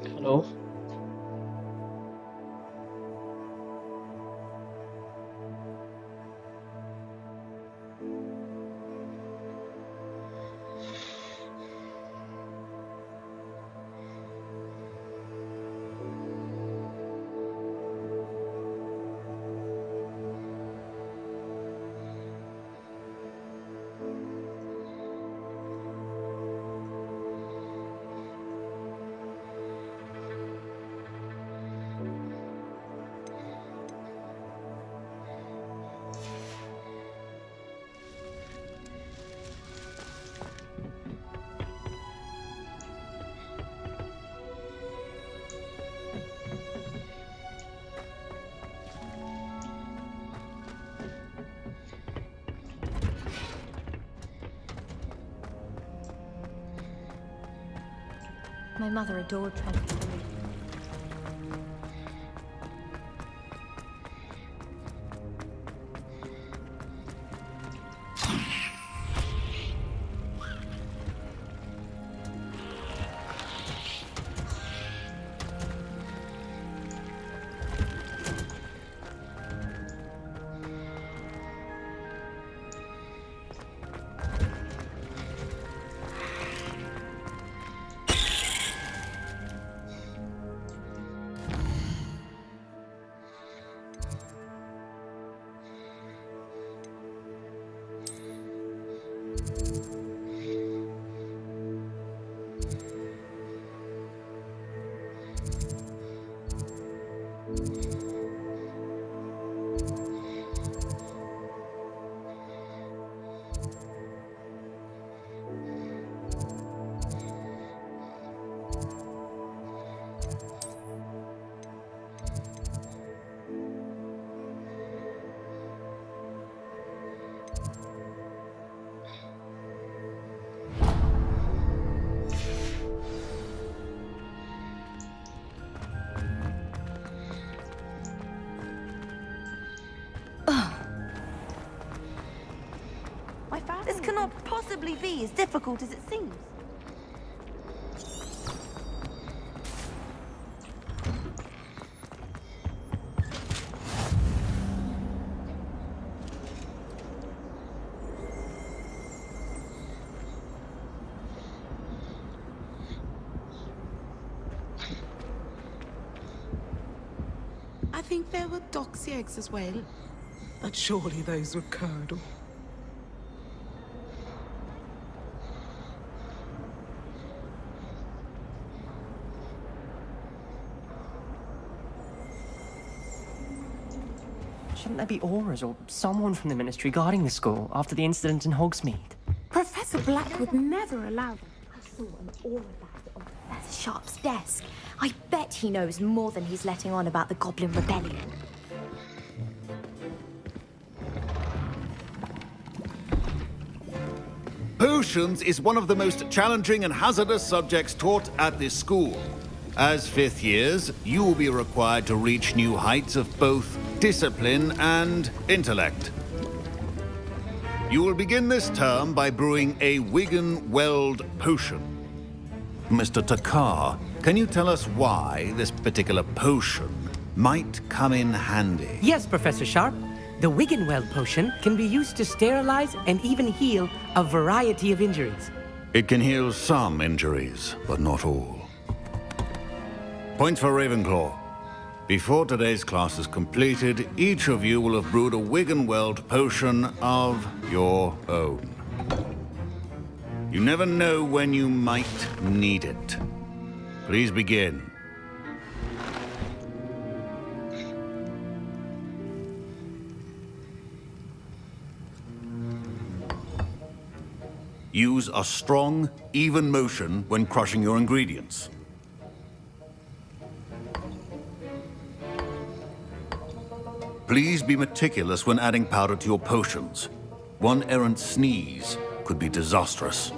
Hello. My mother adored traveling. This cannot possibly be as difficult as it seems. I think there were doxy eggs as well. But surely those would curdle. Shouldn't there be auras or someone from the Ministry guarding the school after the incident in Hogsmeade? Professor Black would never allow them. I saw an aura badge on Professor Sharp's desk. I bet he knows more than he's letting on about the Goblin Rebellion. Potions is one of the most challenging and hazardous subjects taught at this school. As fifth years, you will be required to reach new heights of both discipline and intellect. You will begin this term by brewing a Wigan-Weld potion. Mr. Takar, can you tell us why this particular potion might come in handy? Yes, Professor Sharp. The Wiggenweld potion can be used to sterilize and even heal a variety of injuries. It can heal some injuries, but not all. Point for Ravenclaw. Before today's class is completed, each of you will have brewed a Wiggenweld potion of your own. You never know when you might need it. Please begin. Use a strong, even motion when crushing your ingredients. Please be meticulous when adding powder to your potions. One errant sneeze could be disastrous.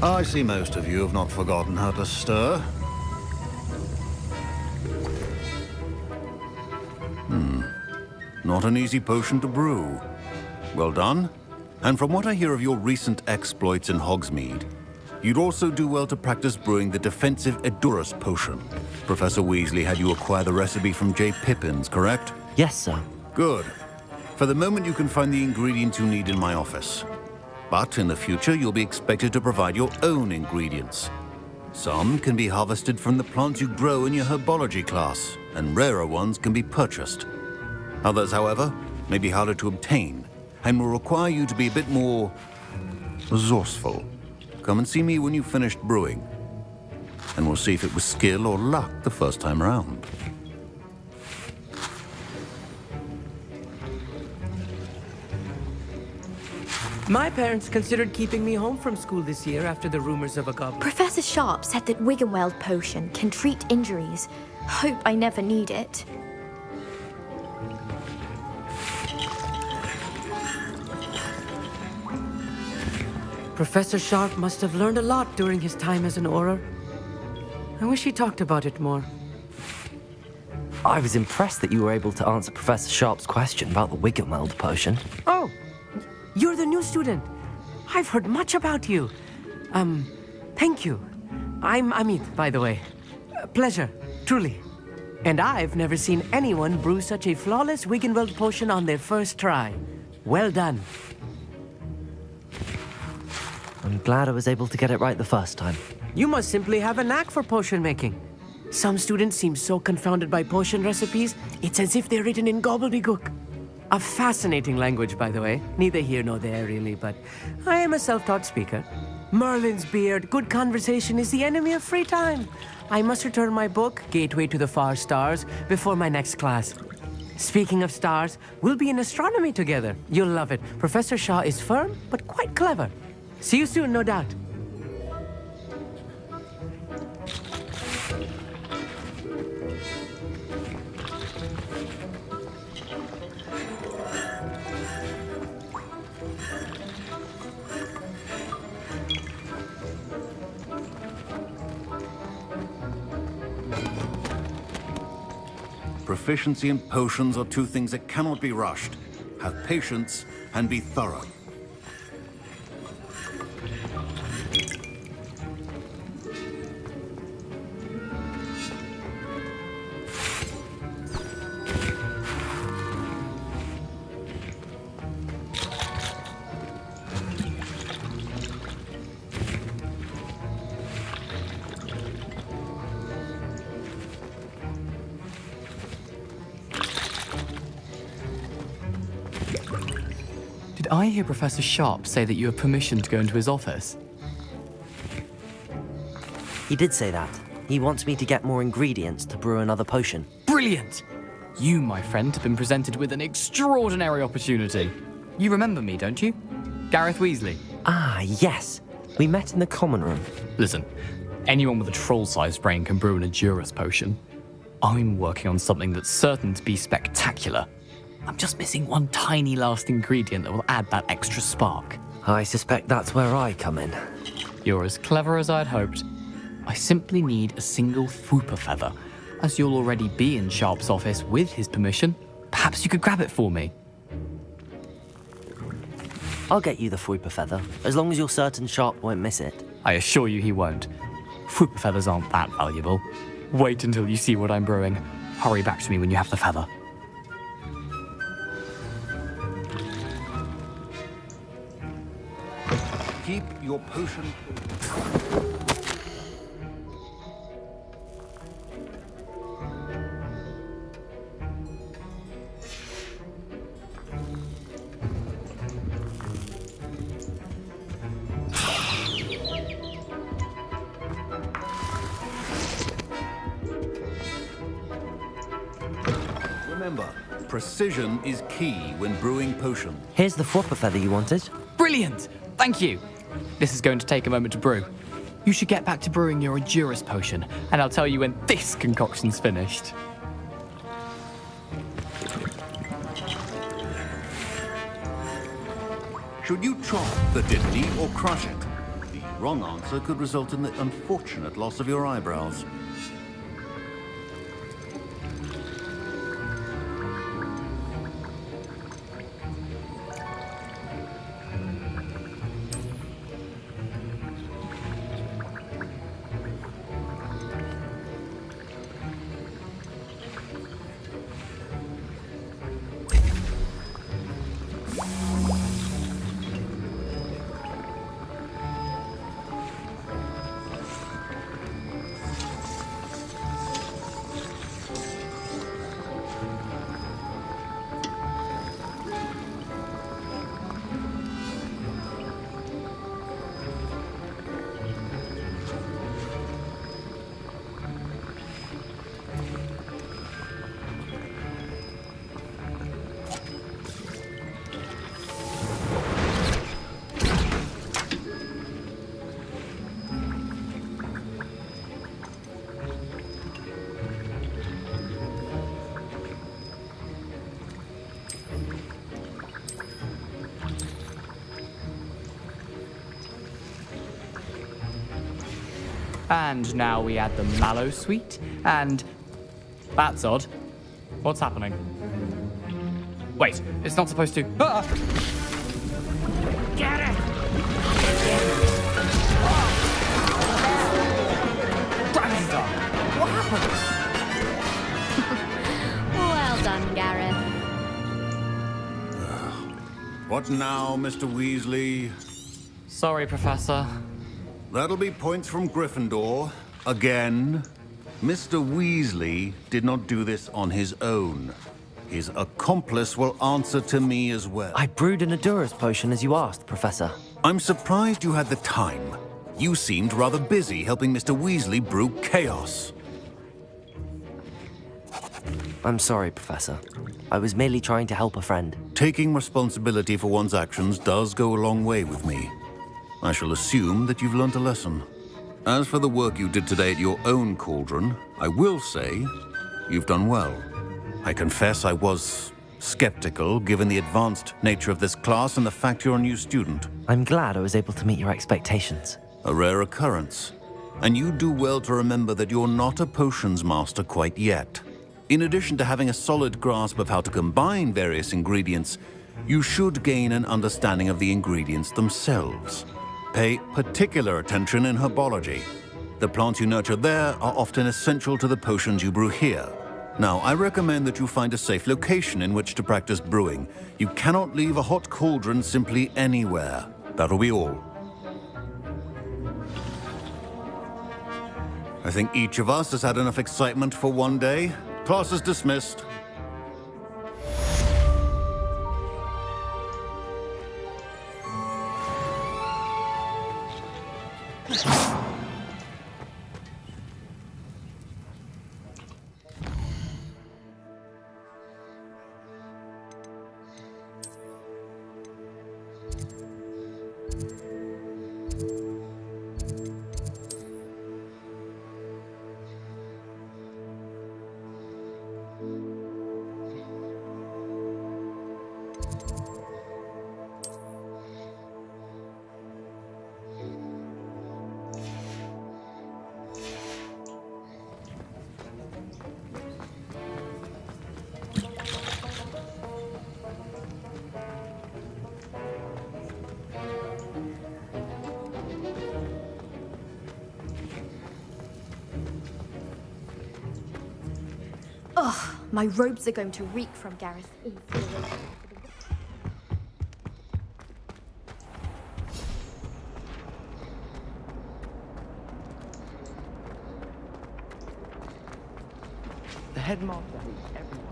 I see most of you have not forgotten how to stir. Not an easy potion to brew. Well done. And from what I hear of your recent exploits in Hogsmeade, you'd also do well to practice brewing the defensive Edurus potion. Professor Weasley had you acquire the recipe from J. Pippins, correct? Yes, sir. Good. For the moment, you can find the ingredients you need in my office. But in the future, you'll be expected to provide your own ingredients. Some can be harvested from the plants you grow in your herbology class, and rarer ones can be purchased. Others, however, may be harder to obtain, and will require you to be a bit more resourceful. Come and see me when you've finished brewing, and we'll see if it was skill or luck the first time around. My parents considered keeping me home from school this year after the rumors of a goblin. Professor Sharp said that Wiggenweld potion can treat injuries. Hope I never need it. Professor Sharp must have learned a lot during his time as an Auror. I wish he talked about it more. I was impressed that you were able to answer Professor Sharp's question about the Wiggenweld potion. Oh, you're the new student. I've heard much about you. Thank you. I'm Amit, by the way. Pleasure, truly. And I've never seen anyone brew such a flawless Wiggenweld potion on their first try. Well done. I'm glad I was able to get it right the first time. You must simply have a knack for potion making. Some students seem so confounded by potion recipes, it's as if they're written in gobbledygook. A fascinating language, by the way. Neither here nor there, really, but I am a self-taught speaker. Merlin's beard, good conversation is the enemy of free time. I must return my book, Gateway to the Far Stars, before my next class. Speaking of stars, we'll be in astronomy together. You'll love it. Professor Shaw is firm, but quite clever. See you soon, no doubt. Proficiency in potions are two things that cannot be rushed. Have patience and be thorough. Did I hear Professor Sharp say that you have permission to go into his office? He did say that. He wants me to get more ingredients to brew another potion. Brilliant! You, my friend, have been presented with an extraordinary opportunity. You remember me, don't you? Gareth Weasley. Ah, yes. We met in the common room. Listen, anyone with a troll-sized brain can brew an Edurus potion. I'm working on something that's certain to be spectacular. I'm just missing one tiny last ingredient that will add that extra spark. I suspect that's where I come in. You're as clever as I'd hoped. I simply need a single Fwooper feather. As you'll already be in Sharp's office with his permission, perhaps you could grab it for me. I'll get you the Fwooper feather, as long as you're certain Sharp won't miss it. I assure you he won't. Fwooper feathers aren't that valuable. Wait until you see what I'm brewing. Hurry back to me when you have the feather. Keep your potion. Remember, precision is key when brewing potions. Here's the Fwooper feather you wanted. Brilliant! Thank you! This is going to take a moment to brew. You should get back to brewing your Edurus potion, and I'll tell you when this concoction's finished. Should you chop the diddly or crush it? The wrong answer could result in the unfortunate loss of your eyebrows. And now we add the mallow sweet, and... That's odd. What's happening? Wait, it's not supposed to... Ah! Get it! Dragon's What happened? Well done, Gareth. What now, Mr. Weasley? Sorry, Professor. That'll be points from Gryffindor. Again. Mr. Weasley did not do this on his own. His accomplice will answer to me as well. I brewed an Adura's potion as you asked, Professor. I'm surprised you had the time. You seemed rather busy helping Mr. Weasley brew chaos. I'm sorry, Professor. I was merely trying to help a friend. Taking responsibility for one's actions does go a long way with me. I shall assume that you've learnt a lesson. As for the work you did today at your own cauldron, I will say you've done well. I confess I was skeptical, given the advanced nature of this class and the fact you're a new student. I'm glad I was able to meet your expectations. A rare occurrence. And you do well to remember that you're not a potions master quite yet. In addition to having a solid grasp of how to combine various ingredients, you should gain an understanding of the ingredients themselves. Pay particular attention in herbology. The plants you nurture there are often essential to the potions you brew here. Now, I recommend that you find a safe location in which to practice brewing. You cannot leave a hot cauldron simply anywhere. That'll be all. I think each of us has had enough excitement for one day. Class is dismissed. Ugh, my robes are going to reek from Gareth's infuriation. The headmaster hates everyone.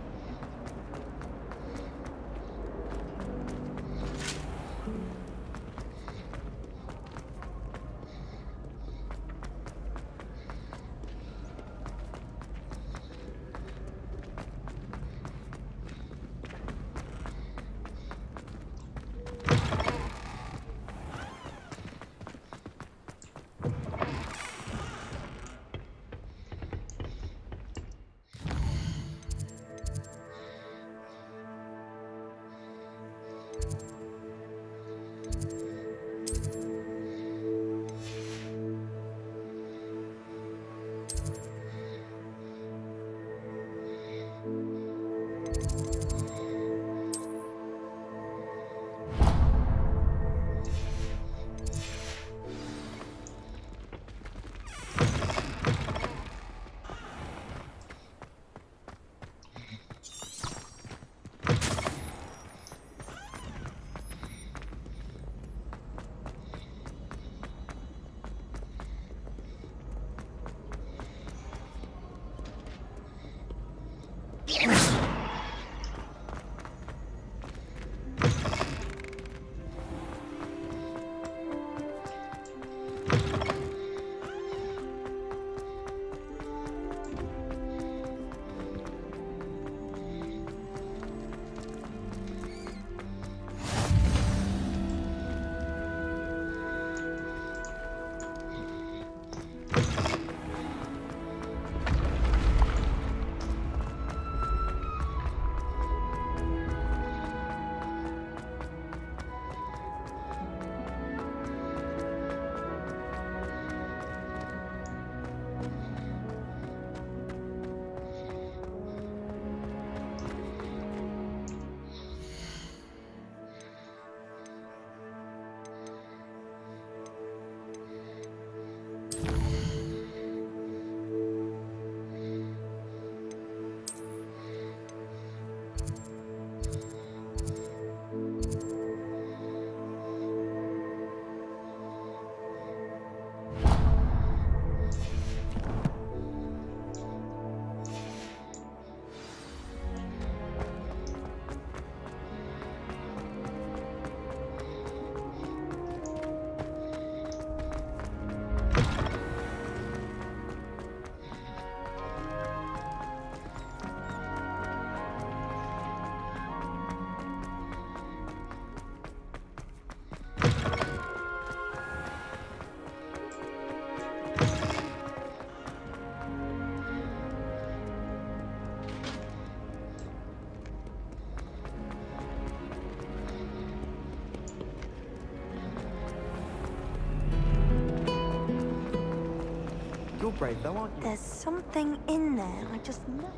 brave though, aren't you? There's something in there, I just know.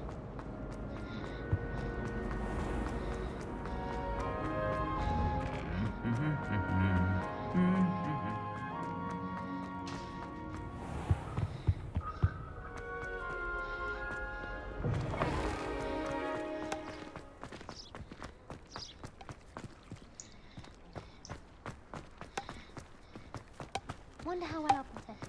Wonder how well our professor.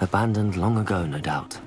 Abandoned long ago, no doubt.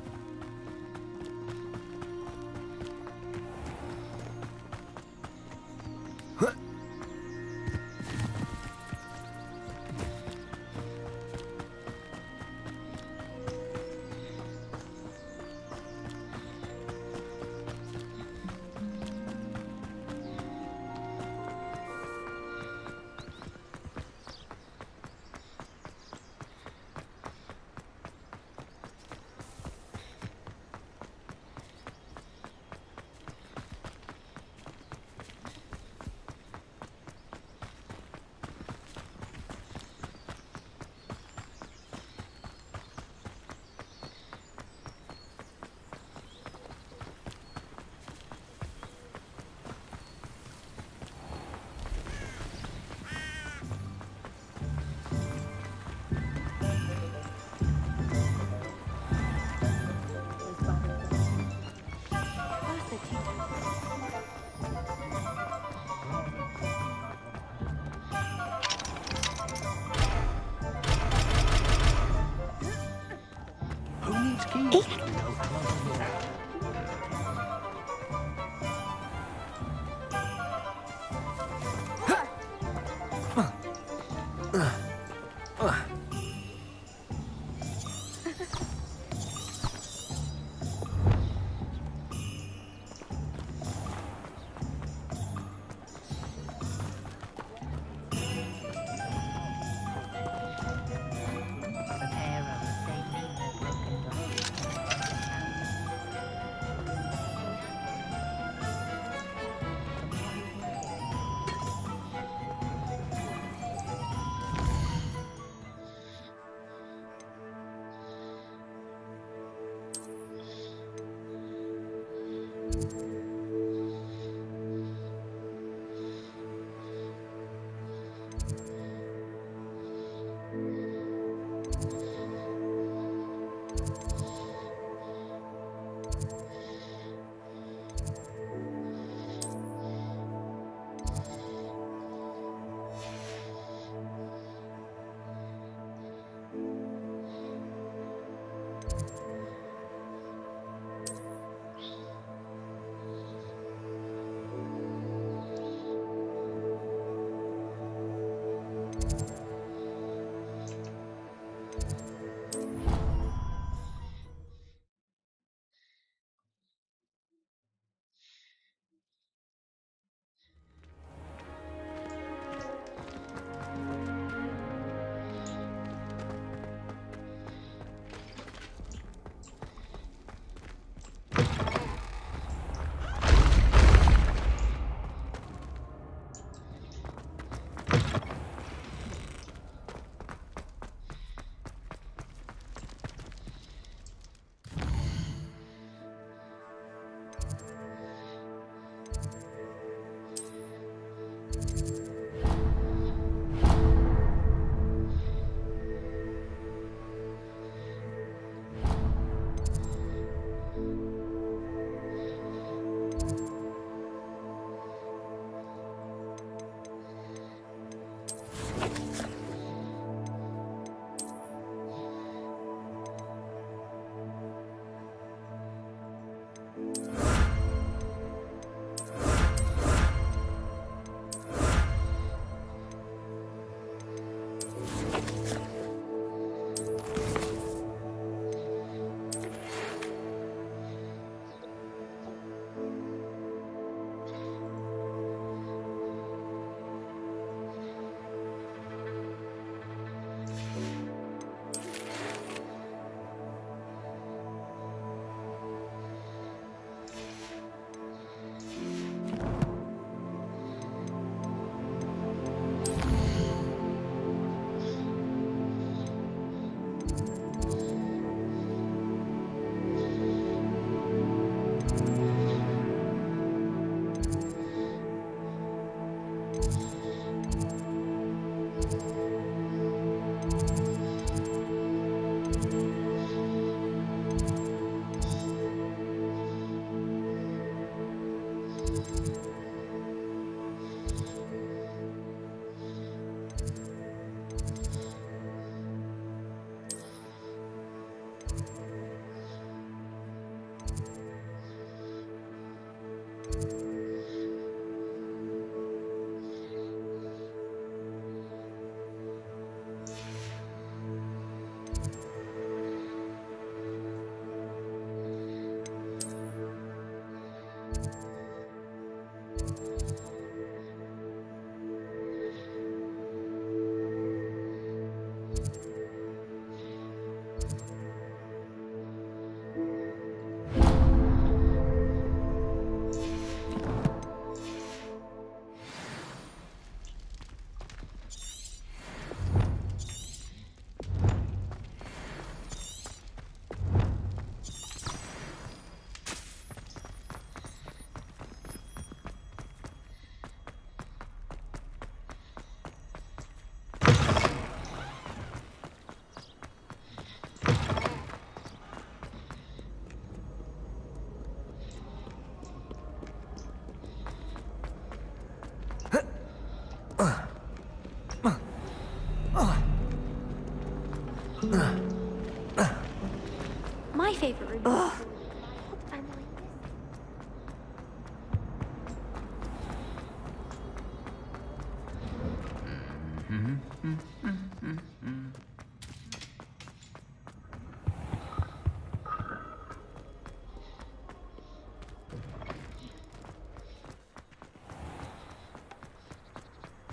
My favorite room. Ugh.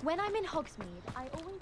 When I'm in Hogsmeade, I always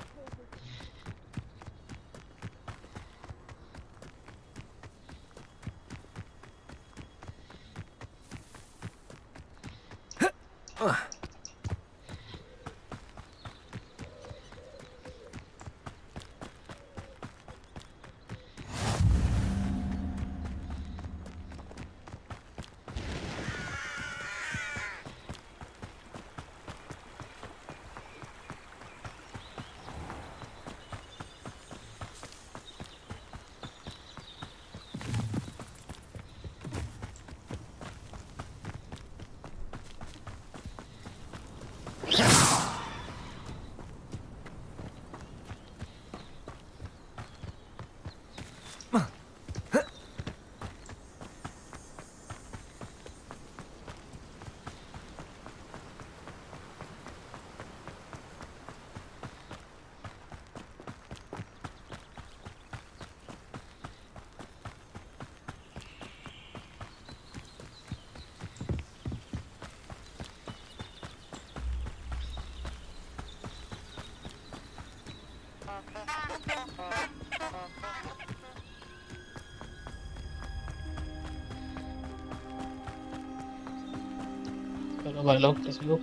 चलो भाई लोग किसी लोग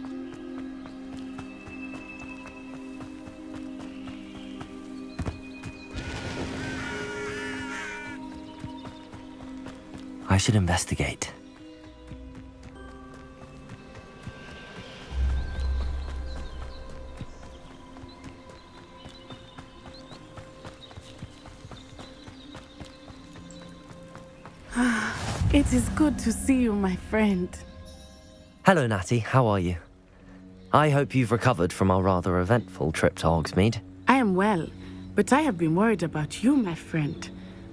I should investigate. It is good to see you, my friend. Hello, Natty. How are you? I hope you've recovered from our rather eventful trip to Hogsmeade. I am well, but I have been worried about you, my friend.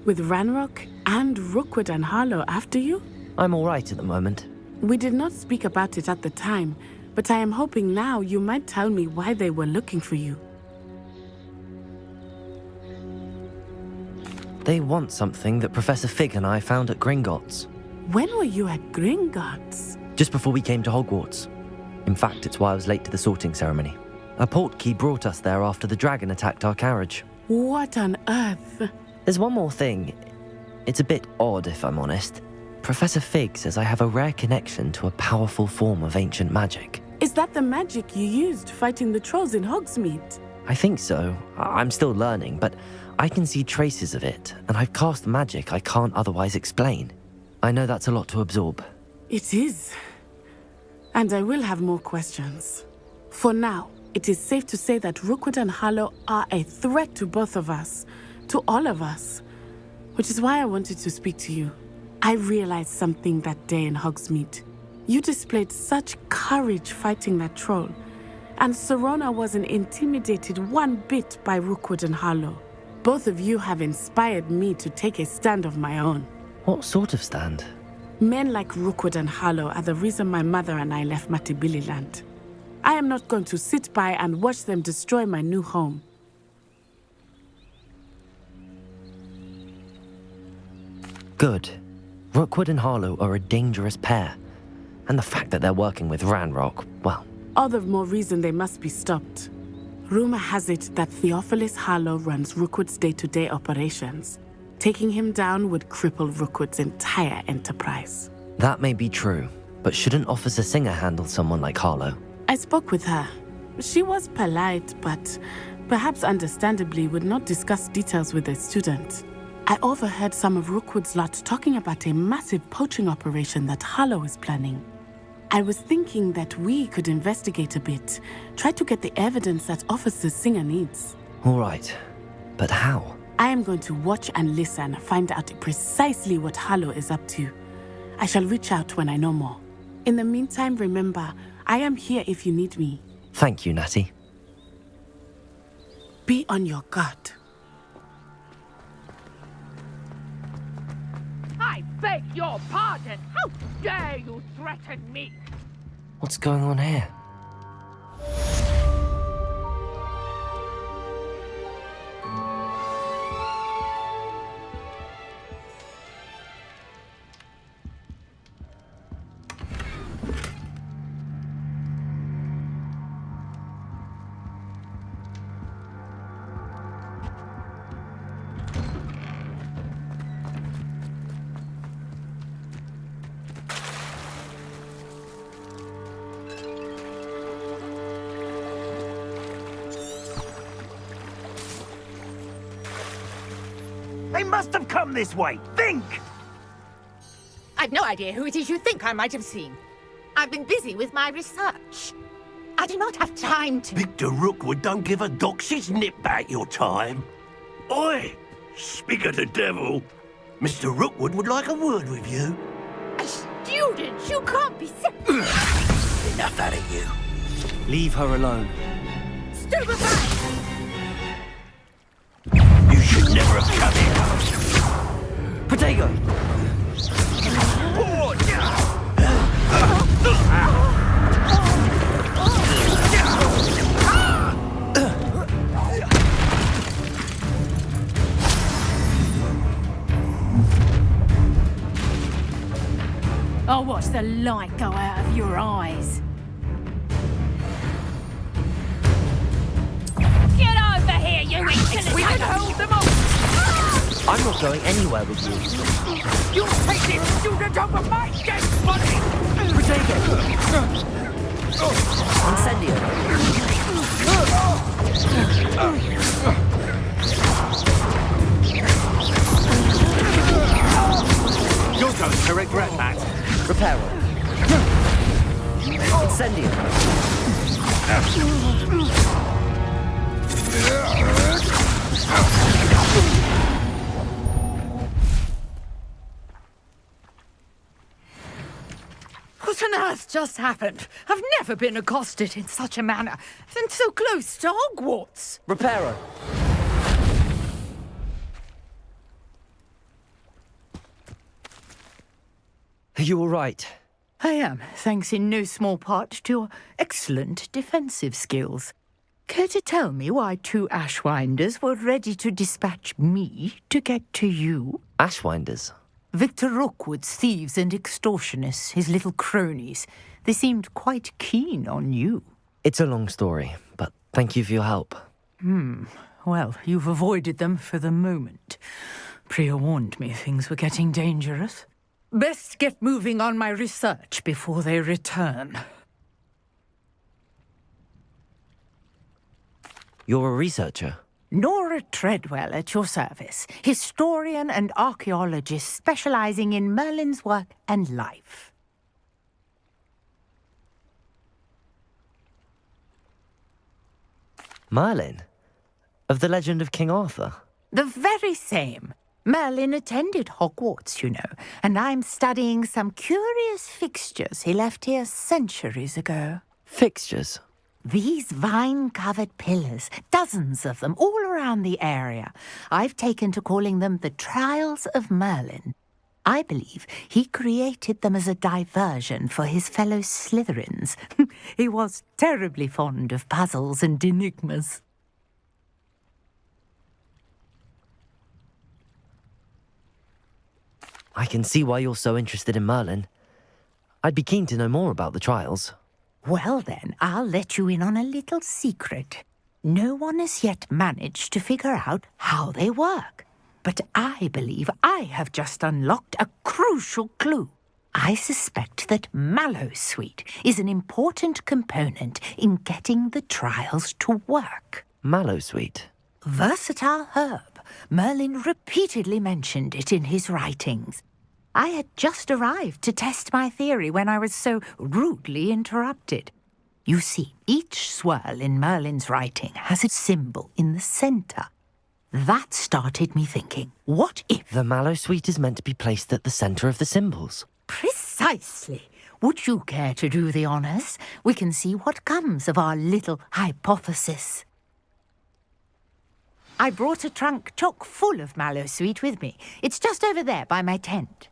With Ranrock and Rookwood and Harlow after you? I'm all right at the moment. We did not speak about it at the time, but I am hoping now you might tell me why they were looking for you. They want something that Professor Fig and I found at Gringotts. When were you at Gringotts? Just before we came to Hogwarts. In fact, it's why I was late to the sorting ceremony. A portkey brought us there after the dragon attacked our carriage. What on earth? There's one more thing. It's a bit odd, if I'm honest. Professor Fig says I have a rare connection to a powerful form of ancient magic. Is that the magic you used fighting the trolls in Hogsmeade? I think so. I'm still learning, but I can see traces of it, and I've cast magic I can't otherwise explain. I know that's a lot to absorb. It is. And I will have more questions. For now, it is safe to say that Rookwood and Harlow are a threat to both of us, to all of us, which is why I wanted to speak to you. I realized something that day in Hogsmeade. You displayed such courage fighting that troll, and Serona wasn't intimidated one bit by Rookwood and Harlow. Both of you have inspired me to take a stand of my own. What sort of stand? Men like Rookwood and Harlow are the reason my mother and I left Matibili land. I am not going to sit by and watch them destroy my new home. Good. Rookwood and Harlow are a dangerous pair. And the fact that they're working with Ranrock, well... All the more reason they must be stopped. Rumor has it that Theophilus Harlow runs Rookwood's day-to-day operations. Taking him down would cripple Rookwood's entire enterprise. That may be true, but shouldn't Officer Singer handle someone like Harlow? I spoke with her. She was polite, but perhaps understandably would not discuss details with a student. I overheard some of Rookwood's lot talking about a massive poaching operation that Harlow is planning. I was thinking that we could investigate a bit, try to get the evidence that Officer Singer needs. All right, but how? I am going to watch and listen, find out precisely what Harlow is up to. I shall reach out when I know more. In the meantime, remember, I am here if you need me. Thank you, Natty. Be on your guard. beg your pardon! How dare you threaten me? What's going on here? They must have come this way. Think! I've no idea who it is you think I might have seen. I've been busy with my research. I do not have time to... Victor Rookwood don't give a doxy's nip back your time. Oi! Speak of the devil. Mr. Rookwood would like a word with you. A student? You can't be... Enough out of you. Leave her alone. Stupefy! You should never have come here. Potato! I'll watch the light go out of your eyes. Get over here, you insolent... We can hold them off! I'm not going anywhere with you. You'll take this student over my dead body! Potato! Incendio! You're going to regret that. Reparo! Incendio! What on earth just happened? I've never been accosted in such a manner, and so close to Hogwarts. Reparo! Are you all right? I am, thanks in no small part to your excellent defensive skills. Care to tell me why two Ashwinders were ready to dispatch me to get to you? Ashwinders? Victor Rookwood's thieves and extortionists, his little cronies. They seemed quite keen on you. It's a long story, but thank you for your help. Well, you've avoided them for the moment. Priya warned me things were getting dangerous. Best get moving on my research before they return. You're a researcher? Nora Treadwell at your service, historian and archaeologist specializing in Merlin's work and life. Merlin? Of the legend of King Arthur? The very same. Merlin attended Hogwarts, you know, and I'm studying some curious fixtures he left here centuries ago. Fixtures? These vine-covered pillars, dozens of them, all around the area. I've taken to calling them the Trials of Merlin. I believe he created them as a diversion for his fellow Slytherins. He was terribly fond of puzzles and enigmas. I can see why you're so interested in Merlin. I'd be keen to know more about the trials. Well then, I'll let you in on a little secret. No one has yet managed to figure out how they work. But I believe I have just unlocked a crucial clue. I suspect that Mallowsweet is an important component in getting the trials to work. Mallowsweet? Versatile herb. Merlin repeatedly mentioned it in his writings. I had just arrived to test my theory when I was so rudely interrupted. You see, each swirl in Merlin's writing has a symbol in the centre. That started me thinking, what if... The Mallowsweet is meant to be placed at the centre of the symbols. Precisely. Would you care to do the honours? We can see what comes of our little hypothesis. I brought a trunk chock full of Mallowsweet with me. It's just over there by my tent.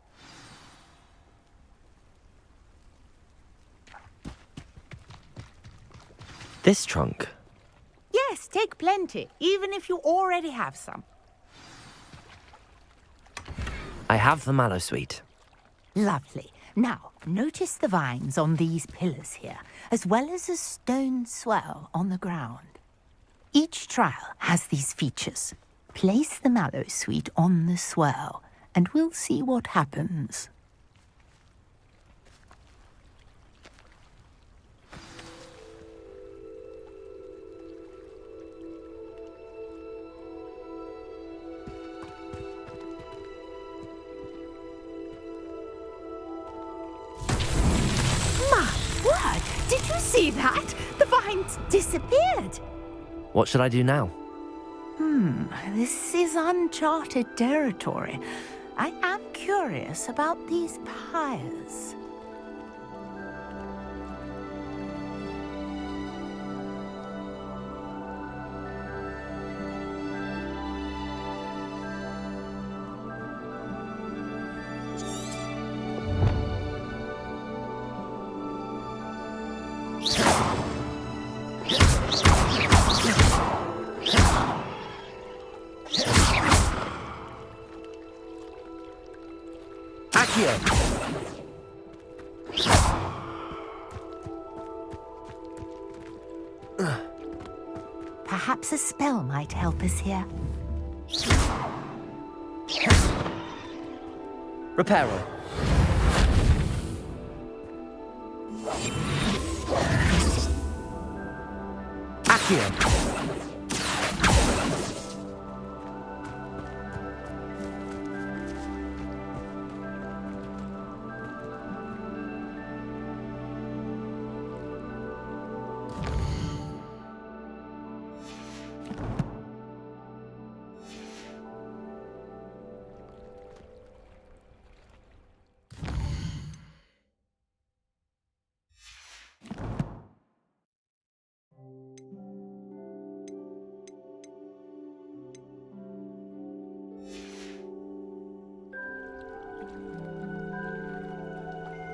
This trunk? Yes, take plenty, even if you already have some. I have the mallow sweet. Lovely. Now, notice the vines on these pillars here, as well as a stone swell on the ground. Each trial has these features. Place the mallow sweet on the swell, and we'll see what happens. Word! Did you see that? The vines disappeared. What should I do now? This is uncharted territory. I am curious about these pyres. Perhaps a spell might help us here. Reparo. Accio.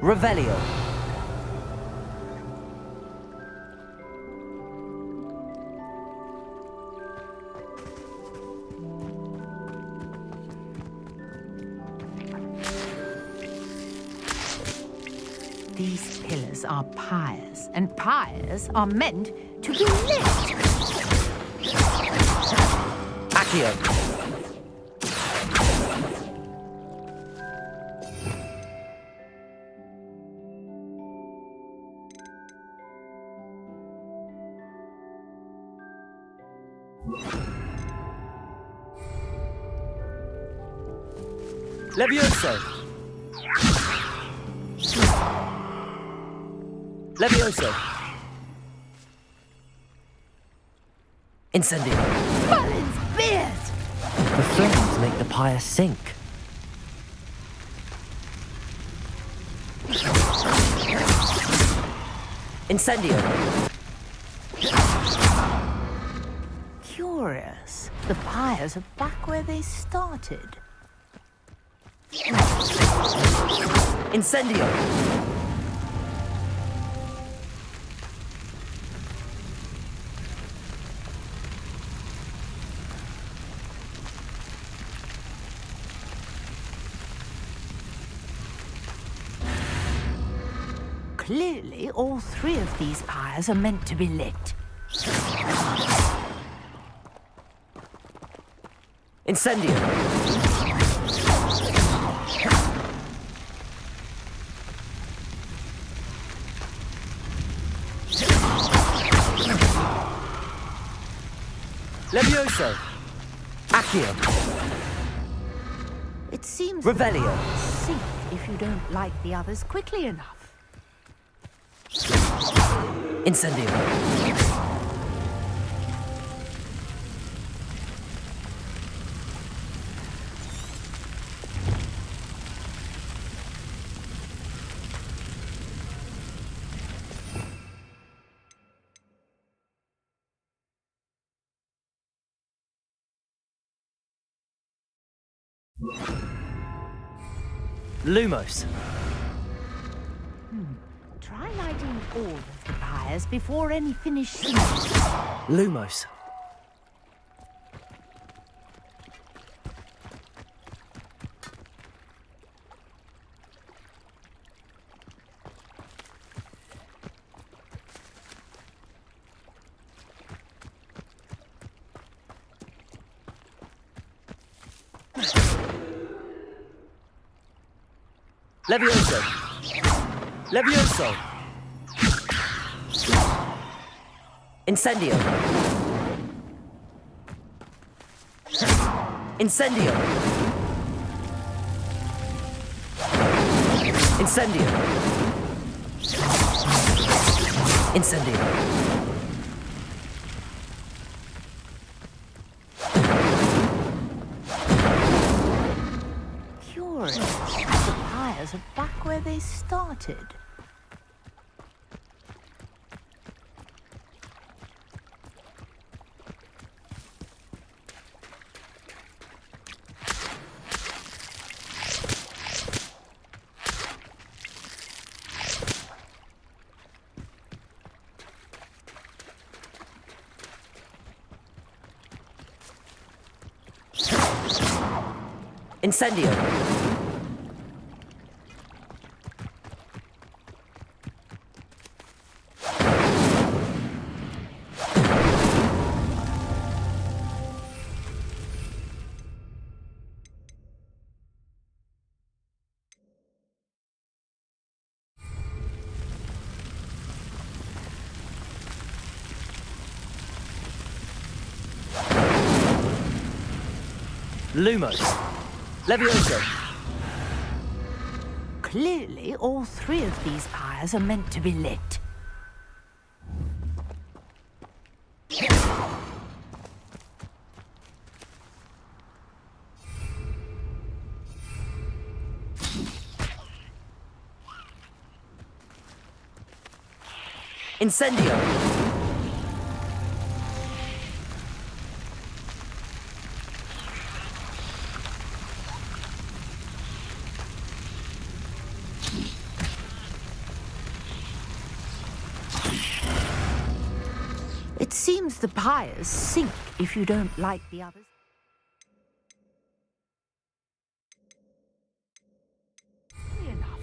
Revelio. These pillars are pyres, and pyres are meant to be lit. Accio. Levioso. Levioso. Incendio. Mullins beard! The flames make the pyre sink. Incendio. Curious. The pyres are back where they started. Incendio. Clearly, all three of these pyres are meant to be lit. Incendio. Levioso. Accio. It seems Revelio. that sink if you don't like the others quickly enough. Incendio. Lumos. Try lighting all of the pyres pyres before any finish sinking. Lumos. Levioso! Levioso! Incendio! Incendio! Incendio! Incendio! Curious. The pyres are back where they started. Incendio! Lumos! Levioso! Clearly, all three of these pyres are meant to be lit. Incendio! It seems the pyres sink if you don't like the others. Enough.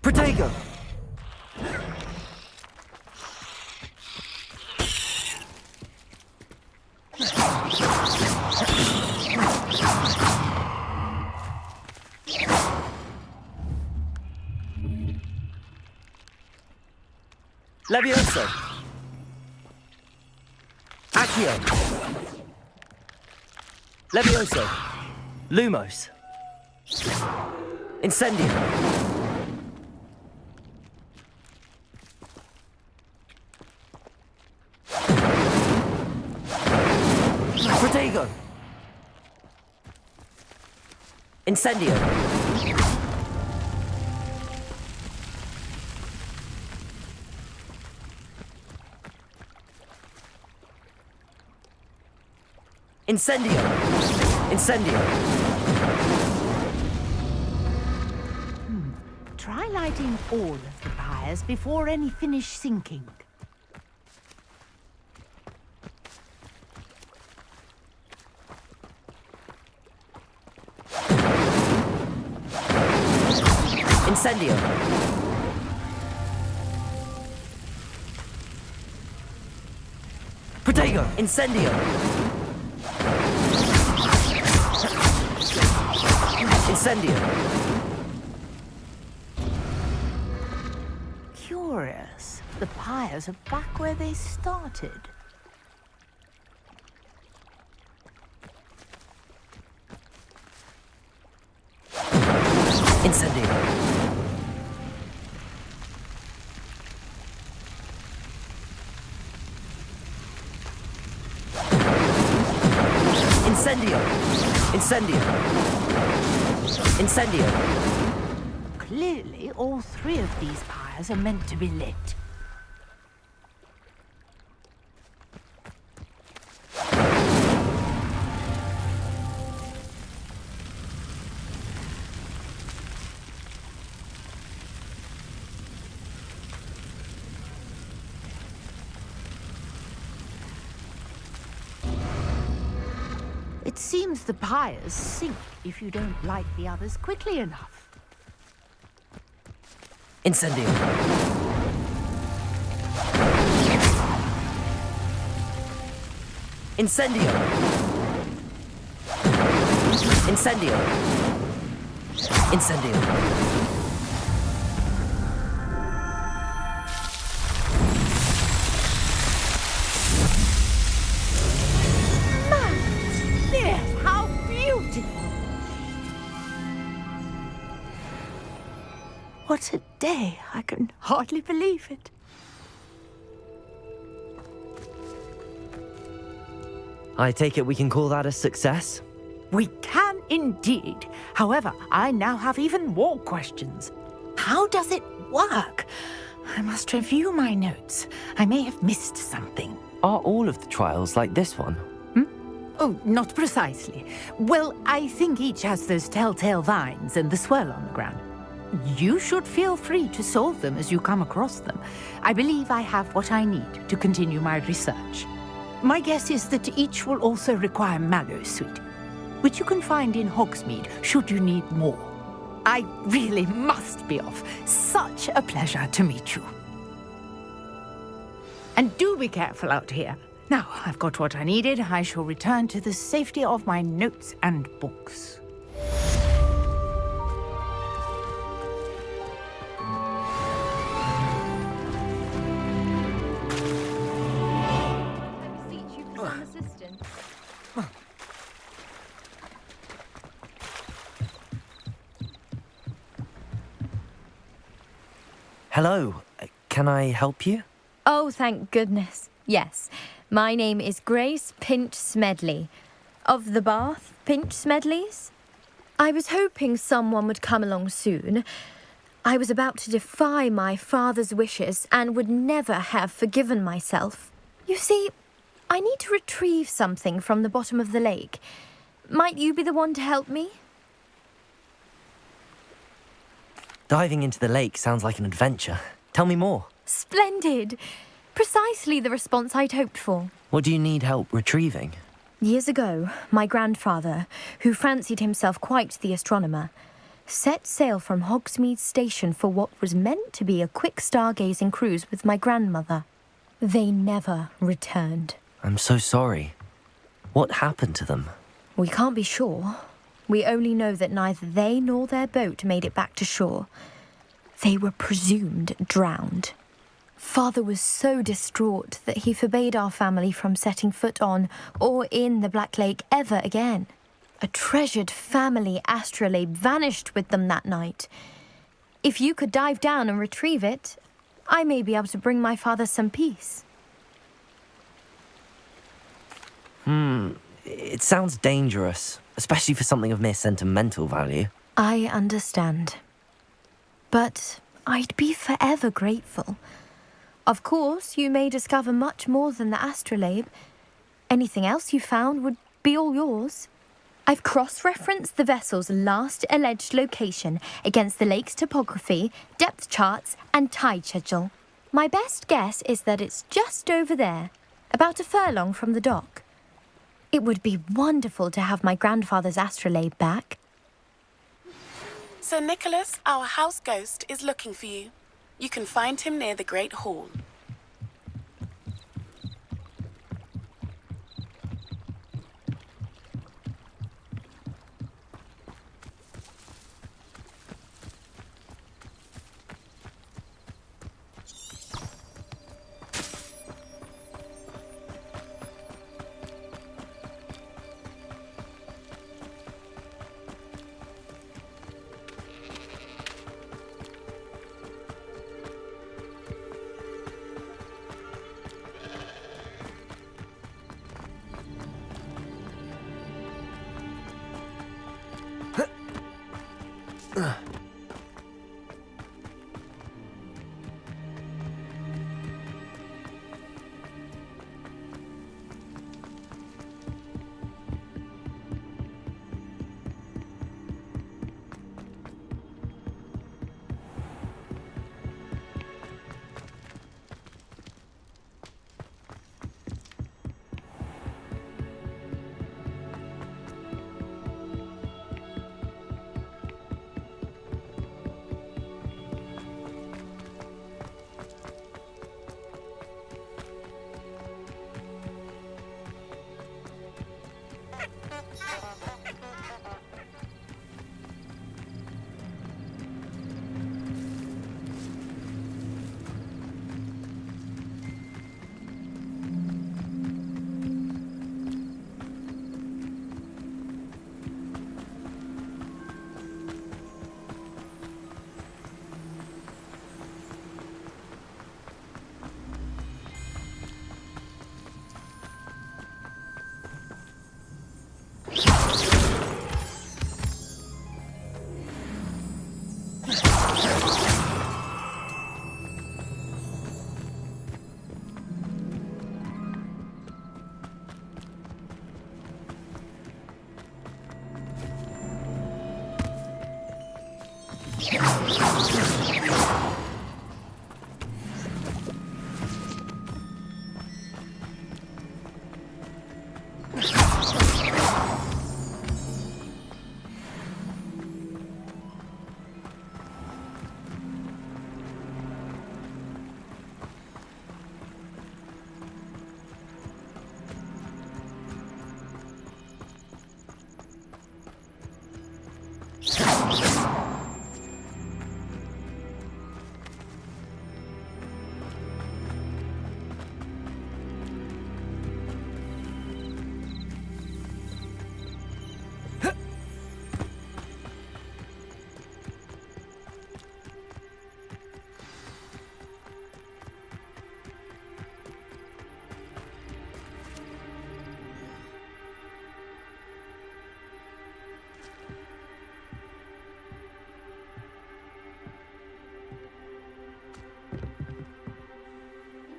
Protego! Levioso! Accio! Levioso! Lumos! Incendio! Protego! Incendio! Incendio! Incendio! Try lighting all of the pyres before any finish sinking. Incendio! Protego! Incendio! Incendio! Curious. The pyres are back where they started. Incendio! Incendio. Incendio. Clearly, all three of these pyres are meant to be lit. It seems the pyres sink if you don't light the others quickly enough. Incendio. Incendio. Incendio. Incendio. Yes, how beautiful! What a day! I can hardly believe it. I take it we can call that a success? We can indeed. However, I now have even more questions. How does it work? I must review my notes. I may have missed something. Are all of the trials like this one? Oh, not precisely. Well, I think each has those telltale vines and the swirl on the ground. You should feel free to solve them as you come across them. I believe I have what I need to continue my research. My guess is that each will also require mallowsweet, which you can find in Hogsmeade should you need more. I really must be off. Such a pleasure to meet you. And do be careful out here. Now, I've got what I needed. I shall return to the safety of my notes and books. Hello, can I help you? Oh, thank goodness. Yes. My name is Grace Pinch Smedley. Of the Bath Pinch Smedleys? I was hoping someone would come along soon. I was about to defy my father's wishes and would never have forgiven myself. You see, I need to retrieve something from the bottom of the lake. Might you be the one to help me? Diving into the lake sounds like an adventure. Tell me more. Splendid! Precisely the response I'd hoped for. What do you need help retrieving? Years ago, my grandfather, who fancied himself quite the astronomer, set sail from Hogsmeade Station for what was meant to be a quick stargazing cruise with my grandmother. They never returned. I'm so sorry. What happened to them? We can't be sure. We only know that neither they nor their boat made it back to shore. They were presumed drowned. Father was so distraught that he forbade our family from setting foot on or in the Black Lake ever again. A treasured family astrolabe vanished with them that night. If you could dive down and retrieve it, I may be able to bring my father some peace. It sounds dangerous, especially for something of mere sentimental value. I understand. But I'd be forever grateful. Of course, you may discover much more than the astrolabe. Anything else you found would be all yours. I've cross-referenced the vessel's last alleged location against the lake's topography, depth charts, and tide schedule. My best guess is that it's just over there, about a furlong from the dock. It would be wonderful to have my grandfather's astrolabe back. Sir Nicholas, our house ghost, is looking for you. You can find him near the Great Hall.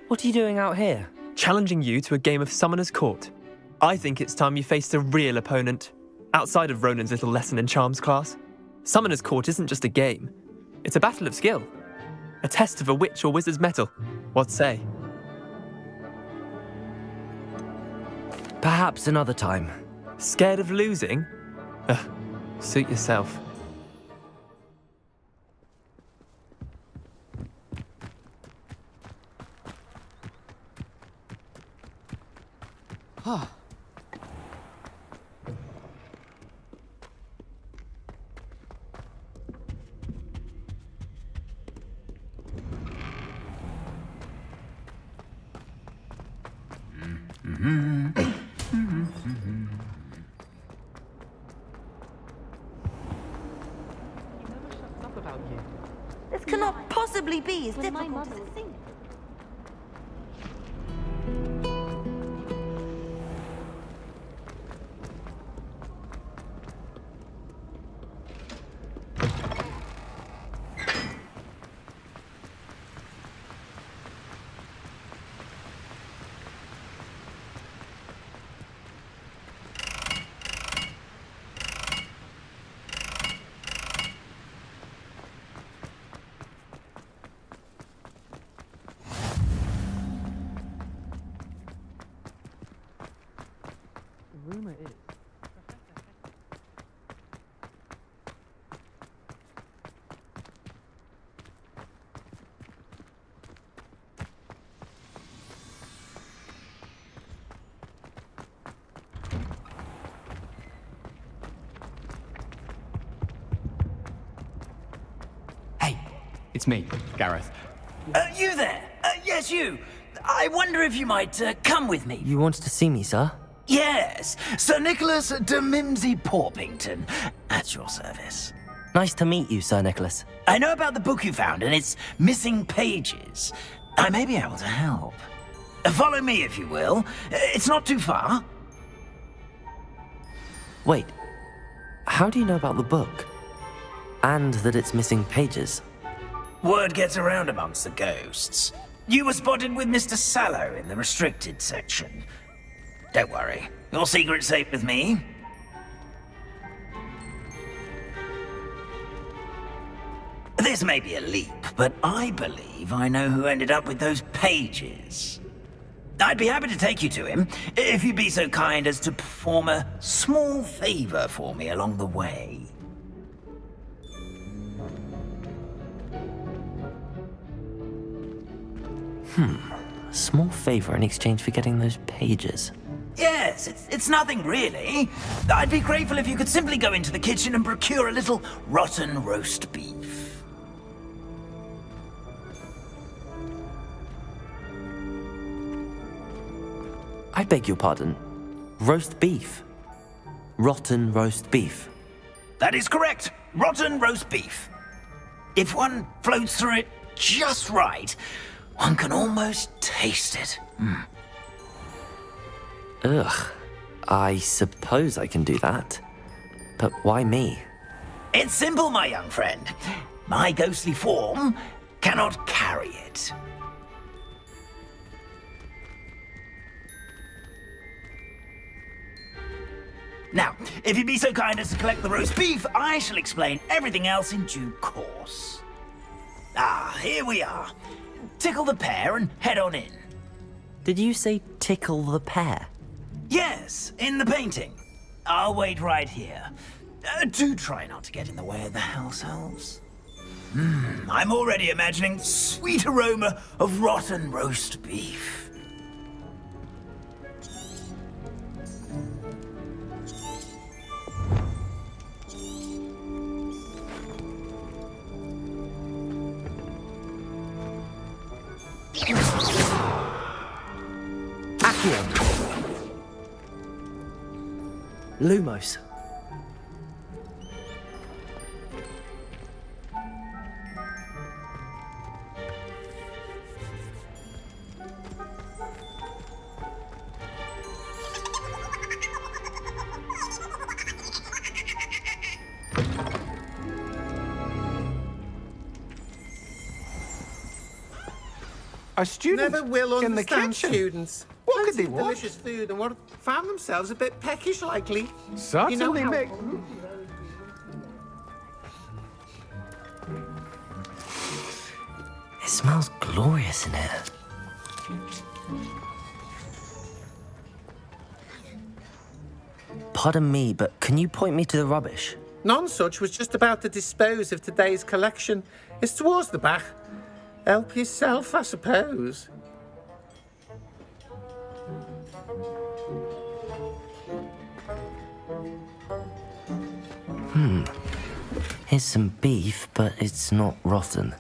What are you doing out here? Challenging you to a game of Summoner's Court. I think it's time you faced a real opponent, outside of Ronan's little lesson in charms class. Summoner's Court isn't just a game. It's a battle of skill. A test of a witch or wizard's mettle. What say? Perhaps another time. Scared of losing? Ugh, suit yourself. This cannot possibly be as difficult as it seems. It's me, Gareth. You there? Yes, you. I wonder if you might come with me. You wanted to see me, sir? Yes, Sir Nicholas de Mimsy Porpington, at your service. Nice to meet you, Sir Nicholas. I know about the book you found and its missing pages. I may be able to help. Follow me, if you will. It's not too far. Wait, how do you know about the book? And that it's missing pages. Word gets around amongst the ghosts. You were spotted with Mr. Sallow in the restricted section. Don't worry, your secret's safe with me. This may be a leap, but I believe I know who ended up with those pages. I'd be happy to take you to him, if you'd be so kind as to perform a small favor for me along the way. A small favor in exchange for getting those pages. Yes, it's nothing really. I'd be grateful if you could simply go into the kitchen and procure a little rotten roast beef. I beg your pardon. Roast beef. Rotten roast beef. That is correct. Rotten roast beef. If one floats through it just right, one can almost taste it. Ugh. I suppose I can do that. But why me? It's simple, my young friend. My ghostly form cannot carry it. Now, if you'd be so kind as to collect the roast beef, I shall explain everything else in due course. Ah, here we are. Tickle the pear and head on in. Did you say tickle the pear? Yes, in the painting. I'll wait right here. Do try not to get in the way of the house elves. I'm already imagining sweet aroma of rotten roast beef. Lumos. A student Never will in the understand kitchen. students. What could they Fancy want? delicious food and what found themselves a bit peckish likely. Certainly, Mick. It smells glorious in here. Pardon me, but can you point me to the rubbish? Nonsuch was just about to dispose of today's collection. It's towards the back. Help yourself, I suppose. Here's some beef, but it's not rotten.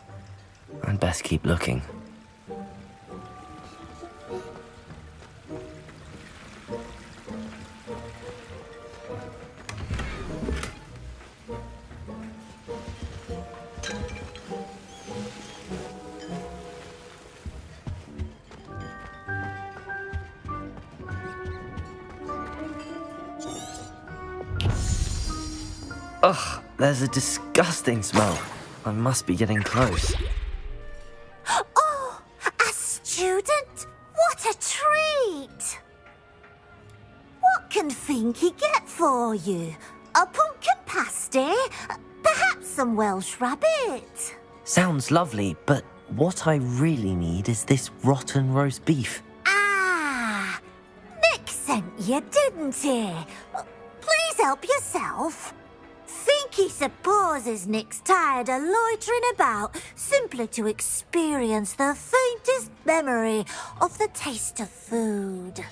I'd best keep looking. Ugh, there's a disgusting smell. I must be getting close. Oh, a student? What a treat! What can Finky get for you? A pumpkin pasty? Perhaps some Welsh rabbit? Sounds lovely, but what I really need is this rotten roast beef. Ah, Nick sent you, didn't he? Please help yourself. Finky supposes Nick's tired of loitering about simply to experience the faintest memory of the taste of food.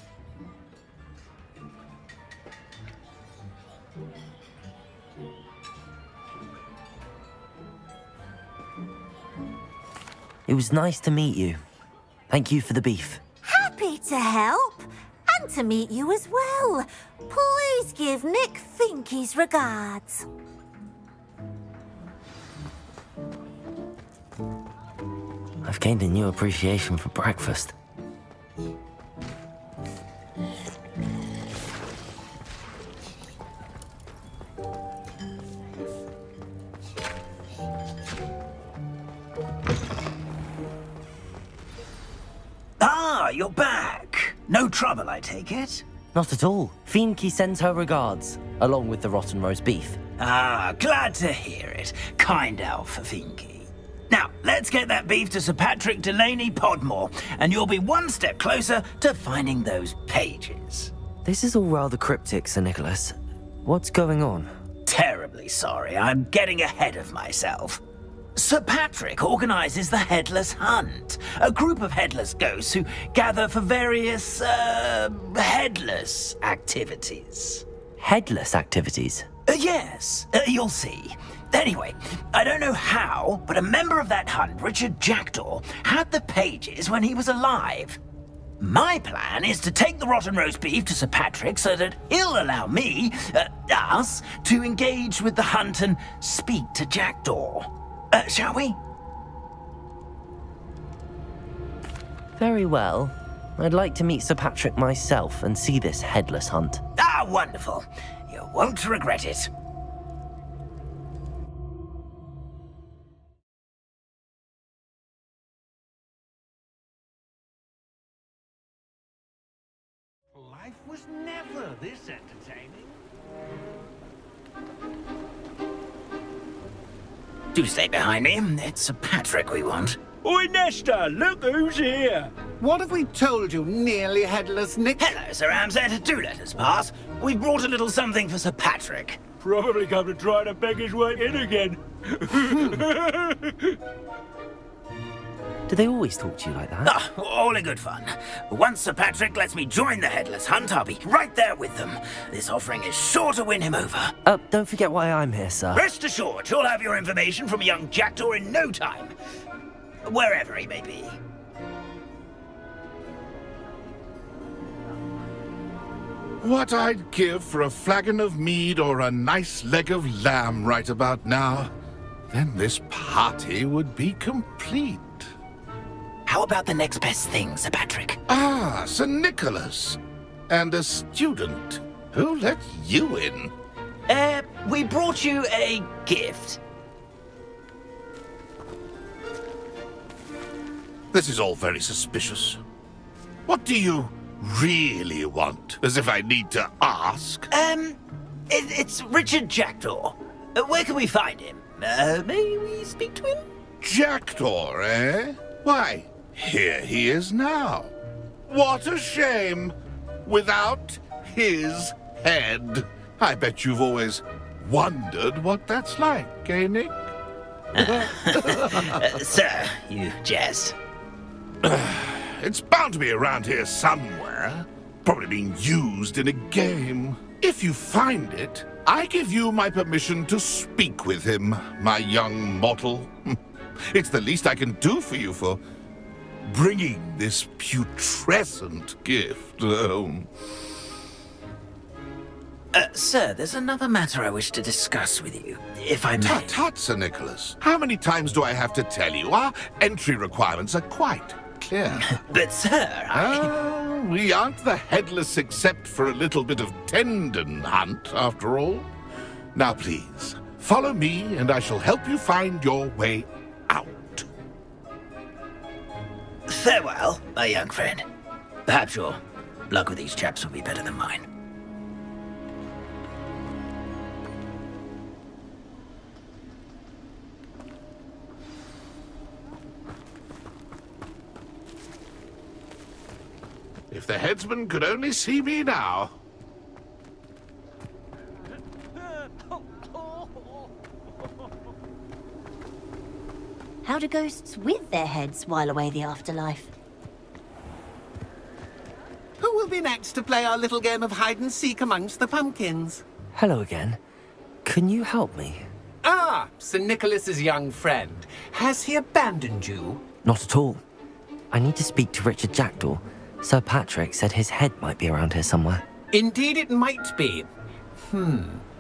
It was nice to meet you. Thank you for the beef. Happy to help, and to meet you as well. Please give Nick Finky's regards. I've gained a new appreciation for breakfast. Ah, you're back. No trouble, I take it? Not at all. Fienke sends her regards, along with the rotten roast beef. Ah, glad to hear it. Kind elf, Fienke. Now, let's get that beef to Sir Patrick Delaney Podmore, and you'll be one step closer to finding those pages. This is all rather cryptic, Sir Nicholas. What's going on? Terribly sorry, I'm getting ahead of myself. Sir Patrick organizes the Headless Hunt, a group of headless ghosts who gather for various, headless activities. Headless activities? Yes, you'll see. Anyway, I don't know how, but a member of that hunt, Richard Jackdaw, had the pages when he was alive. My plan is to take the rotten roast beef to Sir Patrick so that he'll allow me, us, to engage with the hunt and speak to Jackdaw. Shall we? Very well. I'd like to meet Sir Patrick myself and see this headless hunt. Ah, wonderful. You won't regret it. Life was never this entertaining. Do stay behind me. It's Sir Patrick we want. Oi, Nesta, look who's here. What have we told you, nearly headless Nick? Hello, Sir Ramsed. Do let us pass. We've brought a little something for Sir Patrick. Probably come to try to beg his way in again. Do they always talk to you like that? Ah, all in good fun. Once Sir Patrick lets me join the Headless Hunt, I'll be right there with them. This offering is sure to win him over. Don't forget why I'm here, sir. Rest assured, you'll have your information from young Jackdaw in no time. Wherever he may be. What I'd give for a flagon of mead or a nice leg of lamb right about now. Then this party would be complete. How about the next best thing, Sir Patrick? Ah, Sir Nicholas. And a student. Who let you in? We brought you a gift. This is all very suspicious. What do you really want? As if I need to ask. It's Richard Jackdaw. Where can we find him? May we speak to him? Jackdaw, eh? Why, here he is now. What a shame. Without his head. I bet you've always wondered what that's like, eh, Nick? Sir, you jest. It's bound to be around here somewhere. Probably being used in a game. If you find it, I give you my permission to speak with him, my young mortal. It's the least I can do for you for bringing this putrescent gift home. Sir, there's another matter I wish to discuss with you, if I may. Tut, tut, Sir Nicholas. How many times do I have to tell you? Our entry requirements are quite clear. But, sir, we aren't the headless except for a little bit of tendon hunt, after all. Now, please, follow me, and I shall help you find your way out. Farewell, my young friend. Perhaps your luck with these chaps will be better than mine. If the headsman could only see me now. How do ghosts with their heads while away the afterlife? Who will be next to play our little game of hide-and-seek amongst the pumpkins? Hello again. Can you help me? Ah, Sir Nicholas's young friend. Has he abandoned you? Not at all. I need to speak to Richard Jackdaw. Sir Patrick said his head might be around here somewhere. Indeed it might be.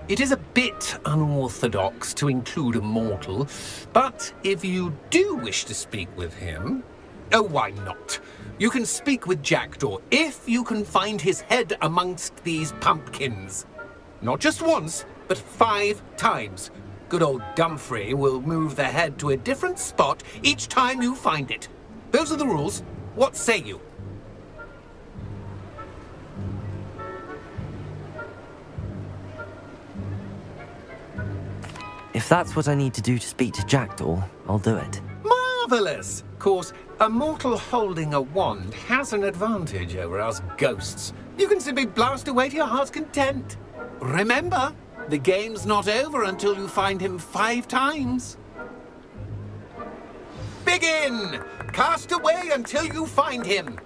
It is a bit unorthodox to include a mortal, but if you do wish to speak with him... Oh, why not? You can speak with Jackdaw if you can find his head amongst these pumpkins. Not just once, but 5 times. Good old Dumfrey will move the head to a different spot each time you find it. Those are the rules. What say you? If that's what I need to do to speak to Jackdaw, I'll do it. Marvellous! Of course, a mortal holding a wand has an advantage over us ghosts. You can simply blast away to your heart's content. Remember, the game's not over until you find him 5 times. Begin! Cast away until you find him.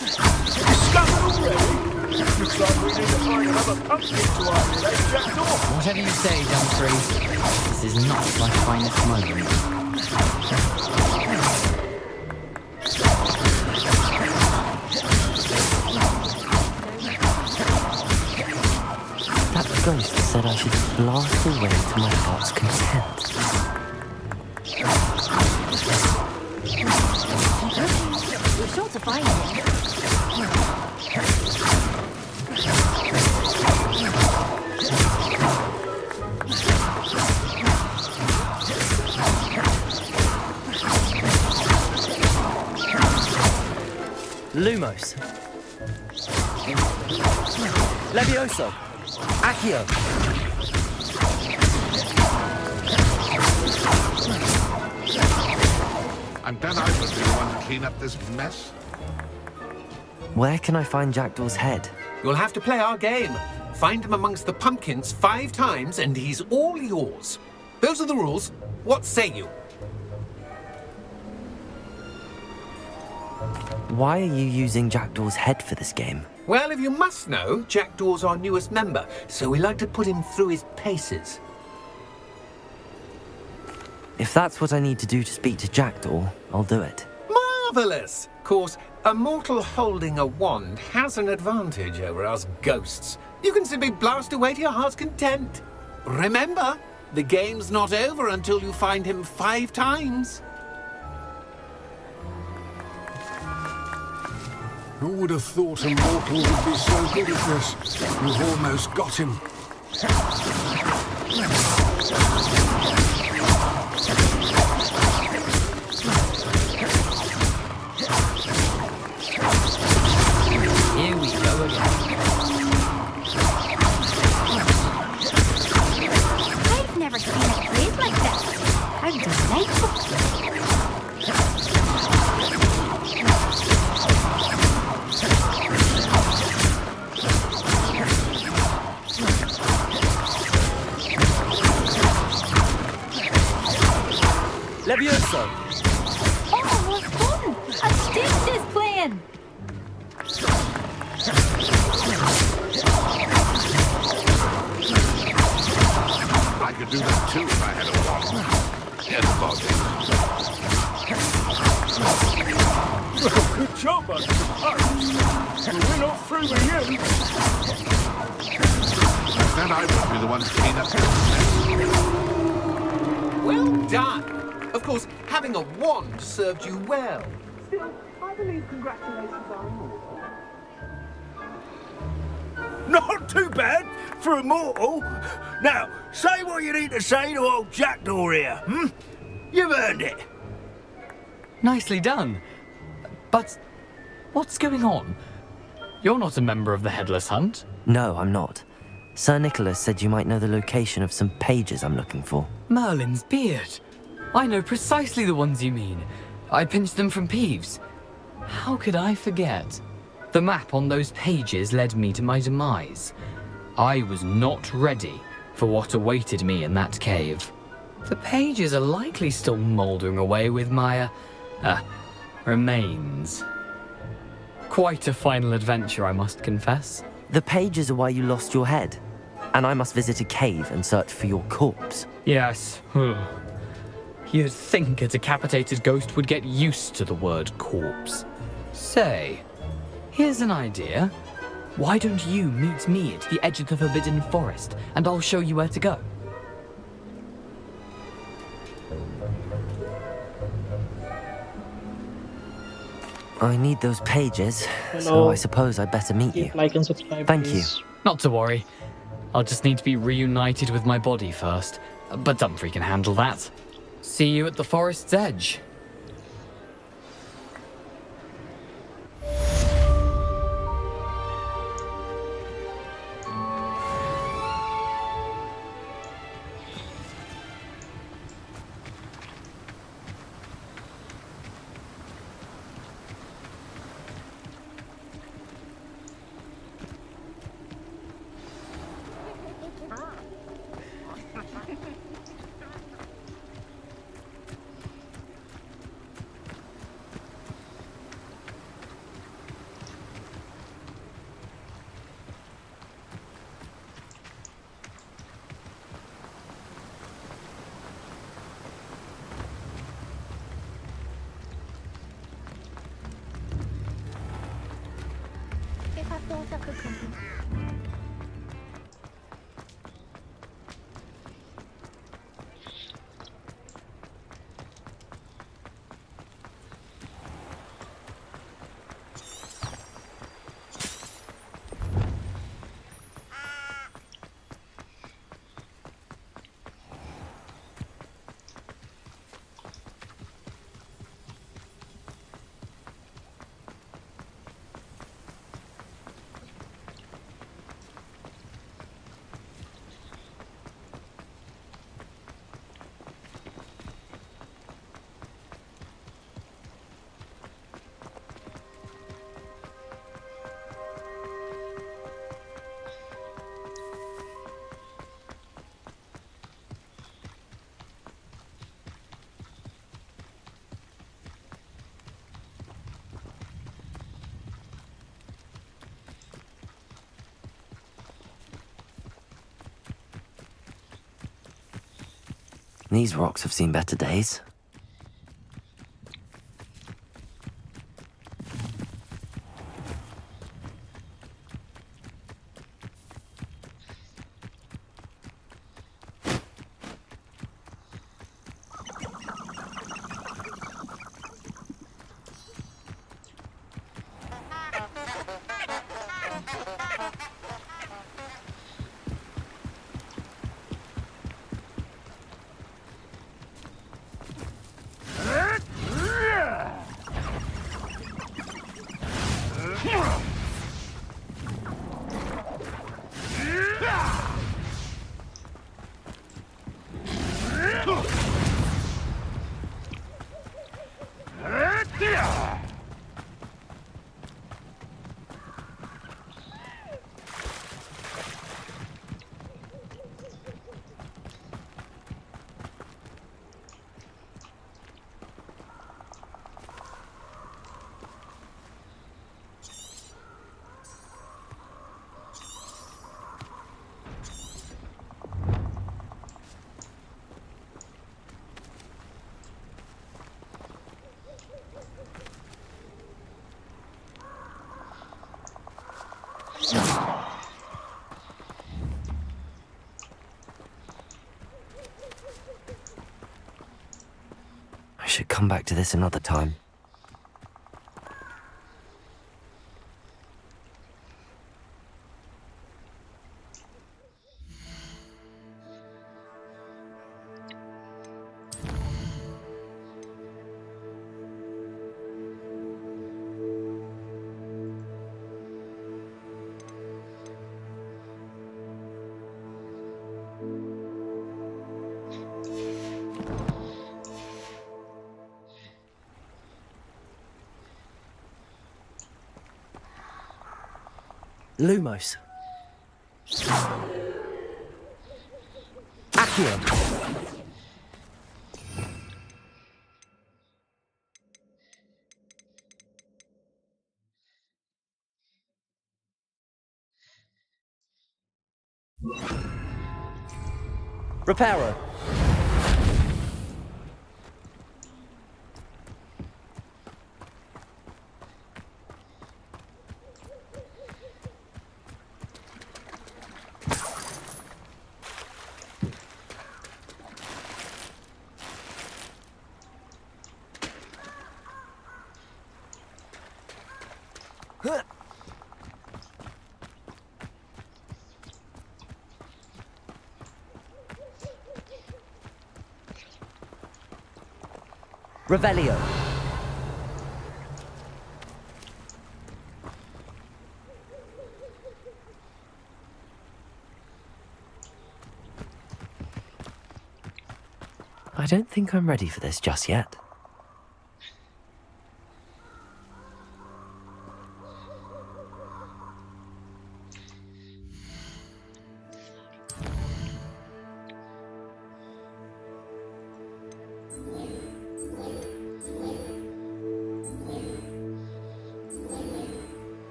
Discovered already? Looks like we need to find another pumpkin to our Jackdaw. Whatever you say, Dumfries. This is not my finest moment. That ghost said I should blast away to my heart's content. We're sure to find him. Lumos. Levioso. Accio. I'm glad I would be the one to clean up this mess. Where can I find Jackdaw's head? You'll have to play our game. Find him amongst the pumpkins 5 times and he's all yours. Those are the rules. What say you? Why are you using Jackdaw's head for this game? Well, if you must know, Jackdaw's our newest member, so we like to put him through his paces. If that's what I need to do to speak to Jackdaw, I'll do it. Marvellous! Of course, a mortal holding a wand has an advantage over us ghosts. You can simply blast away to your heart's content. Remember, the game's not over until you find him 5 times. Who would have thought a mortal would be so good at this? You've almost got him. Here we go again. I've never seen it played like this. How delightful. Levioso. Oh, what fun! A stitch is playing. I could do that too if I had a wand. And a body. Well, good job, I suppose. But we're not through with you. Then I would be the one to clean up this mess. Well done! Of course, having a wand served you well. Still, I believe congratulations are in order. Not too bad for a mortal. Now, say what you need to say to old Jackdaw here, hmm? You've earned it. Nicely done. But what's going on? You're not a member of the Headless Hunt. No, I'm not. Sir Nicholas said you might know the location of some pages I'm looking for. Merlin's beard. I know precisely the ones you mean. I pinched them from Peeves. How could I forget? The map on those pages led me to my demise. I was not ready for what awaited me in that cave. The pages are likely still mouldering away with my, remains. Quite a final adventure, I must confess. The pages are why you lost your head, and I must visit a cave and search for your corpse. Yes. You'd think a decapitated ghost would get used to the word corpse. Say, here's an idea. Why don't you meet me at the edge of the Forbidden Forest, and I'll show you where to go? I need those pages, so Hello. I suppose I'd better meet you. Like and subscribe. Thank please. you. Not to worry. I'll just need to be reunited with my body first. But Dumfries can handle that. See you at the forest's edge. These rocks have seen better days. I should come back to this another time. Lumos. Accio. Reparo. Revelio. I don't think I'm ready for this just yet.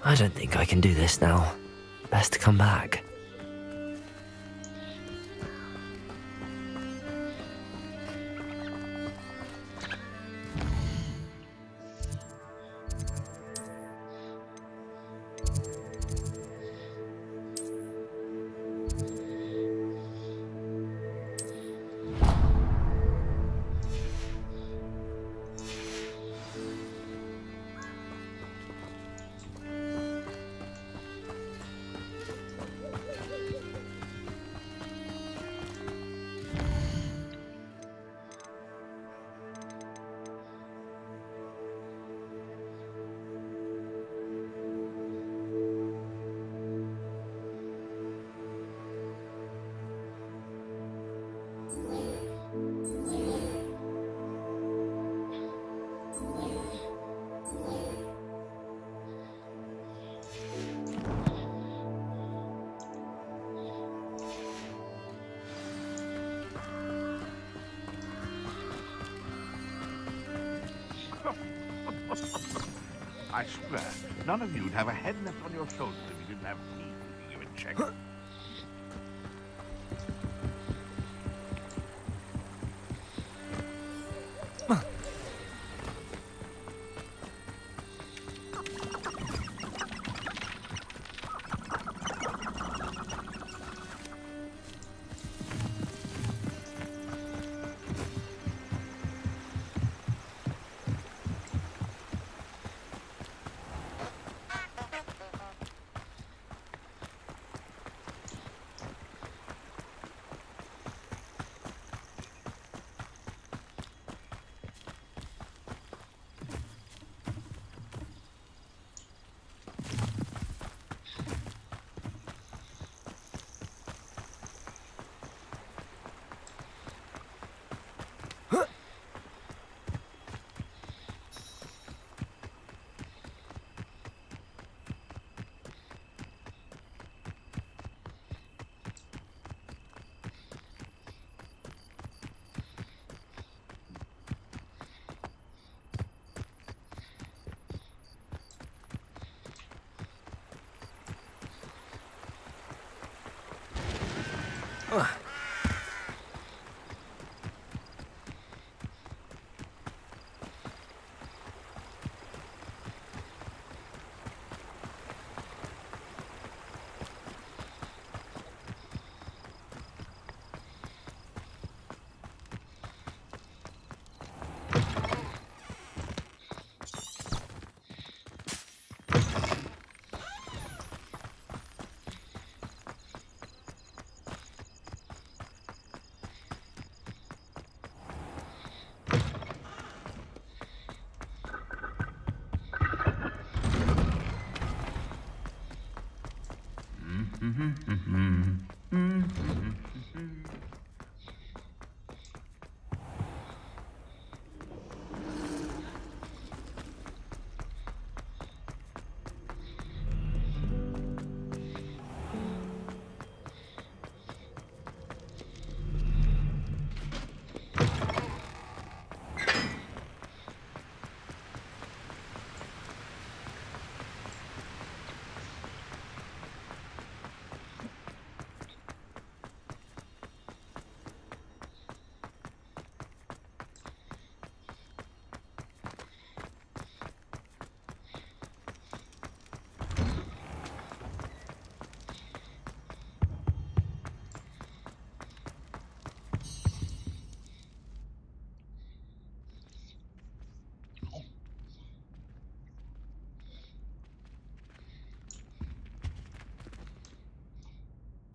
I don't think I can do this now. Best to come back. I swear, none of you'd have a head left on your shoulders if you didn't have me keeping you in check.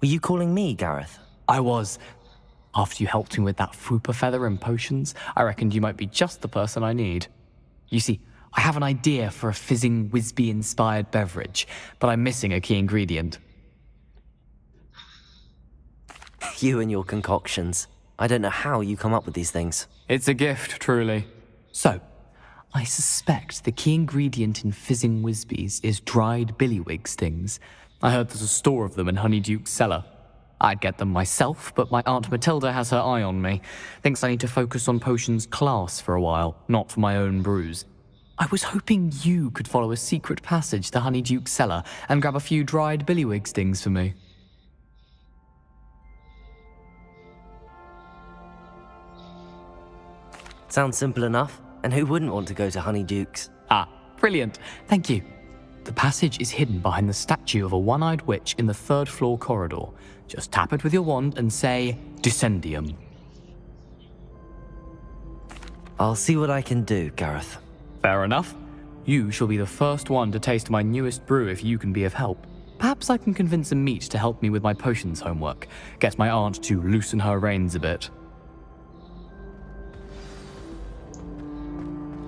Were you calling me, Gareth? I was. After you helped me with that Fupa feather and potions, I reckoned you might be just the person I need. You see, I have an idea for a fizzing Wisby-inspired beverage, but I'm missing a key ingredient. You and your concoctions. I don't know how you come up with these things. It's a gift, truly. So, I suspect the key ingredient in fizzing Wisbies is dried billywig stings. I heard there's a store of them in Honeyduke's cellar. I'd get them myself, but my Aunt Matilda has her eye on me. Thinks I need to focus on potions class for a while, not for my own brews. I was hoping you could follow a secret passage to Honeyduke's cellar and grab a few dried billywig stings for me. Sounds simple enough. And who wouldn't want to go to Honeyduke's? Ah, brilliant. Thank you. The passage is hidden behind the statue of a one-eyed witch in the third-floor corridor. Just tap it with your wand and say, Descendium. I'll see what I can do, Gareth. Fair enough. You shall be the first one to taste my newest brew if you can be of help. Perhaps I can convince a meat to help me with my potions homework. Get my aunt to loosen her reins a bit.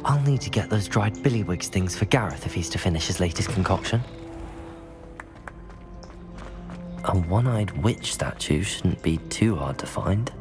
I'll need to get those dried billywig stings for Gareth if he's to finish his latest concoction. A one-eyed witch statue shouldn't be too hard to find.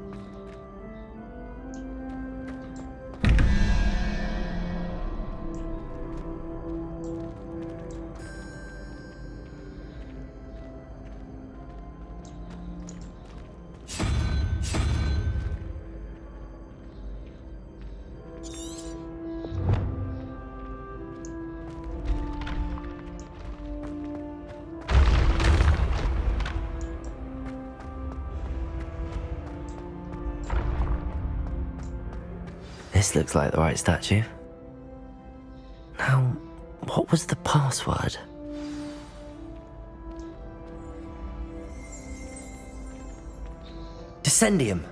This looks like the right statue. Now, what was the password? Descendium.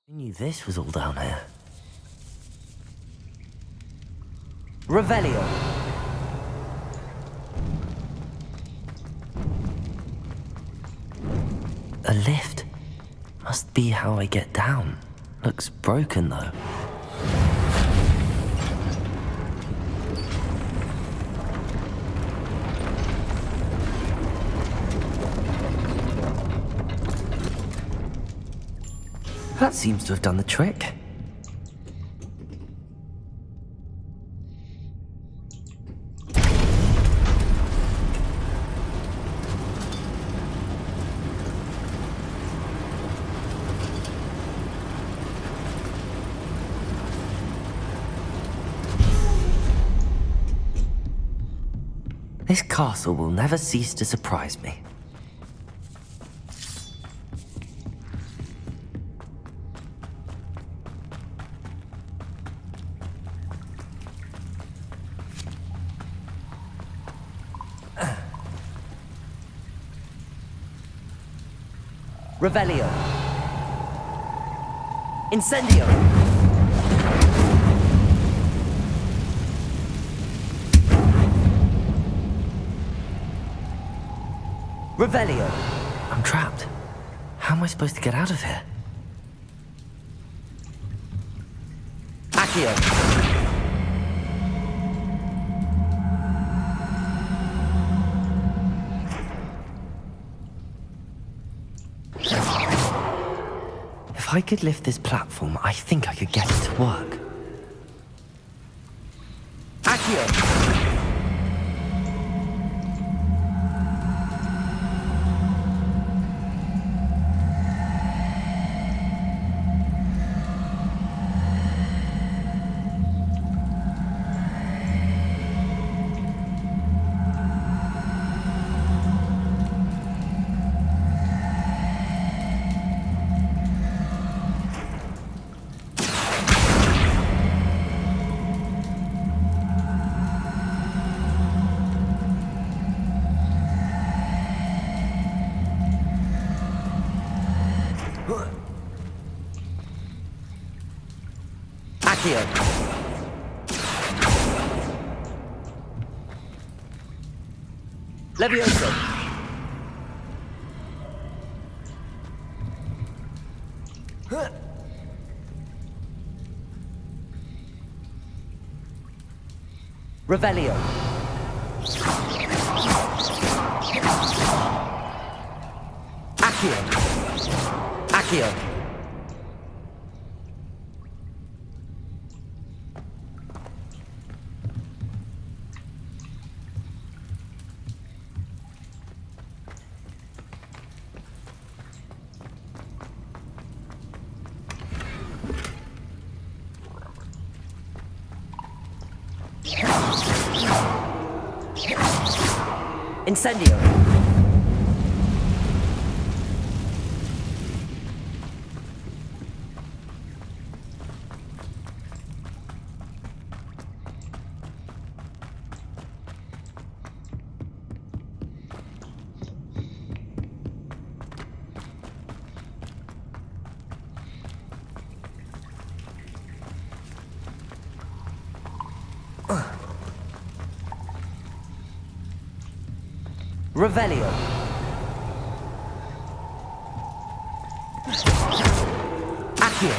I knew this was all down here. Revelio. A lift. Must be how I get down. Looks broken though. That seems to have done the trick. This castle will never cease to surprise me. Revelio. Incendio. Revelio. I'm trapped. How am I supposed to get out of here? Accio. If I could lift this platform, I think I could get it to work. Accio. Accio. Levioso. Revelio. Accio. Accio. Incendio. Revelio. Accio.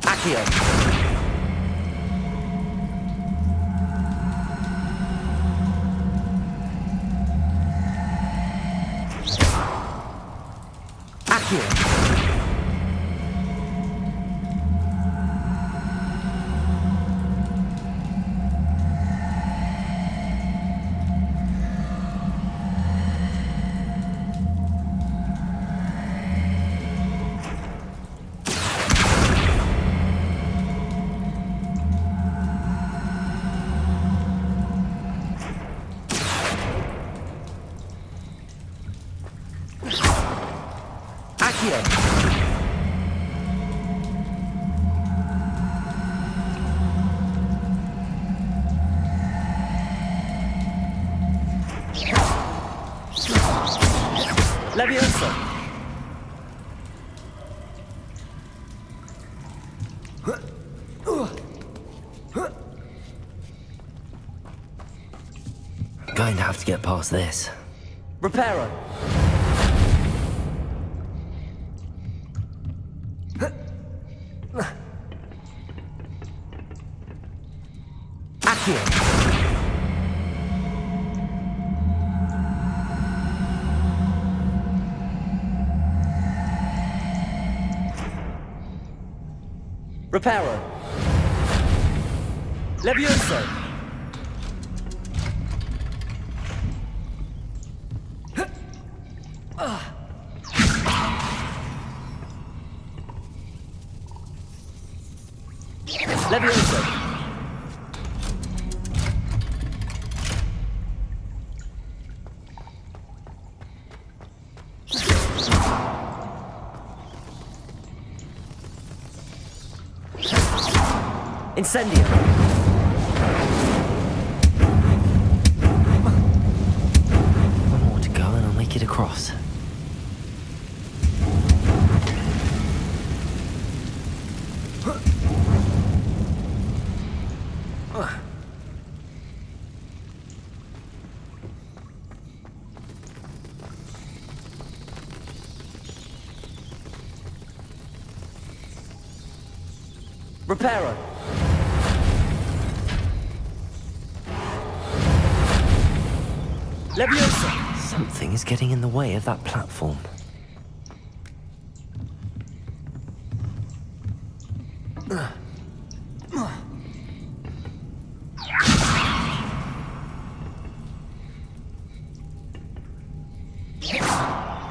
Accio. Accio. Levioso. Going to have to get past this. Reparo. Accio. Reparo. Levioso. Levioso. Incendio. One more to go and I'll make it across. Reparo. Leviosa. Something is getting in the way of that platform.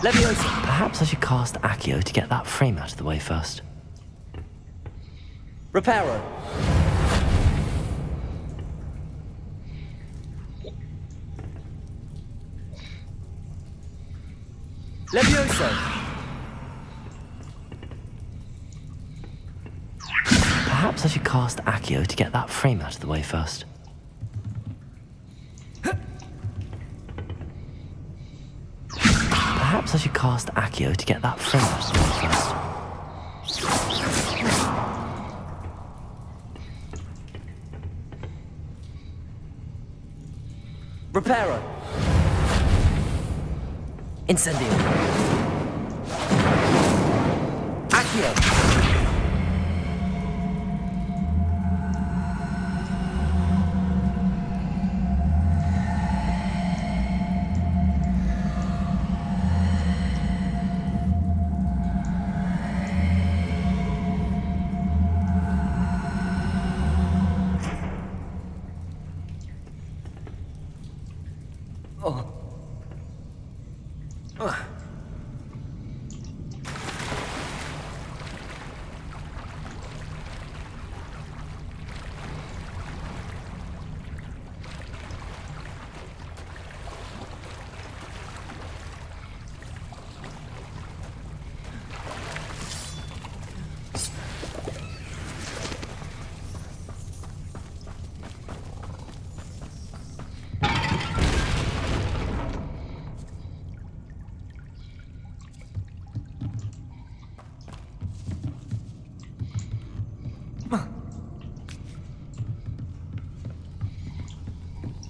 Leviosa. Perhaps I should cast Accio to get that frame out of the way first. Reparo. Levioso. Perhaps I should cast Accio to get that frame out of the way first. Perhaps I should cast Accio to get that frame out of the way first. Reparo. Incendio. Accio.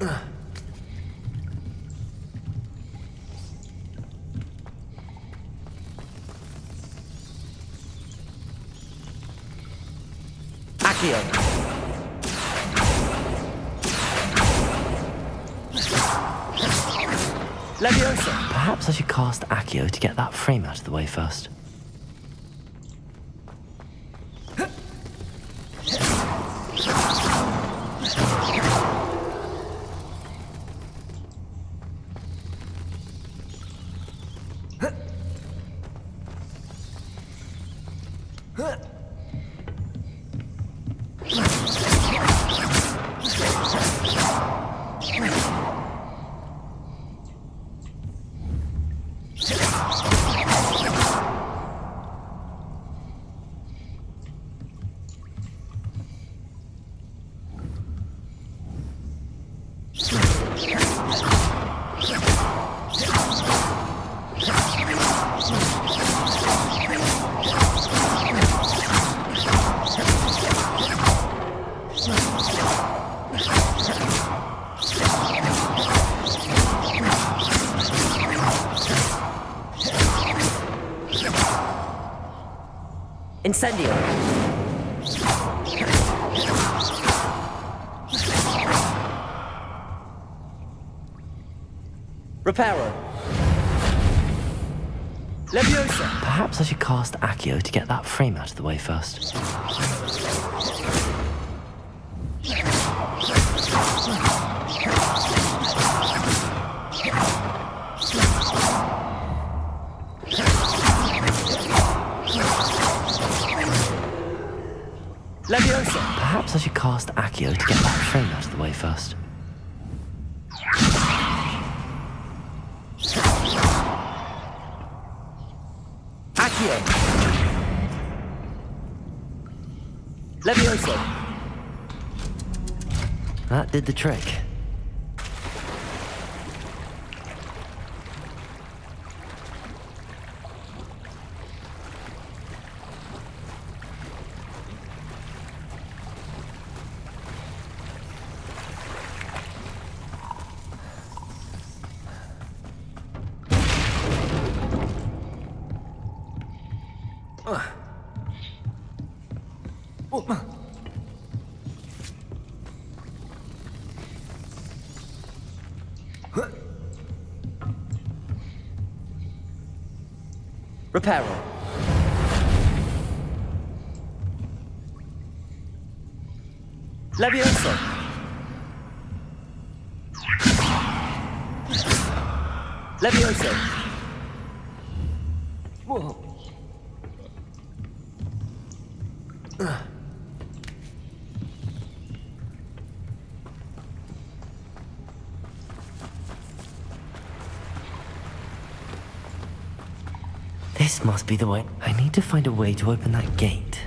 Accio. Leviosa. Perhaps I should cast Accio to get that frame out of the way first. Incendio. Reparo. Leviosa. Perhaps I should cast Accio to get that frame out of the way first. Leviosa. Perhaps I should cast Accio to get that frame out of the way first. Accio. Leviosa. That did the trick. Reparo. Leviosa. Leviosa. Whoa. This must be the way. I need to find a way to open that gate.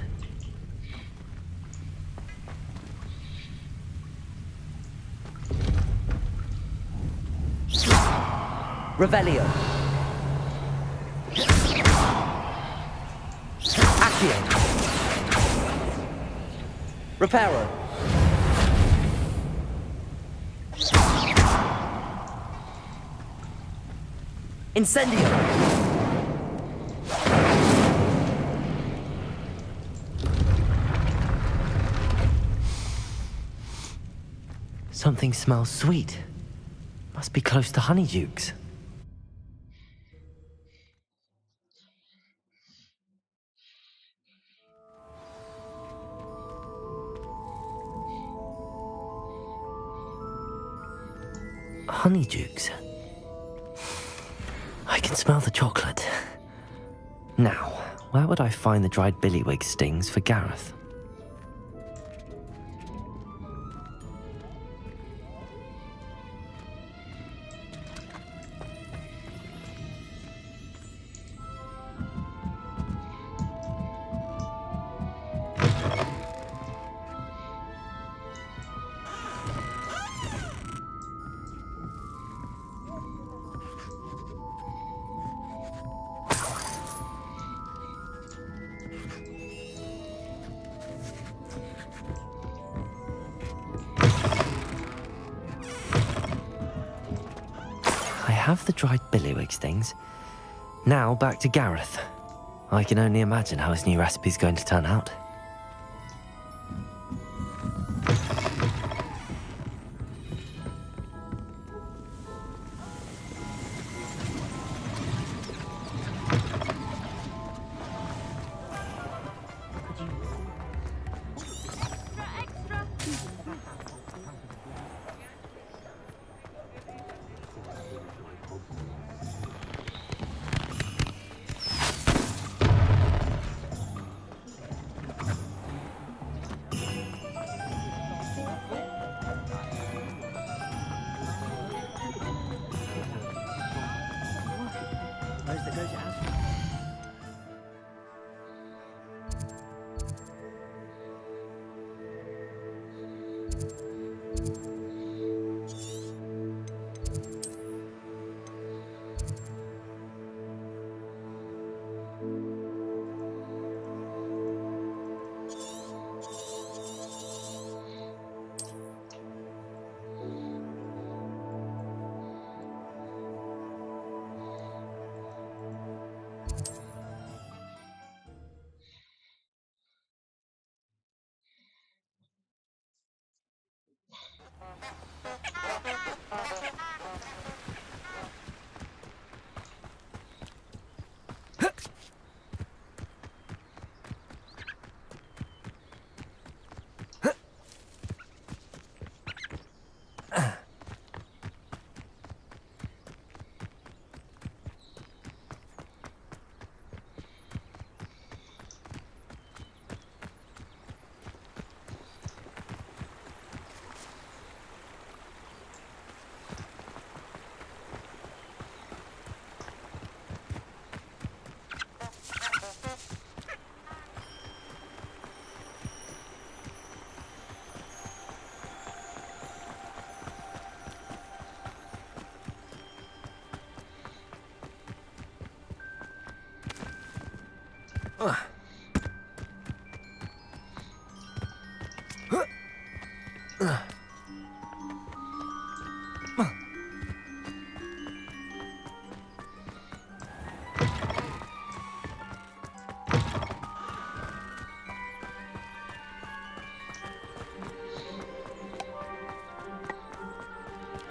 Revelio. Accio. Reparo. Incendio. Something smells sweet. Must be close to Honeydukes. Honeydukes. I can smell the chocolate. Now, where would I find the dried billywig stings for Gareth? I have the dried billywigs things. Now back to Gareth. I can only imagine how his new recipe's going to turn out.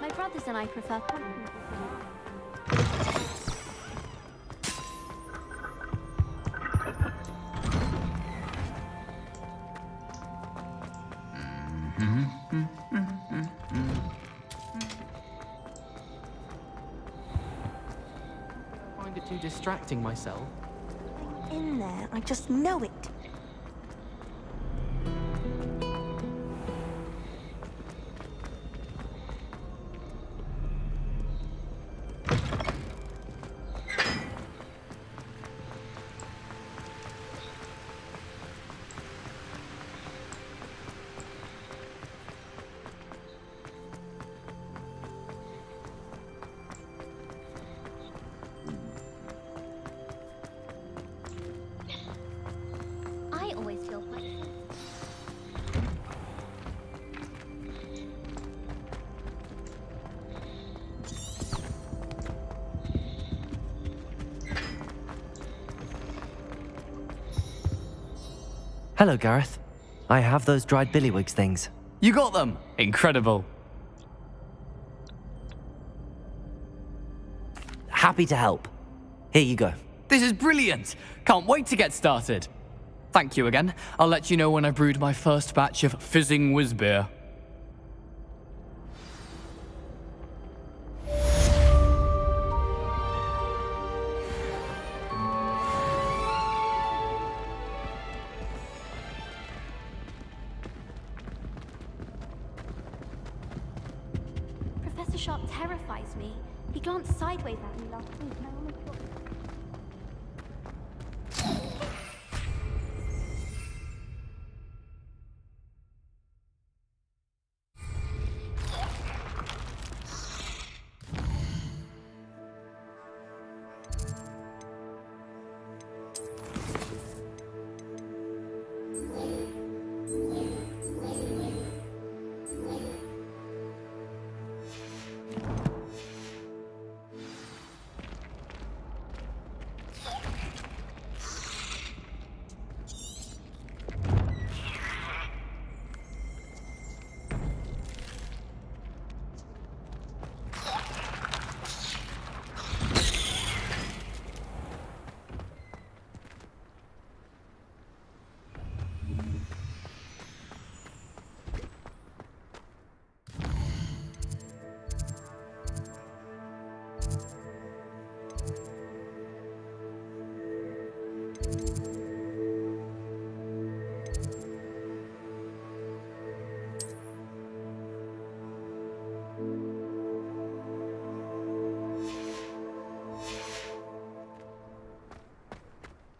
My brothers and I prefer pumpkin. Find it too distracting myself. In there, I just know it. I always feel quite safe. Hello, Gareth. I have those dried billywigs things. You got them! Incredible. Happy to help. Here you go. This is brilliant! Can't wait to get started. Thank you again. I'll let you know when I've brewed my first batch of fizzing whiz beer. Professor Sharp terrifies me. He glanced sideways at me last week and I almost thought...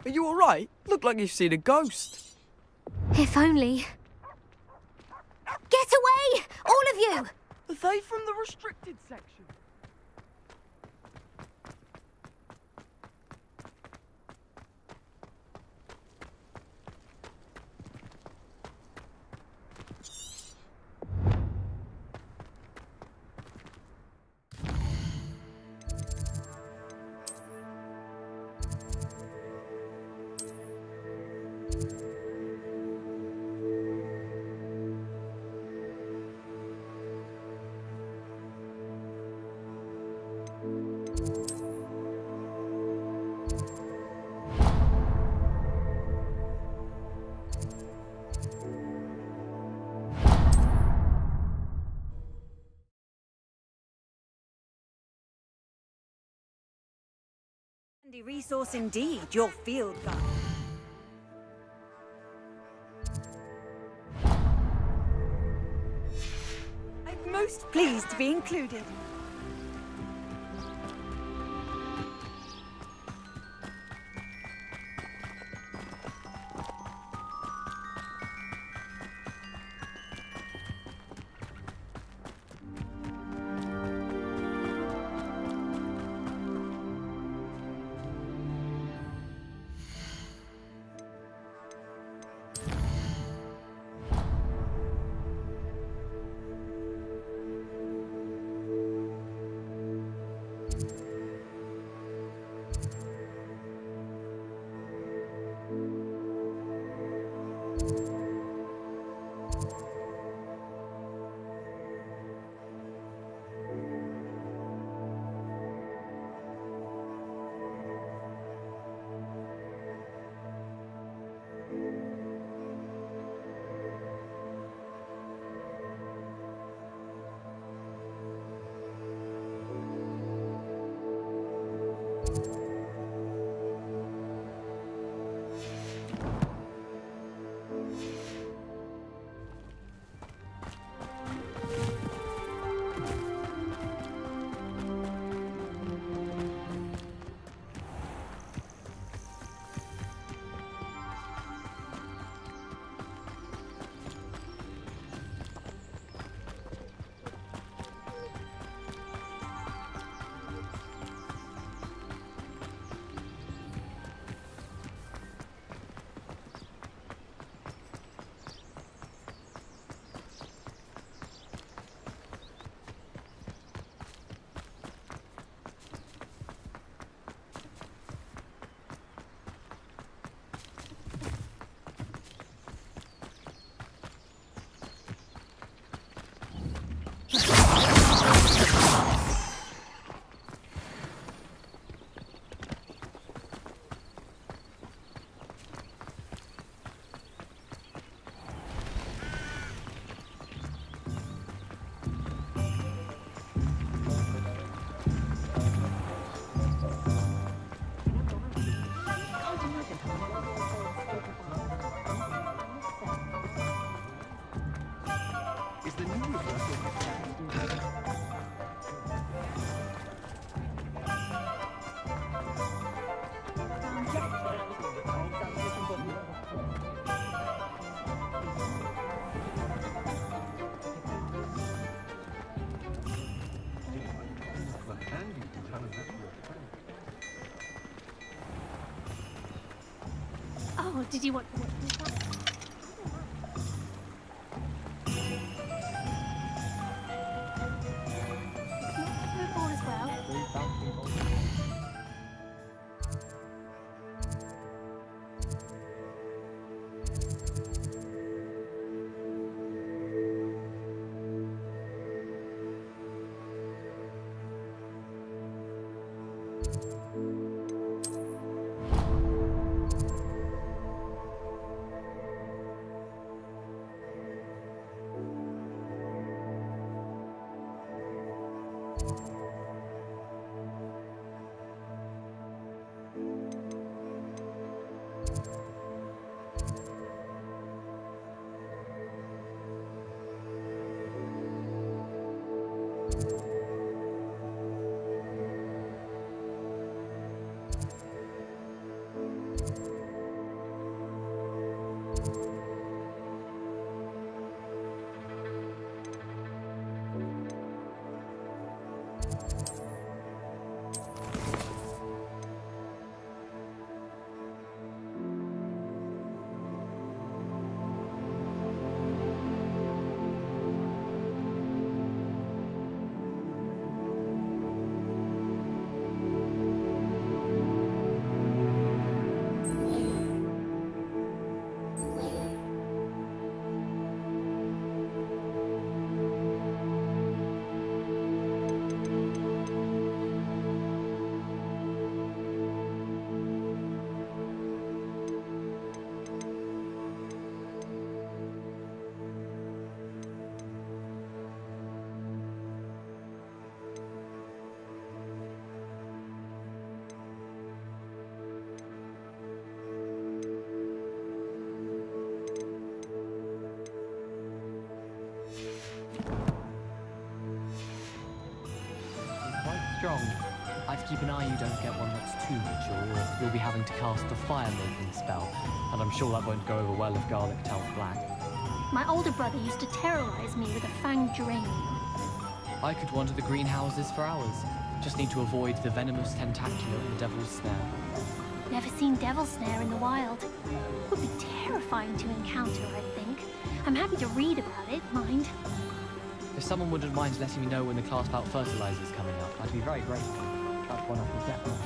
Are you alright? Look like you've seen a ghost. If only. Get away! All of you! Are they from the restricted section? Handy resource indeed, your field guide. I'm most pleased to be included. Oh, did you want to watch this back? Football as well. strong. I have to keep an eye you don't get one that's too mature, or you'll be having to cast the fire-making spell, and I'm sure that won't go over well if garlic turns black. My older brother used to terrorize me with a fanged geranium. I could wander the greenhouses for hours. Just need to avoid the venomous tentacula and the devil's snare. Never seen devil's snare in the wild. Would be terrifying to encounter, I think. I'm happy to read about it, mind. If someone wouldn't mind letting me know when the class bout fertilizer's coming up, I'd be very grateful. That's one I can definitely.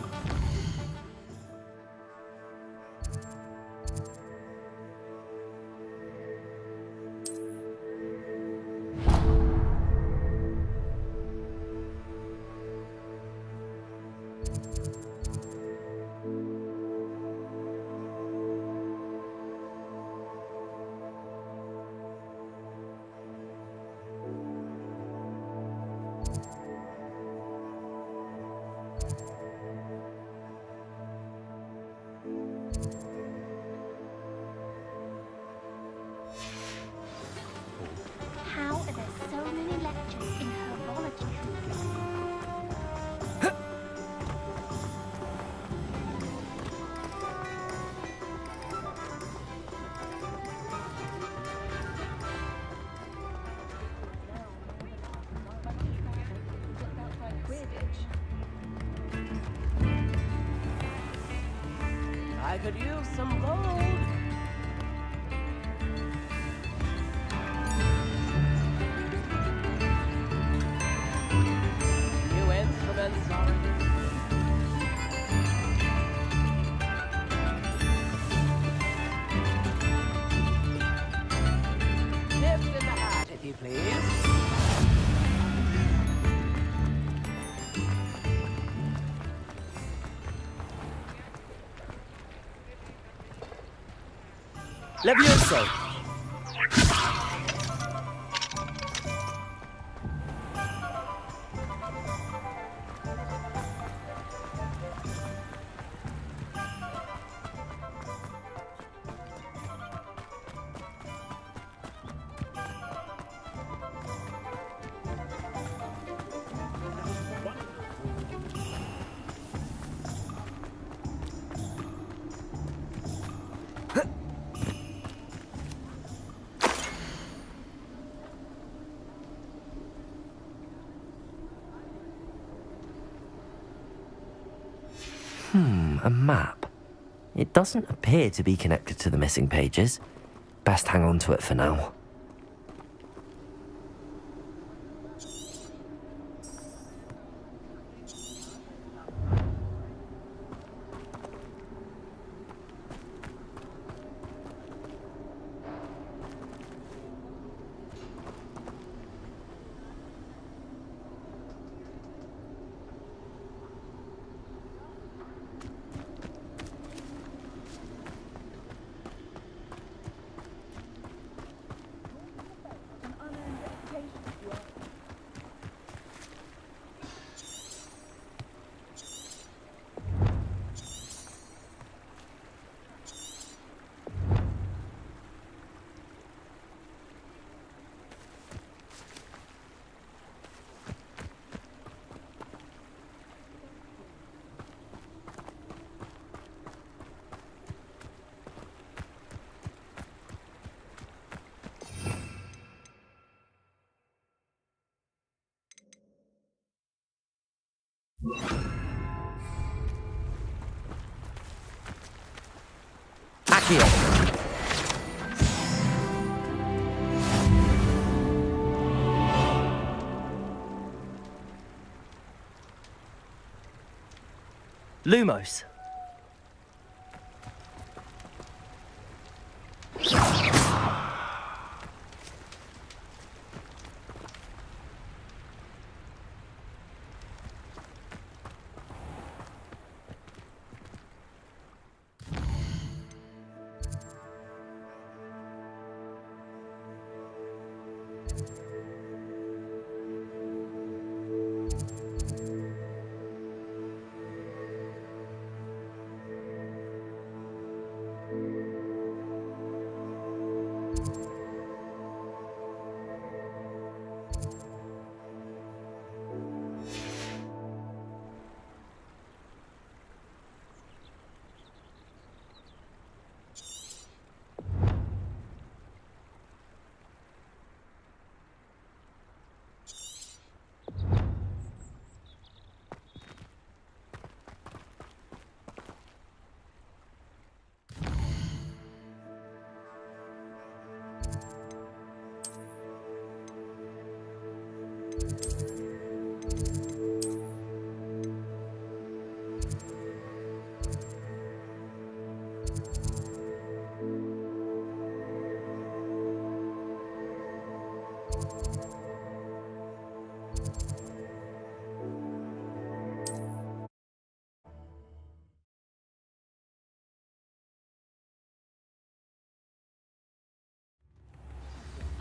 How are there so many lectures in herbology? I could use some gold. New instruments are nipped in the hat, if you please. Levioso! A map. It doesn't appear to be connected to the missing pages. Best hang on to it for now. Accio! Lumos.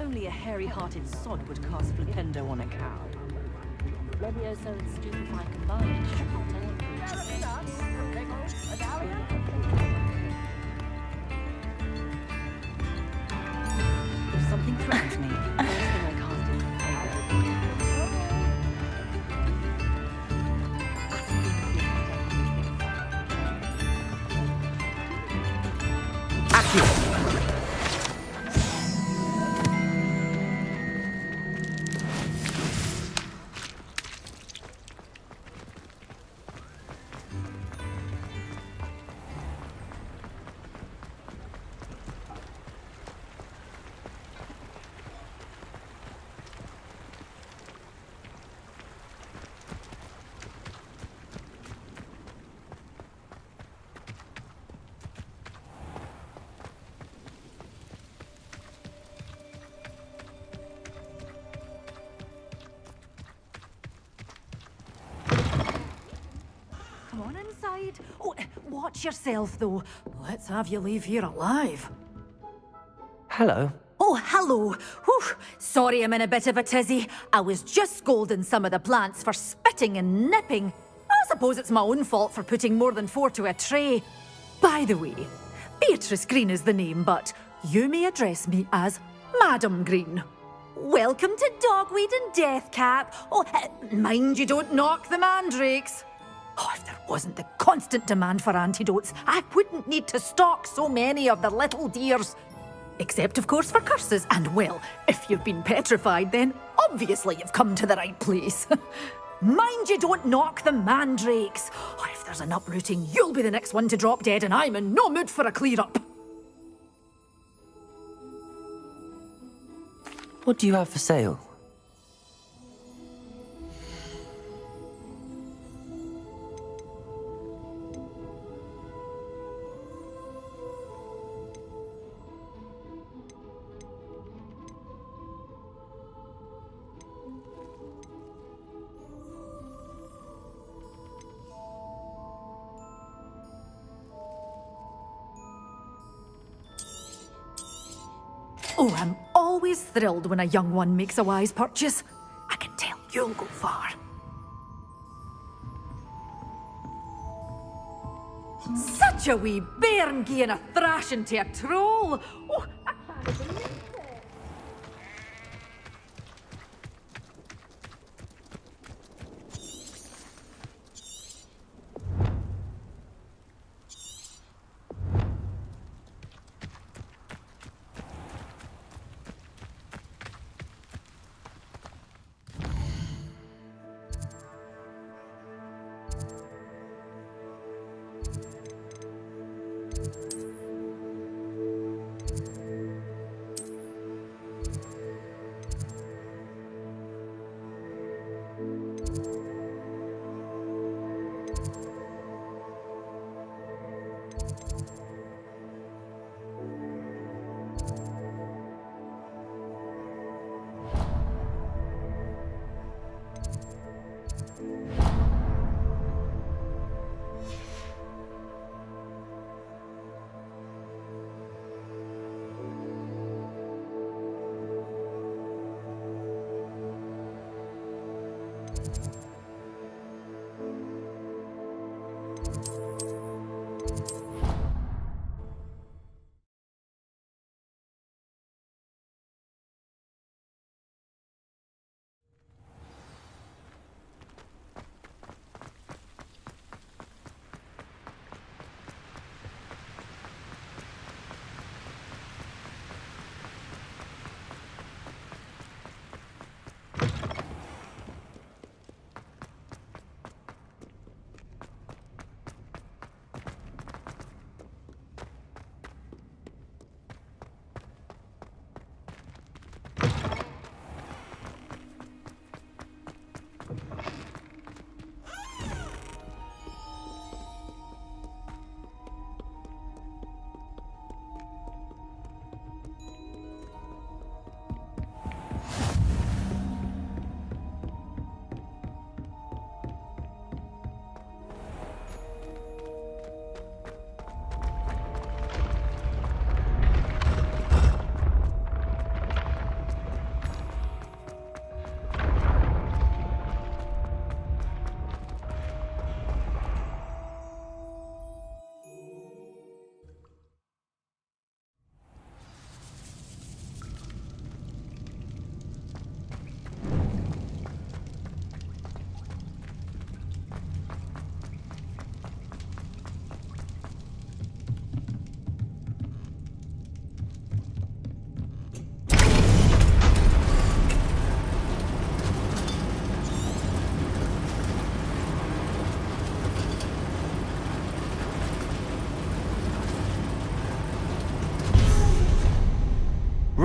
Only a hairy-hearted sod would cast Flipendo on a cow. Levioso and Stupefy combined. If something threatens me, the first thing I cast is Come on inside. Oh, watch yourself, though. Let's have you leave here alive. Hello. Oh, hello. Whew. Sorry I'm in a bit of a tizzy. I was just scolding some of the plants for spitting and nipping. I suppose it's my own fault for putting more than 4 to a tray. By the way, Beatrice Green is the name, but you may address me as Madam Green. Welcome to Dogweed and Deathcap. Oh, mind you don't knock the mandrakes. Oh, if there wasn't the constant demand for antidotes, I wouldn't need to stock so many of the little dears. Except, of course, for curses. And, well, if you've been petrified, then obviously you've come to the right place. Mind you don't knock the mandrakes. Oh, if there's an uprooting, you'll be the next one to drop dead, and I'm in no mood for a clear-up. What do you have for sale? Oh, I'm always thrilled when a young one makes a wise purchase. I can tell you'll go far. Such a wee bairn gieing a thrashing to a troll. Oh, I can't believe it.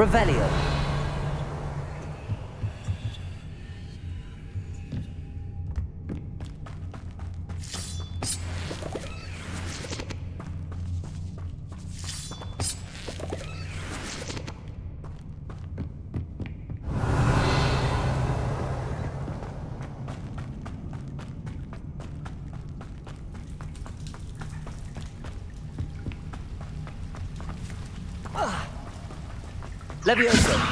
Revelio. Levioso.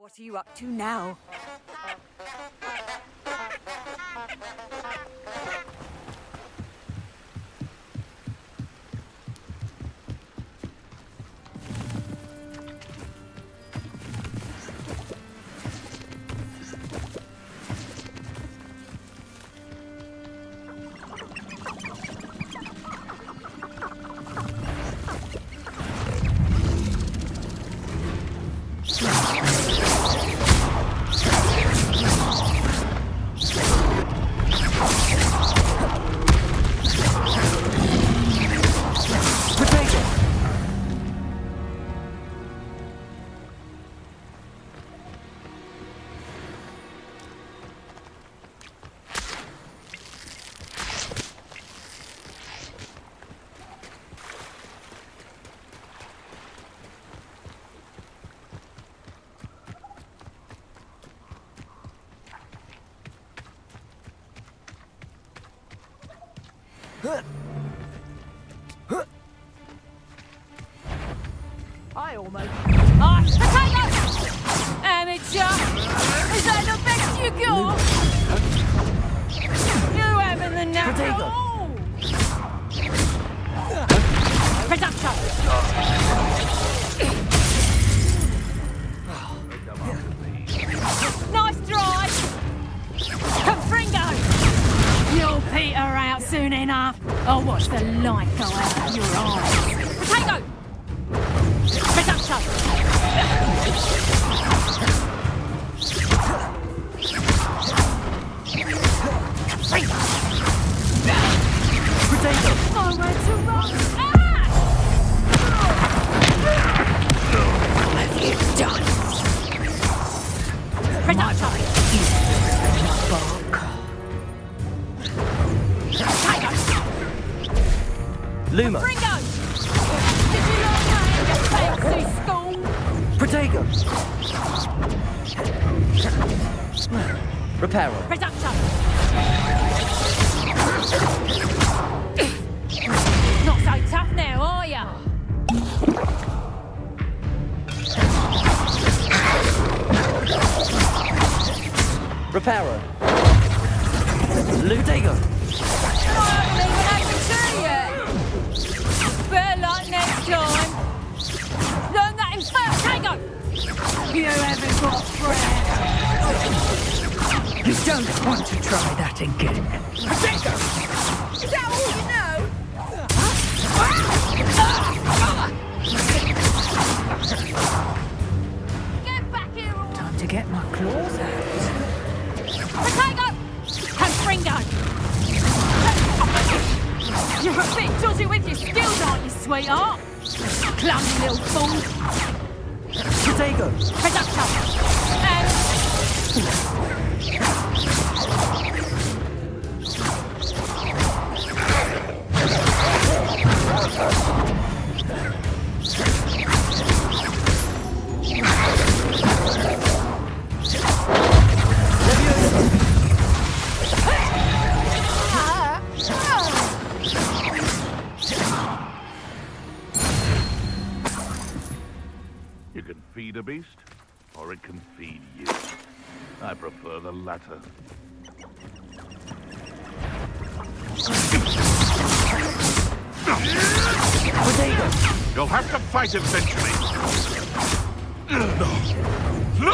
What are you up to now? I almost... Ah, potato! Amateur! Is that the best you got? You having the nut? Potato! Production! Nice try! Confringo! You'll peter out soon enough. I'll watch the light go out of your eyes. Potato! Production! Potato! Nowhere to run! What have you done? Production! Luma! Ringo! Did you learn that in your fancy school? Protego! Reparo! Production! Not so tough now, are ya? Reparo! Lutego! I haven't even had the tea yet. Better luck next time. Learn that in first. Tango! You haven't got breath. You don't want to try that again. Potato! Is that all you know? Get back here, all. Time to get my claws out. Potato! Confringo! You're a bit dodgy with your skills, aren't you, sweetheart? Clumsy little fool. Protego! Production! You can feed a beast, or it can feed you. I prefer the latter. You'll have to fight eventually. No!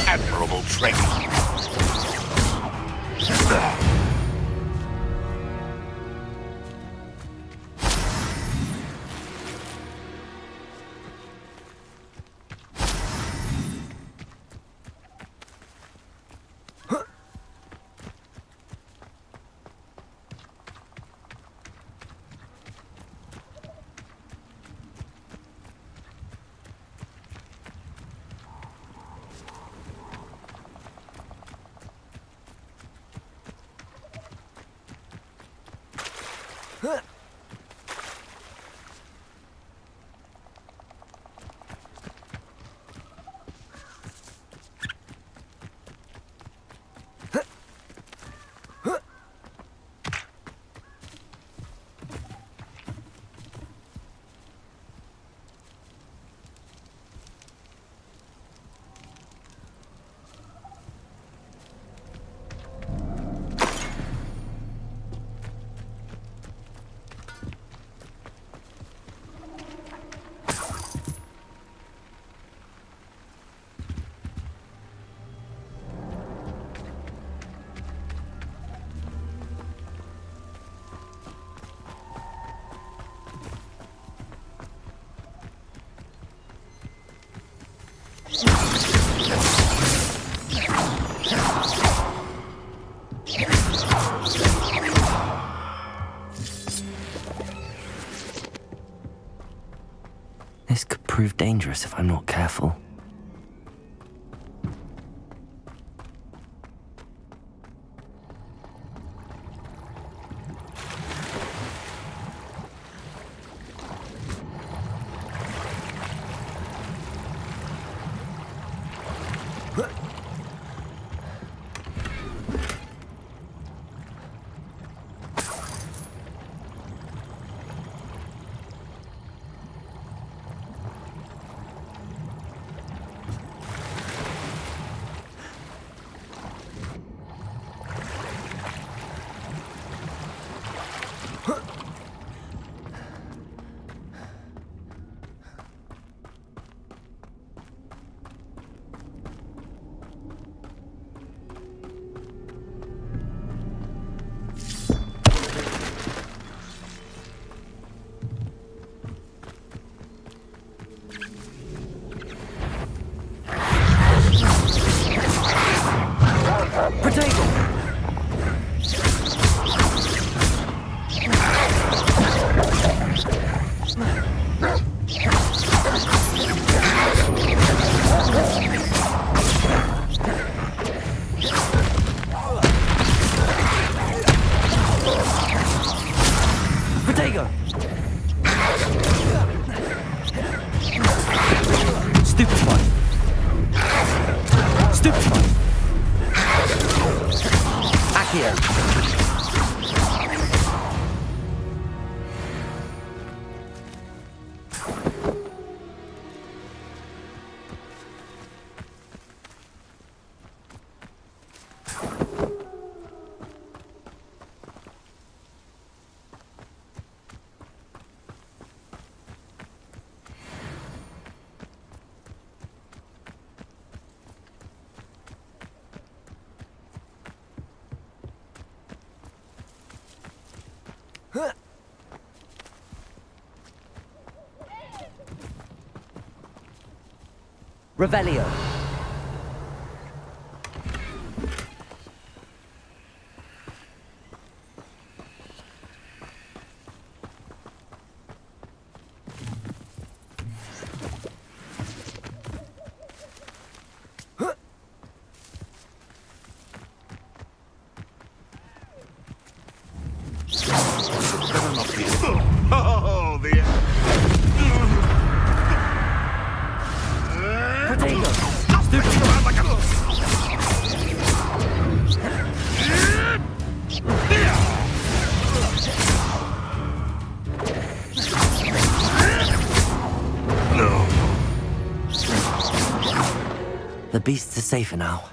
Admirable trick. This could prove dangerous if I'm not careful. Protego! Stupefy! Stupefy! Accio! Revelio. Oh, the... Protego! Stupid around like a... No. The beasts are safer now.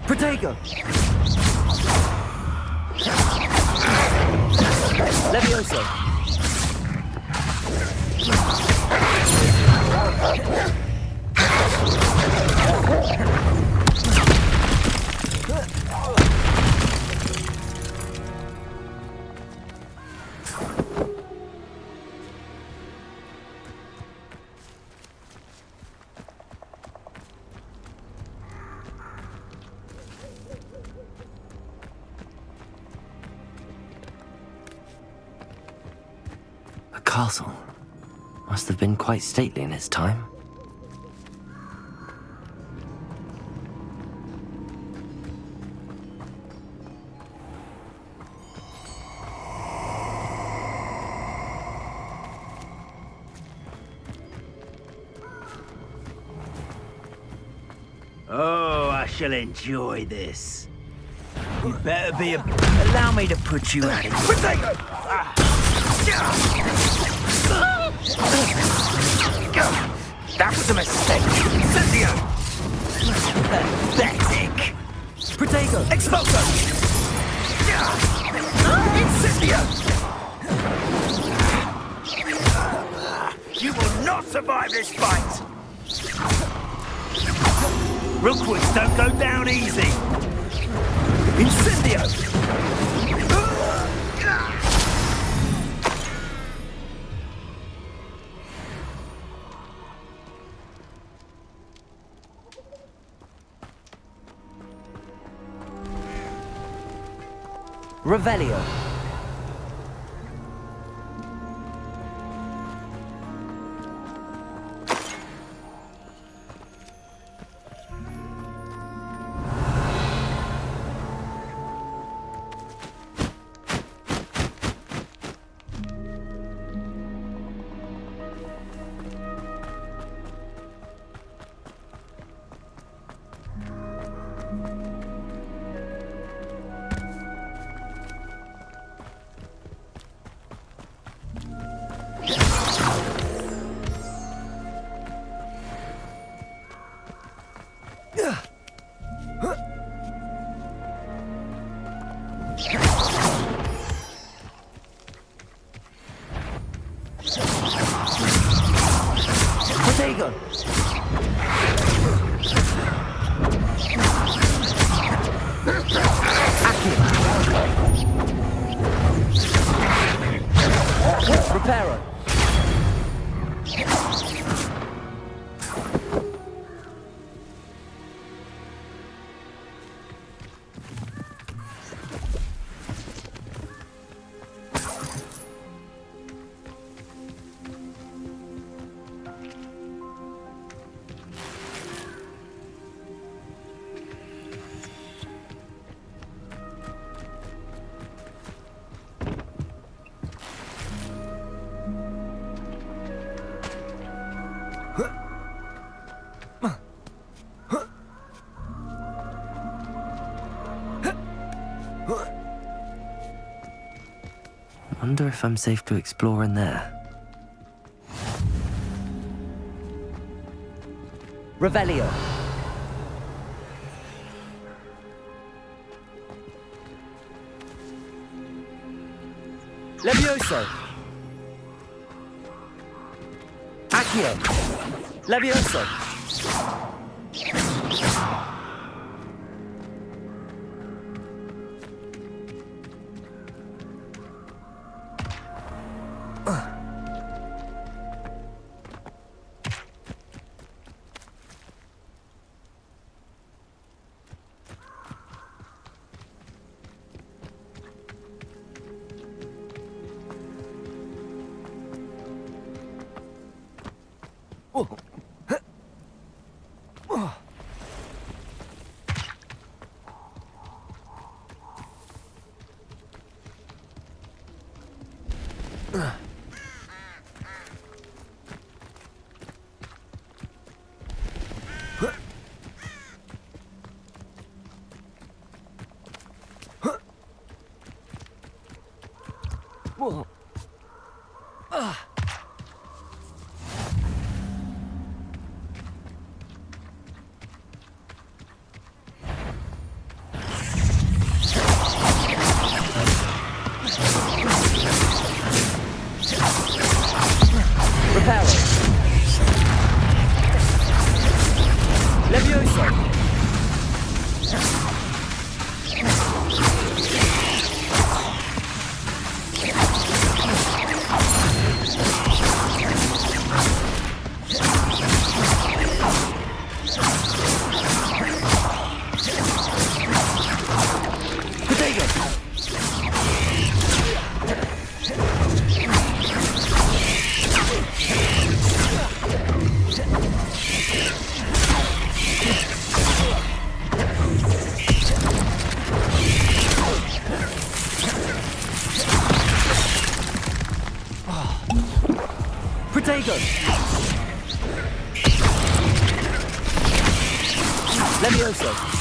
Protego! Levioso! A castle. Must have been quite stately in its time. Oh, I shall enjoy this. You better be a... Allow me to put you out of here. That was a mistake. Incendio! Pathetic. Protego! Expulso! Incendio! You will not survive this fight! Rookwoods don't go down easy! Incendio! Revelio. Levioso! Reparo! Wonder if I'm safe to explore in there. Revelio. Levioso. Accio. Levioso. Levioso.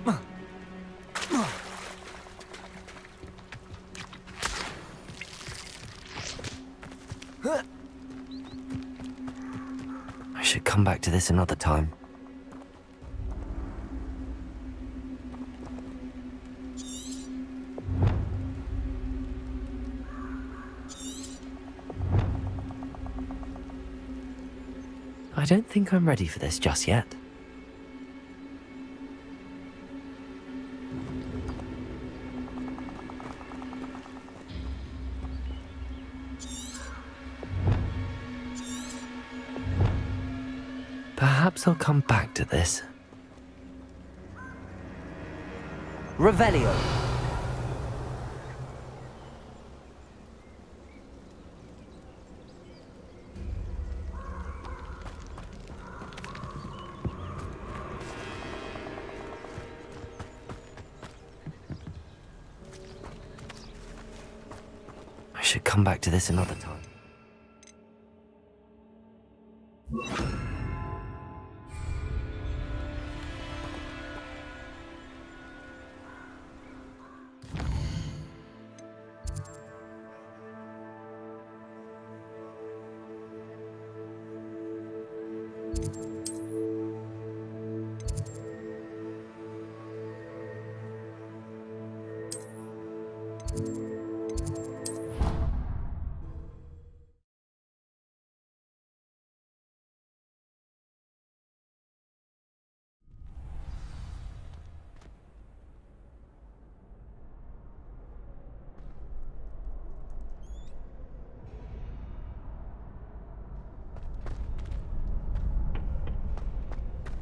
I should come back to this another time. I don't think I'm ready for this just yet. Perhaps I'll come back to this. Revelio. I should come back to this another time.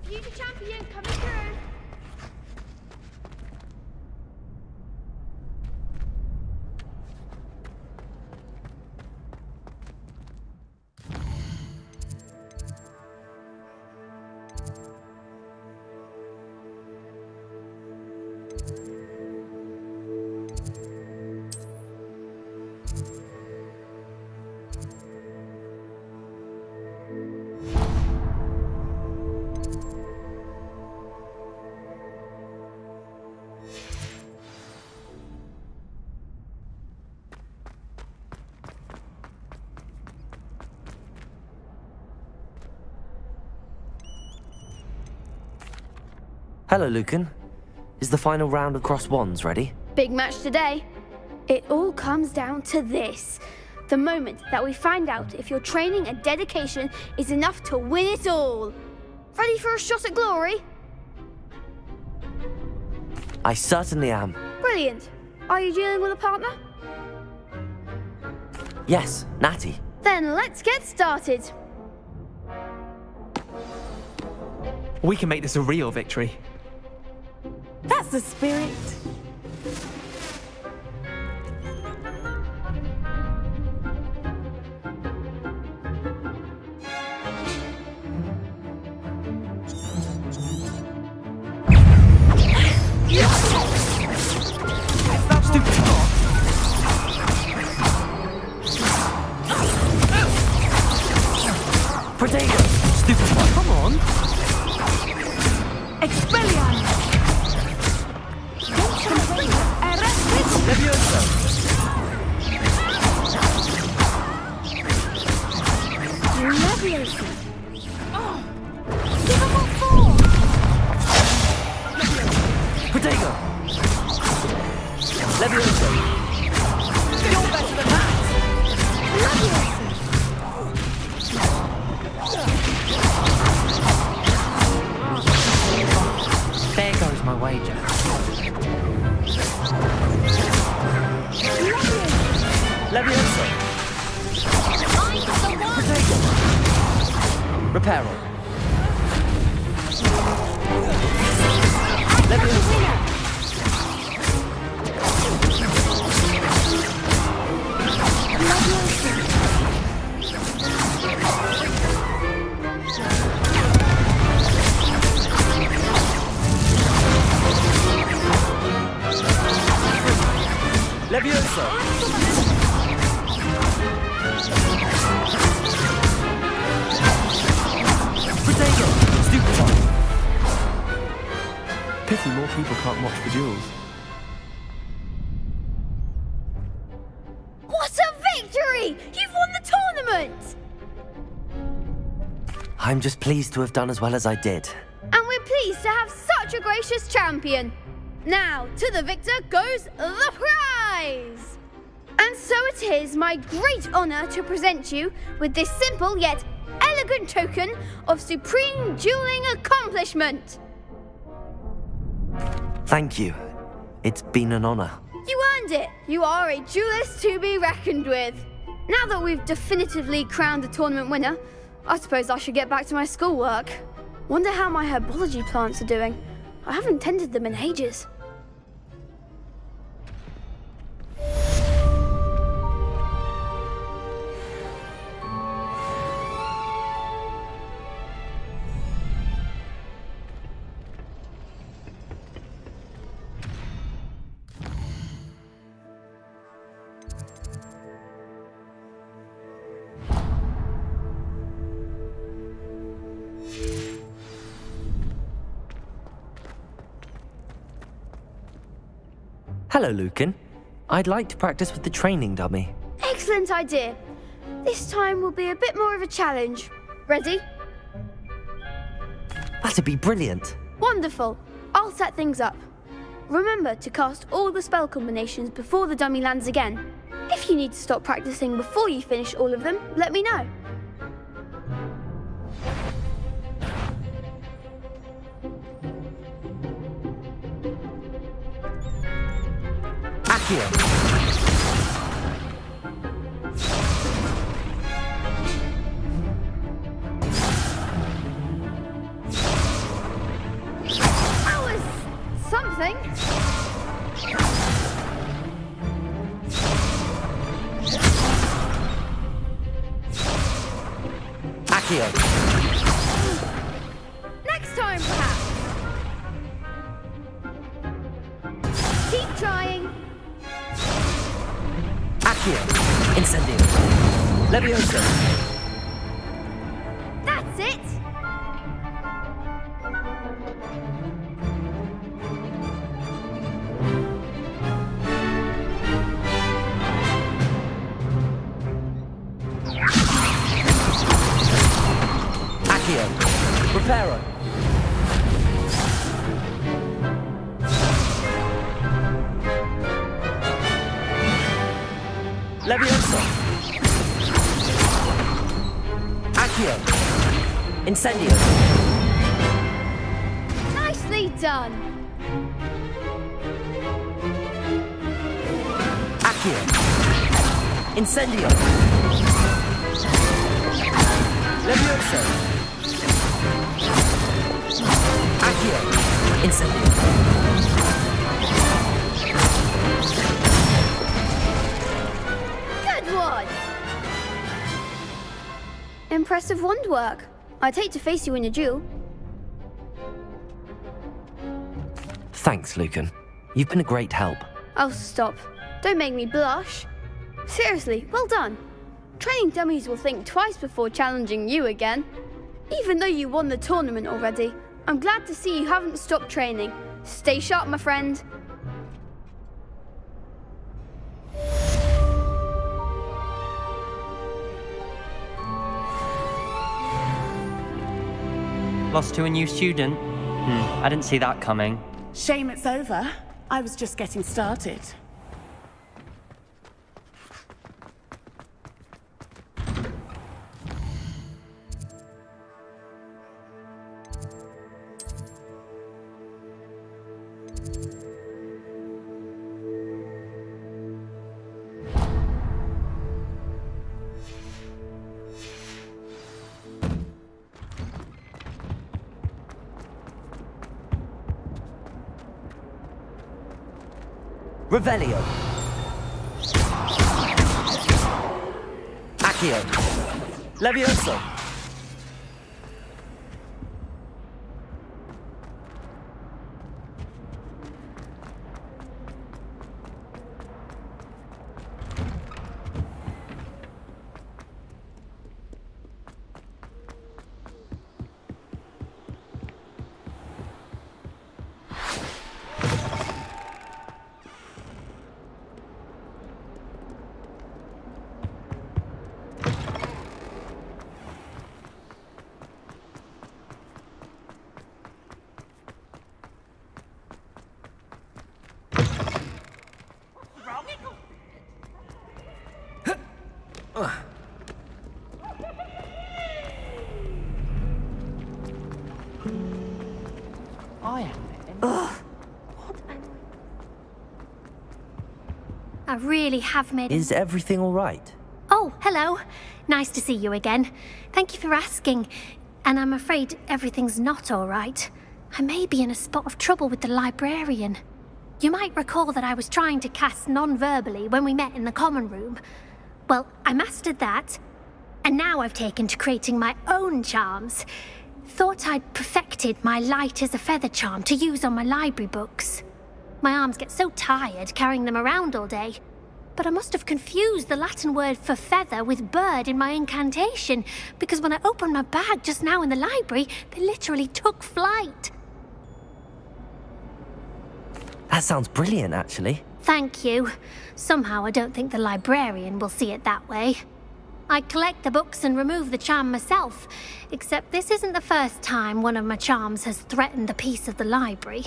Future champion coming through. Hello, Lucan. Is the final round of Cross Wands ready? Big match today. It all comes down to this. The moment that we find out if your training and dedication is enough to win it all. Ready for a shot at glory? I certainly am. Brilliant. Are you dealing with a partner? Yes, Natty. Then let's get started. We can make this a real victory. That's the spirit. Protego! Stupid one. Come on. Expelliarmus. Levioso. Levioso. Give him a four. Protego. Levioso. You're better than that. Levioso. There goes my wager. Levioso. Protego. Reparo. Levioso. Levioso. Protego. Stupid one. pity more people can't watch the duels. What a victory! You've won the tournament! I'm just pleased to have done as well as I did. And we're pleased to have such a gracious champion. Now, to the victor goes the prize! And so it is my great honour to present you with this simple yet elegant token of supreme dueling accomplishment. Thank you. It's been an honor. You earned it. You are a duelist to be reckoned with. Now that we've definitively crowned the tournament winner, I suppose I should get back to my schoolwork. Wonder how my herbology plants are doing. I haven't tended them in ages. Hello, Lucan. I'd like to practice with the training dummy. Excellent idea. This time will be a bit more of a challenge. Ready? That'd be brilliant. Wonderful. I'll set things up. Remember to cast all the spell combinations before the dummy lands again. If you need to stop practicing before you finish all of them, let me know. Accio. That was something. Accio. Next time, perhaps. Keep trying. Accio. Incendio. Levioso. That's it. Accio. Reparo. Levioso. Accio. Incendio. Nicely done. Accio. Incendio. Levioso. Accio. Incendio. Good one. Impressive wand work. I'd hate to face you in a duel. Thanks, Lucan. You've been a great help. Oh, stop. Don't make me blush. Seriously, well done. Training dummies will think twice before challenging you again. Even though you won the tournament already, I'm glad to see you haven't stopped training. Stay sharp, my friend. Lost to a new student? I didn't see that coming. Shame it's over. I was just getting started. Revelio. Accio. Levioso. I really have made Is everything all right? Oh, hello. Nice to see you again. Thank you for asking. And I'm afraid everything's not all right. I may be in a spot of trouble with the librarian. You might recall that I was trying to cast non-verbally when we met in the common room. Well, I mastered that, and now I've taken to creating my own charms. Thought I'd perfected my light as a feather charm to use on my library books. My arms get so tired carrying them around all day. But I must have confused the Latin word for feather with bird in my incantation, because when I opened my bag just now in the library, they literally took flight. That sounds brilliant, actually. Thank you. Somehow I don't think the librarian will see it that way. I collect the books and remove the charm myself, except this isn't the first time one of my charms has threatened the peace of the library.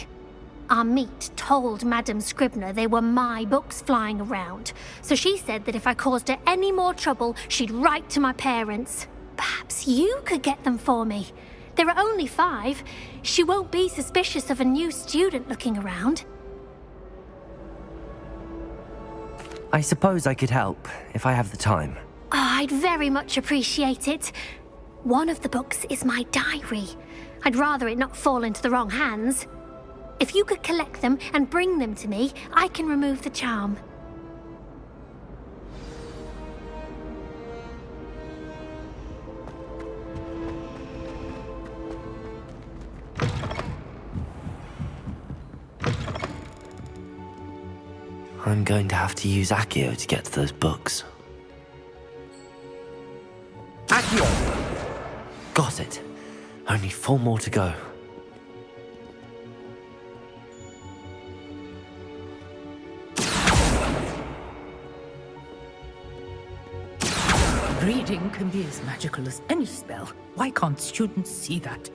Our meet told Madame Scribner they were my books flying around, so she said that if I caused her any more trouble, she'd write to my parents. Perhaps you could get them for me. There are only 5. She won't be suspicious of a new student looking around. I suppose I could help, if I have the time. Oh, I'd very much appreciate it. One of the books is my diary. I'd rather it not fall into the wrong hands. If you could collect them and bring them to me, I can remove the charm. I'm going to have to use Accio to get to those books. Accio! Got it. Only 4 more to go. Reading can be as magical as any spell. Why can't students see that?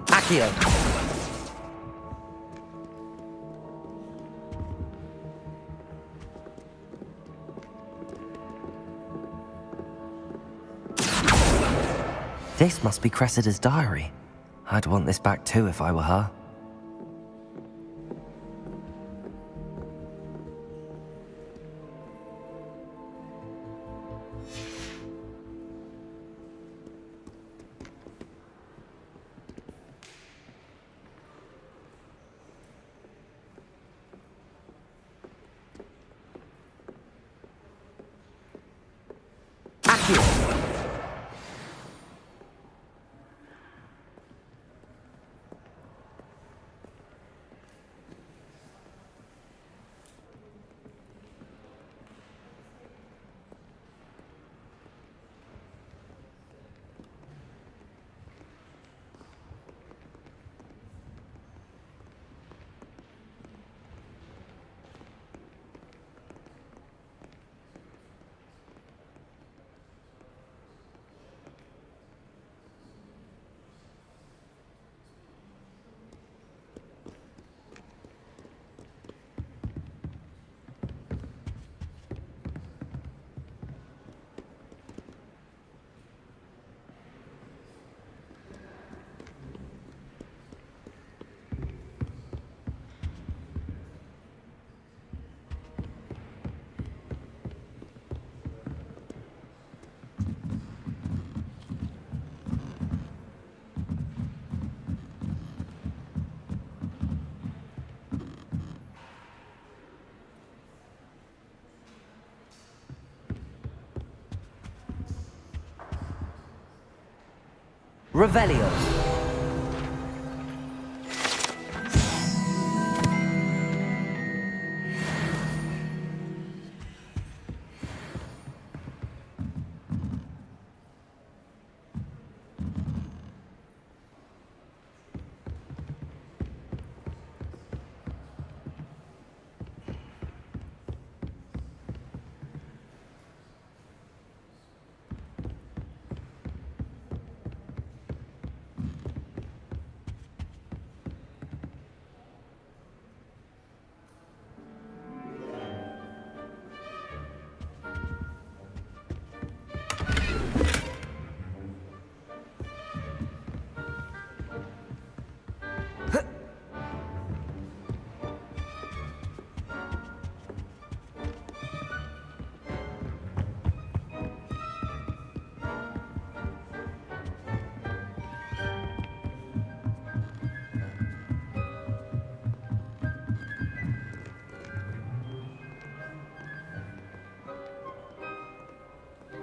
Accio! This must be Cressida's diary. I'd want this back too if I were her. Revelio.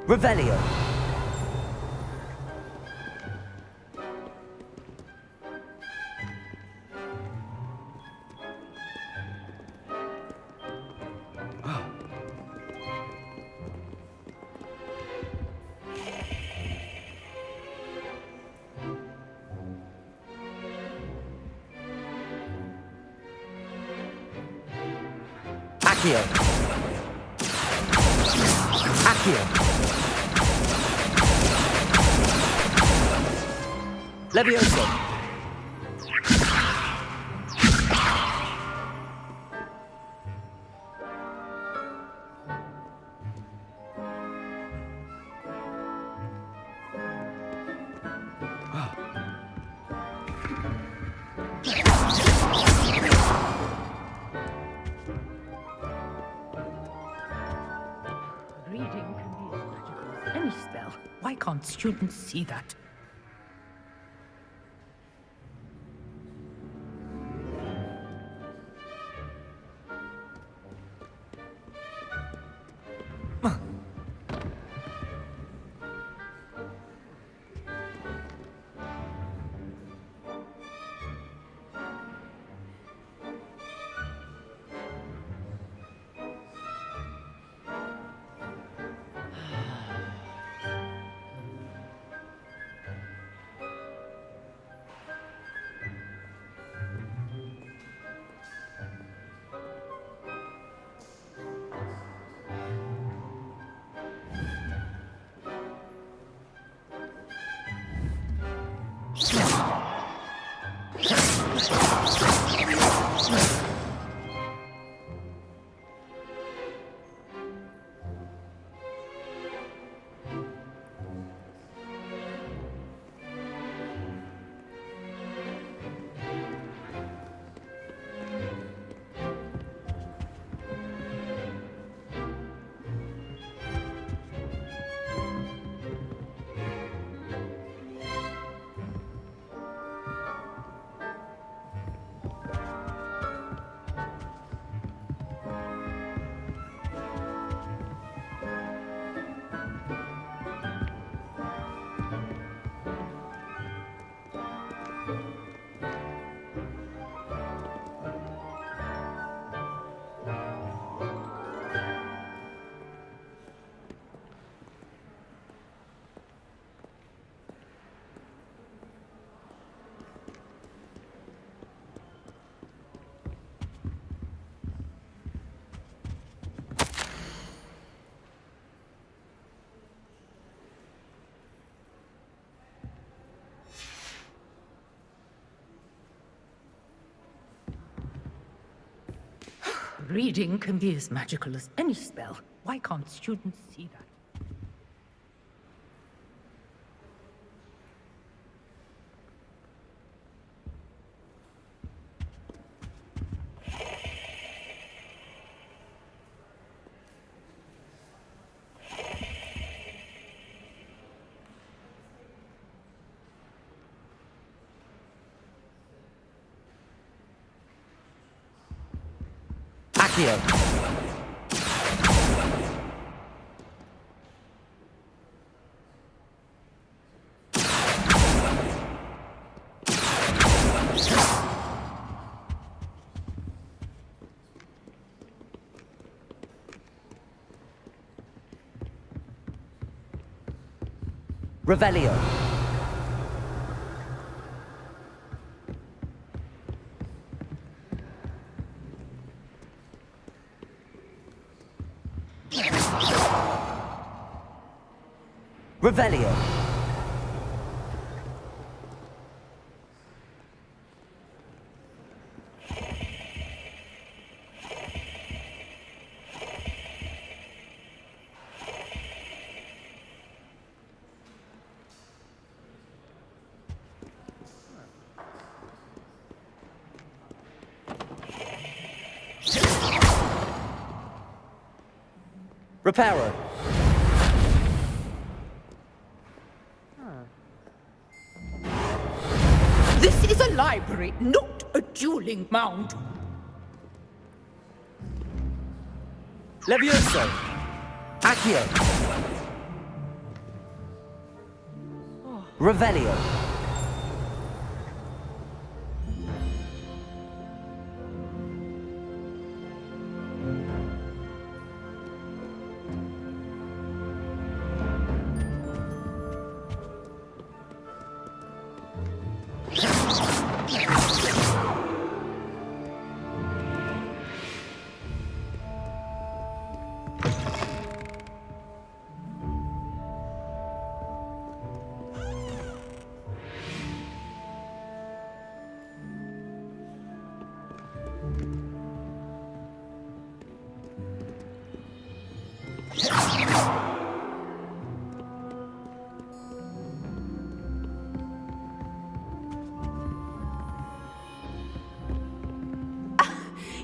Revelio. Accio. Accio. Levioso. Reading can be as magical as any spell. Why can't students see that? Reading can be as magical as any spell. Why can't students see that? Accio. Revelio. Revelio. Reparo. This is a library, not a dueling mound. Levioso. Accio. Revelio.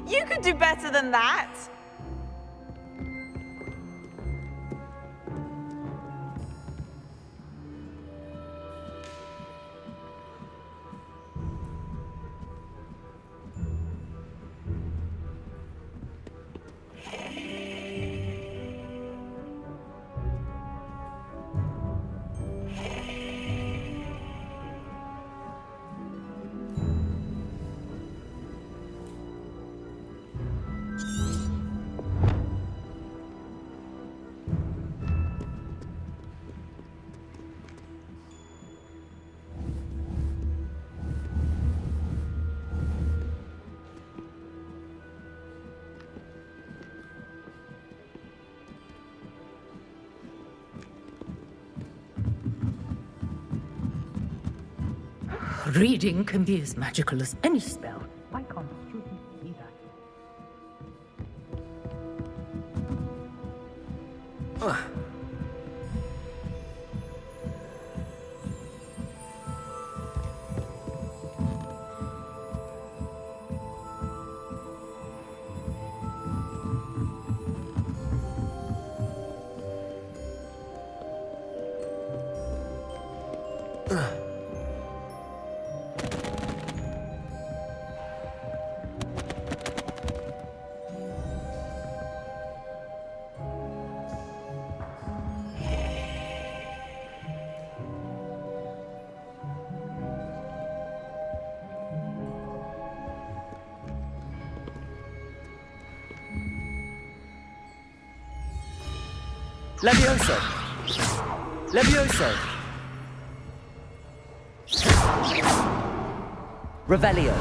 You could do better than that. Reading can be as magical as any spell. Why can't students see that? Levioso. Levioso. Revelio.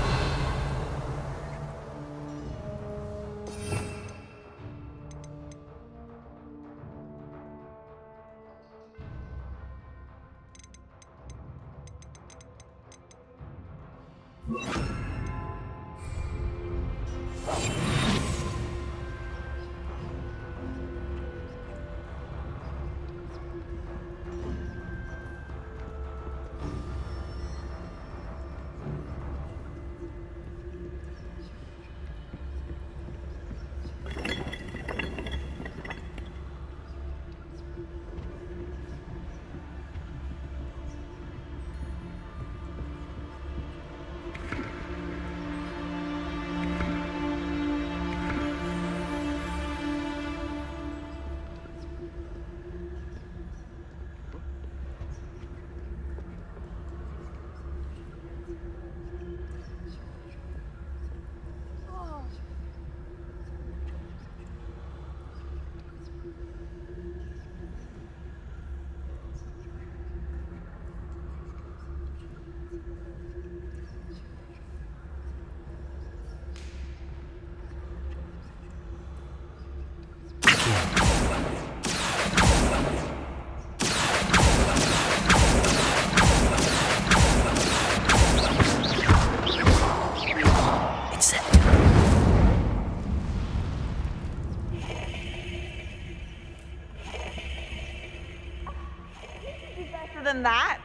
Better than that.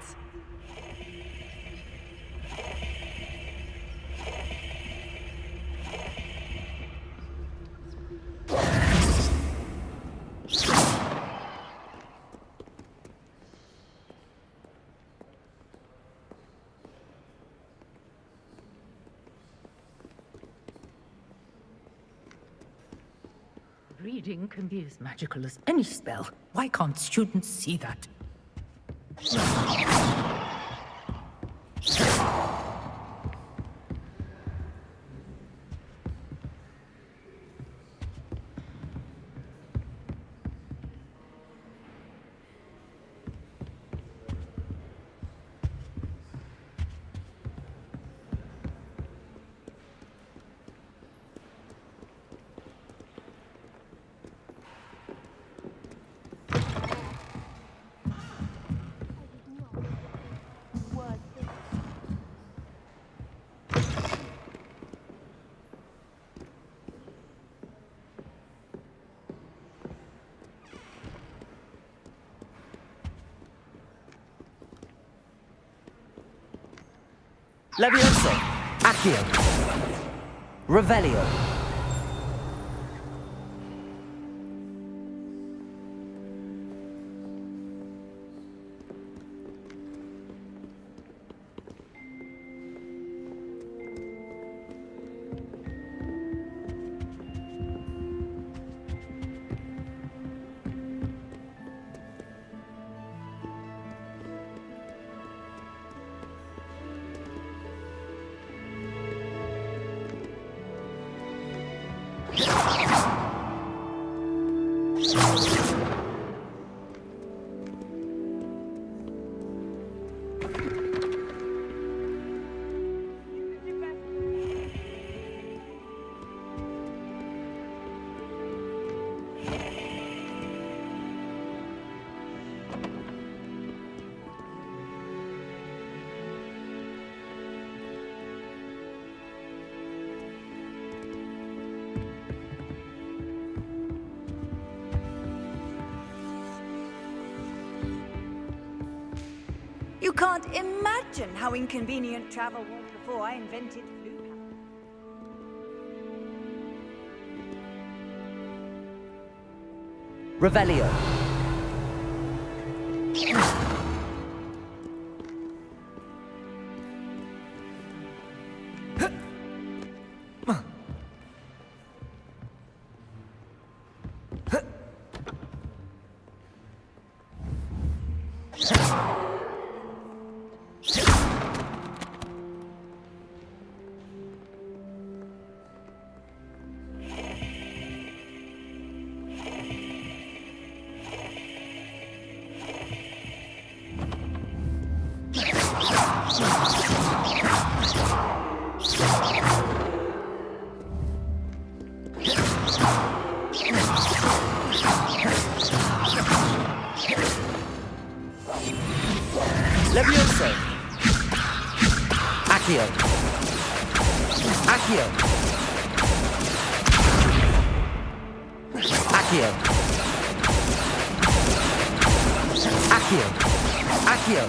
Reading can be as magical as any spell. Why can't students see that? Levioso, Accio, Revelio. You can't imagine how inconvenient travel was before I invented flu. Revelio. Levioso. Accio. Accio. Accio. Accio. Accio.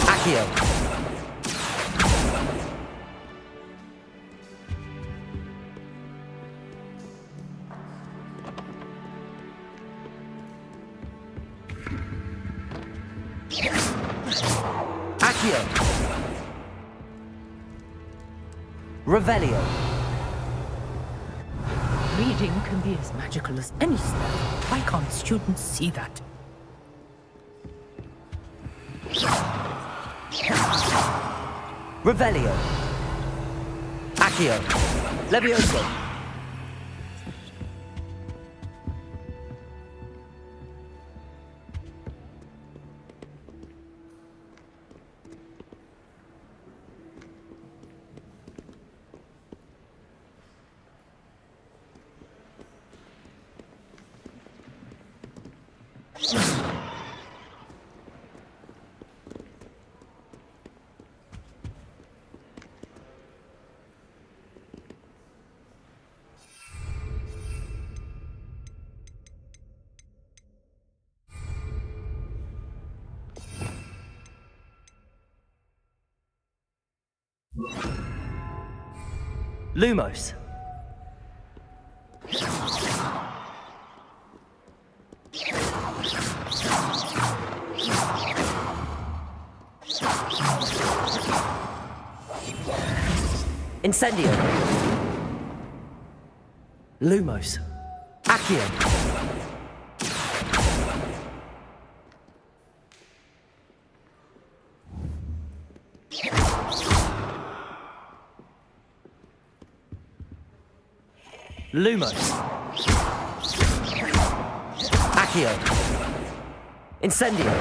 Accio. Accio. Revelio. Reading can be as magical as any spell. Why can't students see that? Revelio. Accio. Levioso. Lumos. Incendio. Lumos. Accio. Lumos. Accio. Incendio.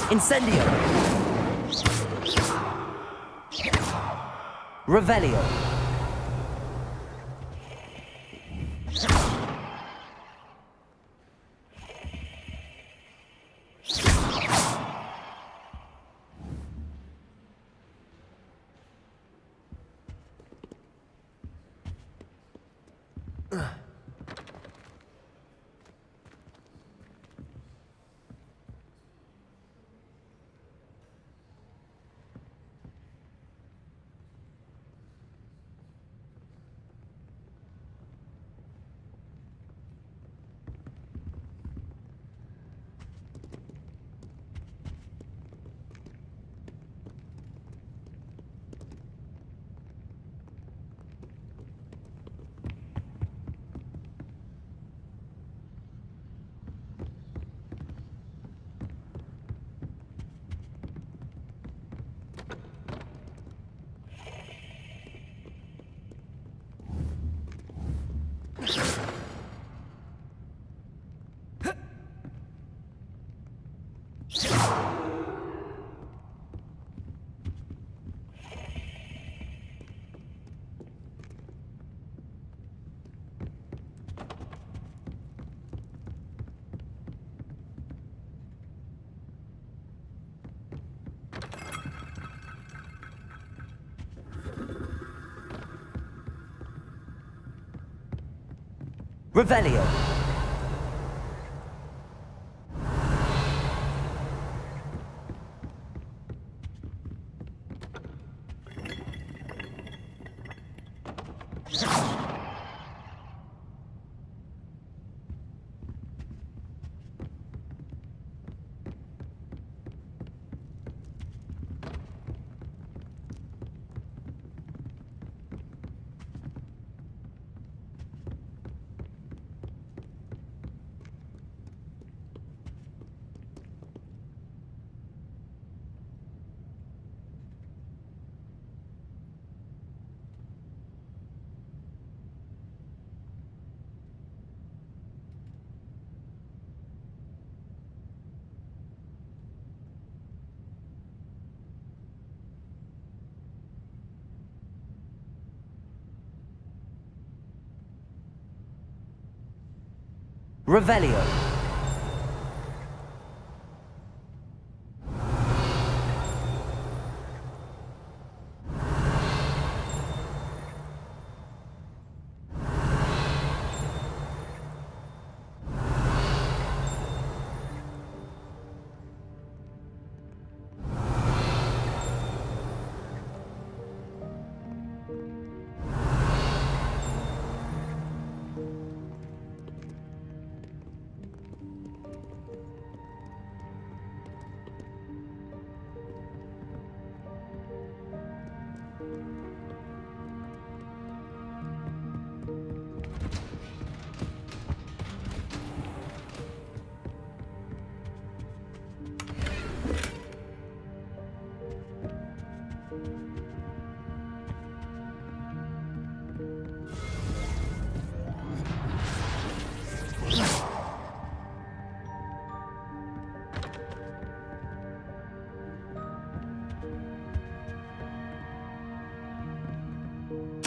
Incendio. Revelio. Revelio. Revelio.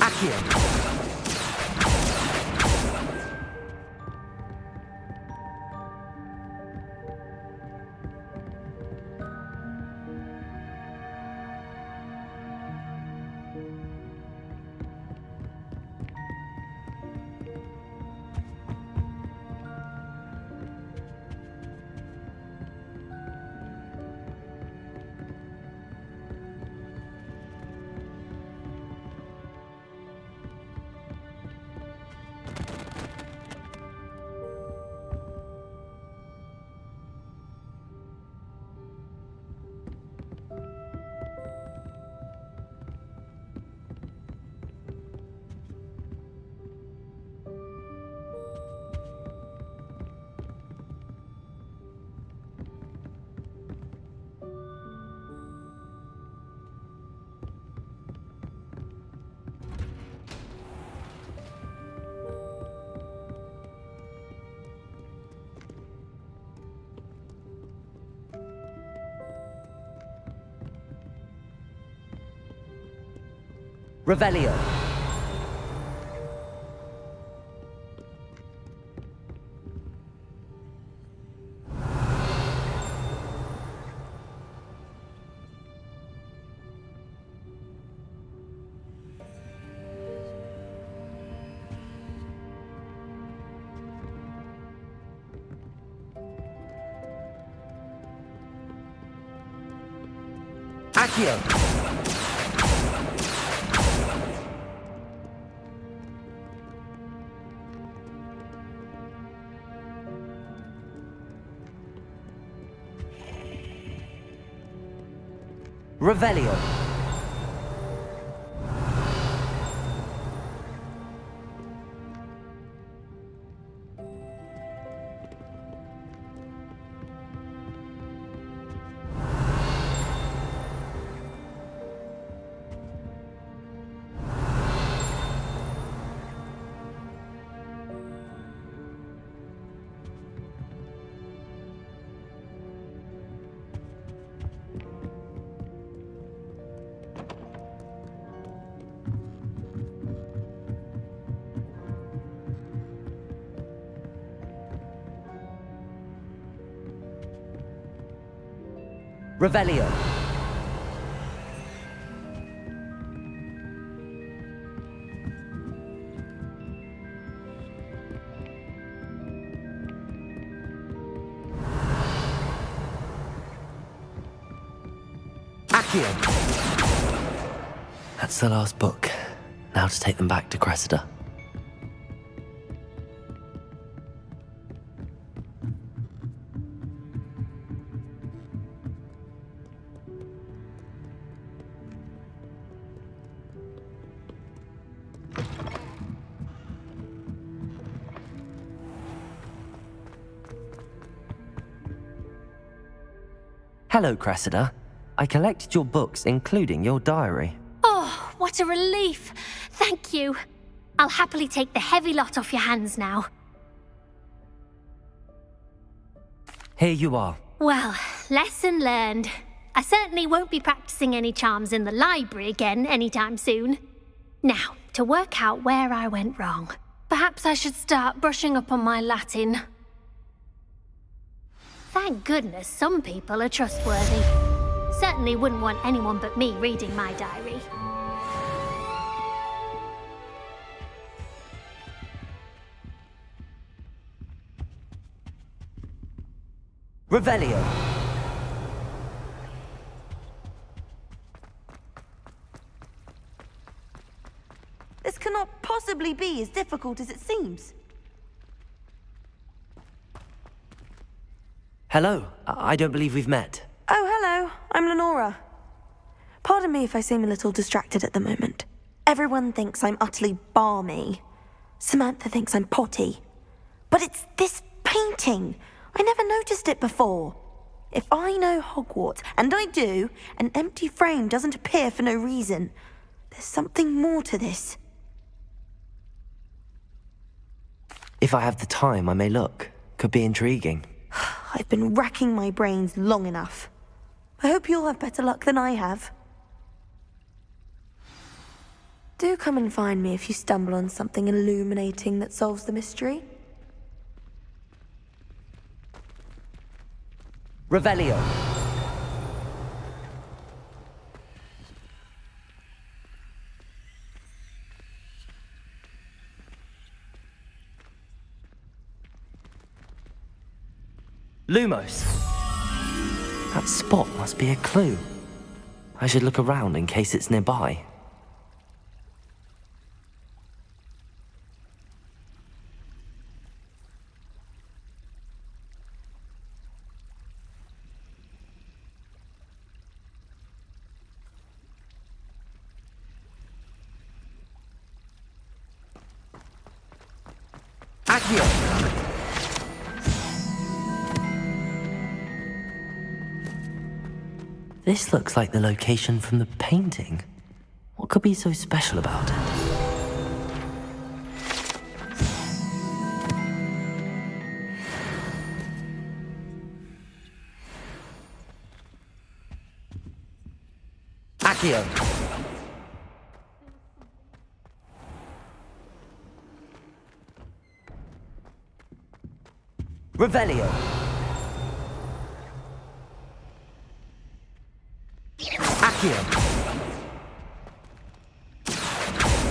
Accio. Revelio. Accio. Revelio. Revelio. Accio. That's the last book. Now to take them back to Cressida. Hello, Cressida. I collected your books, including your diary. Oh, what a relief. Thank you. I'll happily take the heavy lot off your hands now. Here you are. Well, lesson learned. I certainly won't be practicing any charms in the library again anytime soon. Now, to work out where I went wrong. Perhaps I should start brushing up on my Latin. Thank goodness some people are trustworthy. Certainly wouldn't want anyone but me reading my diary. Revelio. This cannot possibly be as difficult as it seems. Hello. I don't believe we've met. Oh, hello. I'm Lenora. Pardon me if I seem a little distracted at the moment. Everyone thinks I'm utterly balmy. Samantha thinks I'm potty. But it's this painting. I never noticed it before. If I know Hogwarts, and I do, an empty frame doesn't appear for no reason. There's something more to this. If I have the time, I may look. Could be intriguing. I've been racking my brains long enough. I hope you'll have better luck than I have. Do come and find me if you stumble on something illuminating that solves the mystery. Revelio. Lumos. That spot must be a clue. I should look around in case it's nearby. Accio. This looks like the location from the painting. What could be so special about it? Accio. Revelio. Accio.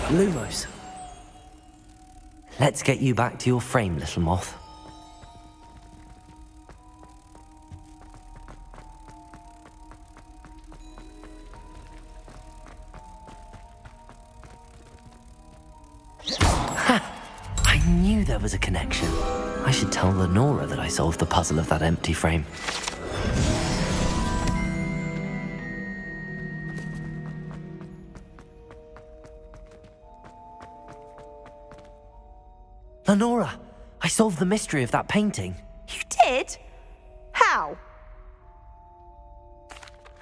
Lumos. Let's get you back to your frame, little moth. I knew there was a connection. I should tell Lenora that I solved the puzzle of that empty frame. Lenora, I solved the mystery of that painting. You did? How?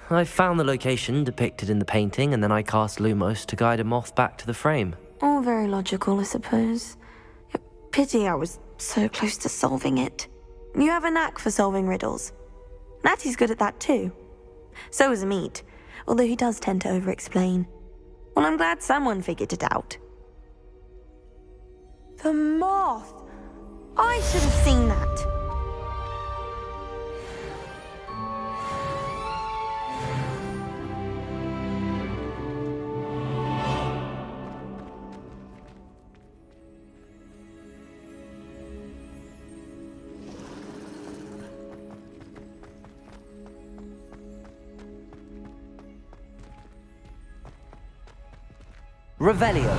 I found the location depicted in the painting, and then I cast Lumos to guide a moth back to the frame. All very logical, I suppose. Pity I was so close to solving it. You have a knack for solving riddles. Natty's good at that too. So is Meat, although he does tend to over-explain. Well, I'm glad someone figured it out. The moth! I should have seen that. Revelio.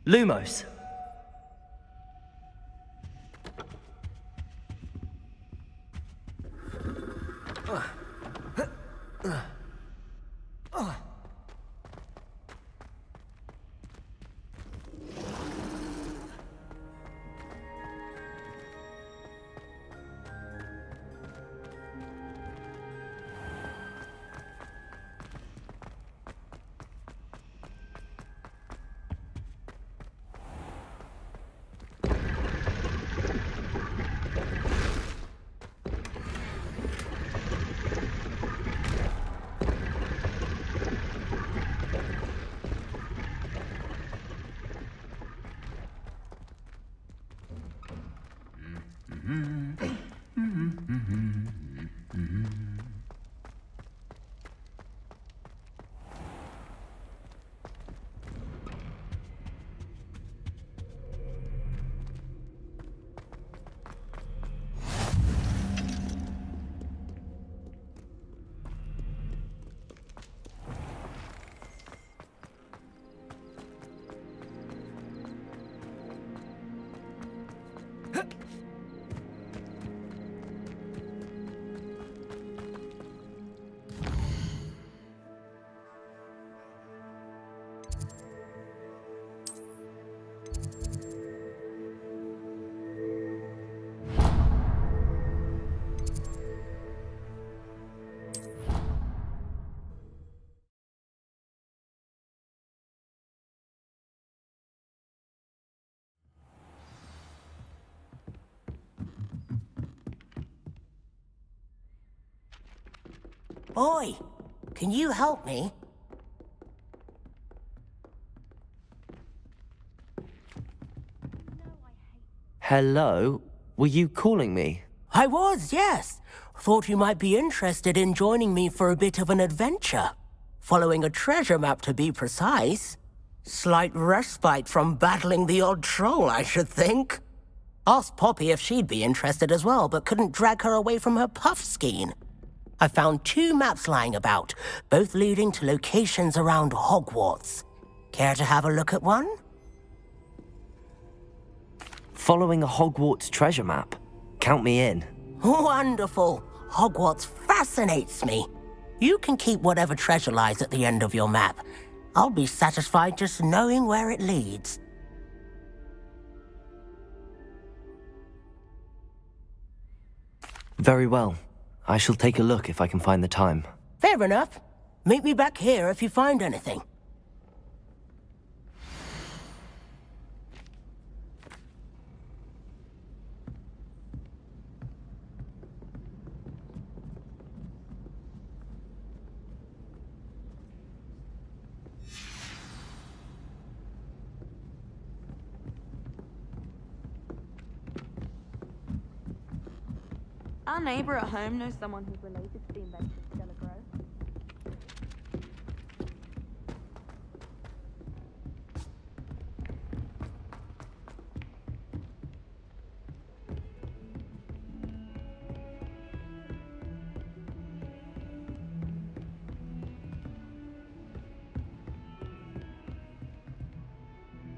Lumos. Oi, can you help me? Hello? Were you calling me? I was, yes. Thought you might be interested in joining me for a bit of an adventure. Following a treasure map, to be precise. Slight respite from battling the odd troll, I should think. Asked Poppy if she'd be interested as well, but couldn't drag her away from her puff skein. I found 2 maps lying about, both leading to locations around Hogwarts. Care to have a look at one? Following a Hogwarts treasure map. Count me in. Wonderful. Hogwarts fascinates me. You can keep whatever treasure lies at the end of your map. I'll be satisfied just knowing where it leads. Very well. I shall take a look if I can find the time. Fair enough. Meet me back here if you find anything. Our neighbour at home knows someone who's related to the inventor of Delacroix.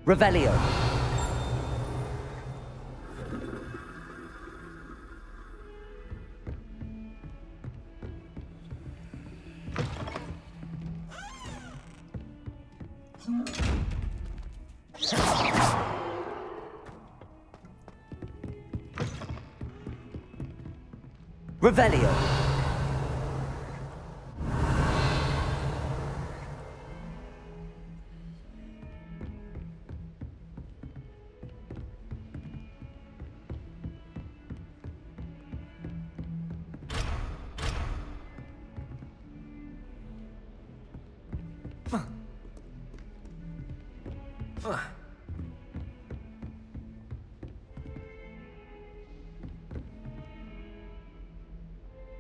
Revelio. Revelio.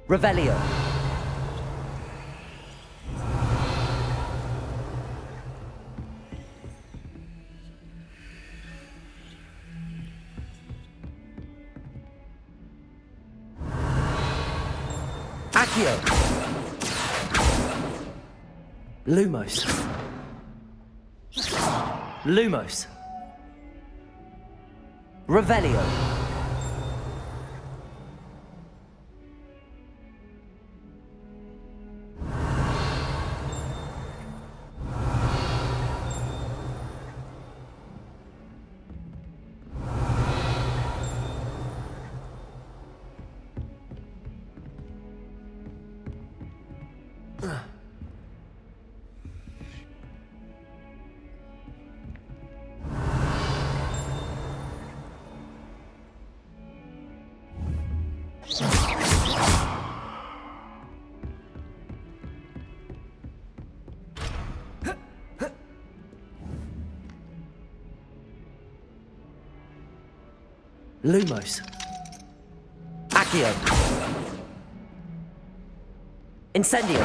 Revelio. Accio. Lumos. Lumos. Revelio. Lumos. Accio. Incendio.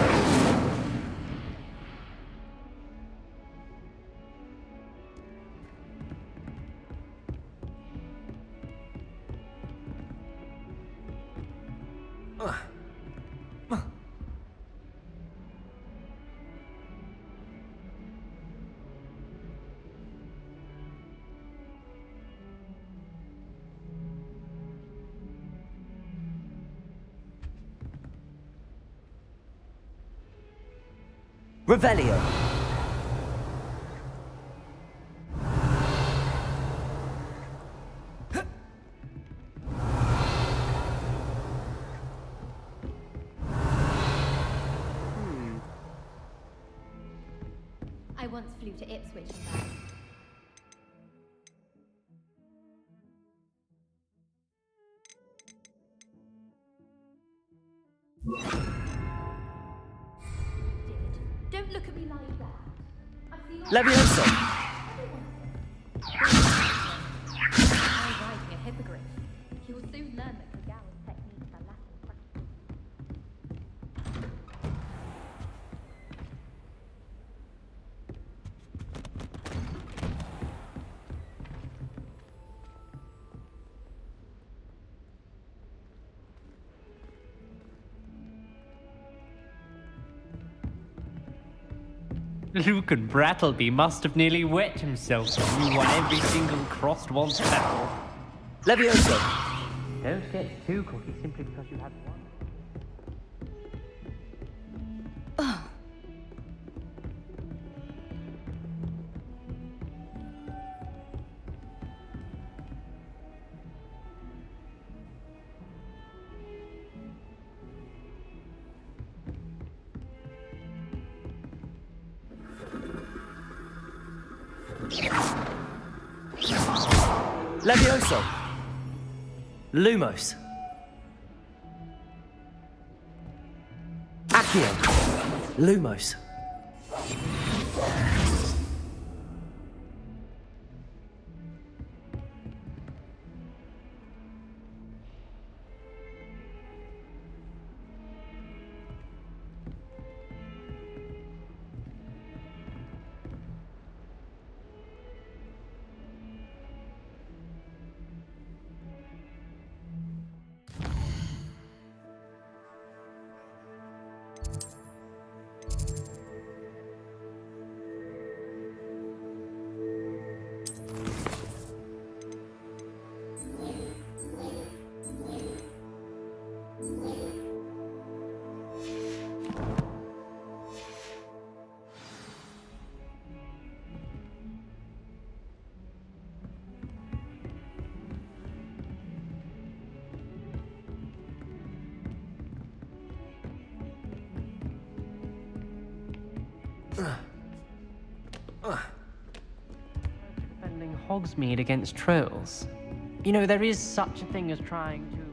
Revelio. I once flew to Ipswich and back. Don't look at me like that. Levioso. I'm riding a hippogriff. You'll soon learn that Kagala's techniques are lacking practice. Luke and Brattleby must have nearly wet himself when you won every single crossed once battle. Levioso! Don't get too cocky simply because you had one. Levioso! Lumos! Accio! Lumos! Defending Hogsmeade against trolls. You know, there is such a thing as trying too hard.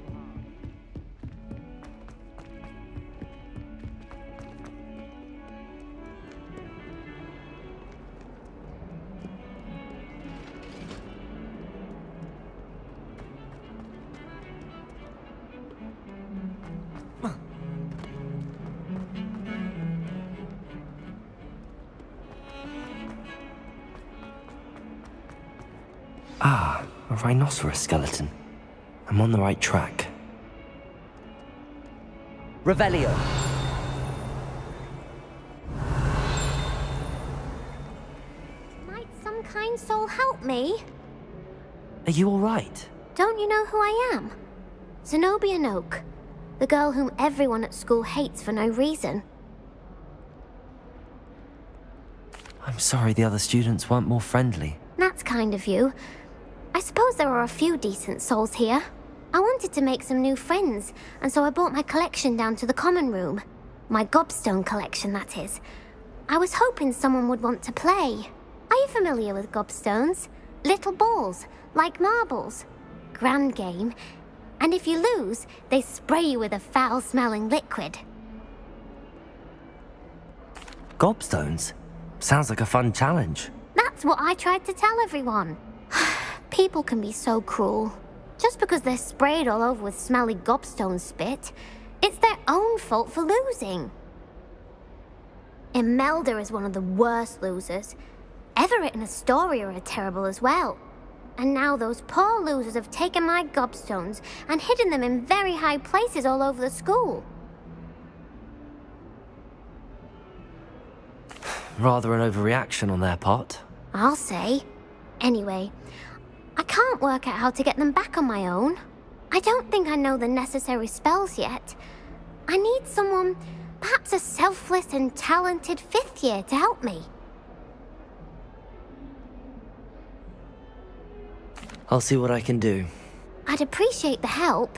Ah, a rhinoceros skeleton. I'm on the right track. Revelio! Might some kind soul help me? Are you alright? Don't you know who I am? Zenobia Noak, the girl whom everyone at school hates for no reason. I'm sorry the other students weren't more friendly. That's kind of you. I suppose there are a few decent souls here. I wanted to make some new friends, and so I brought my collection down to the common room. My gobstone collection, that is. I was hoping someone would want to play. Are you familiar with gobstones? Little balls, like marbles. Grand game. And if you lose, they spray you with a foul-smelling liquid. Gobstones? Sounds like a fun challenge. That's what I tried to tell everyone. People can be so cruel. Just because they're sprayed all over with smelly gobstone spit, it's their own fault for losing. Imelda is one of the worst losers. Everett and Astoria are terrible as well. And now those poor losers have taken my gobstones and hidden them in very high places all over the school. Rather an overreaction on their part. I'll say. Anyway, I can't work out how to get them back on my own. I don't think I know the necessary spells yet. I need someone, perhaps a selfless and talented fifth year to help me. I'll see what I can do. I'd appreciate the help.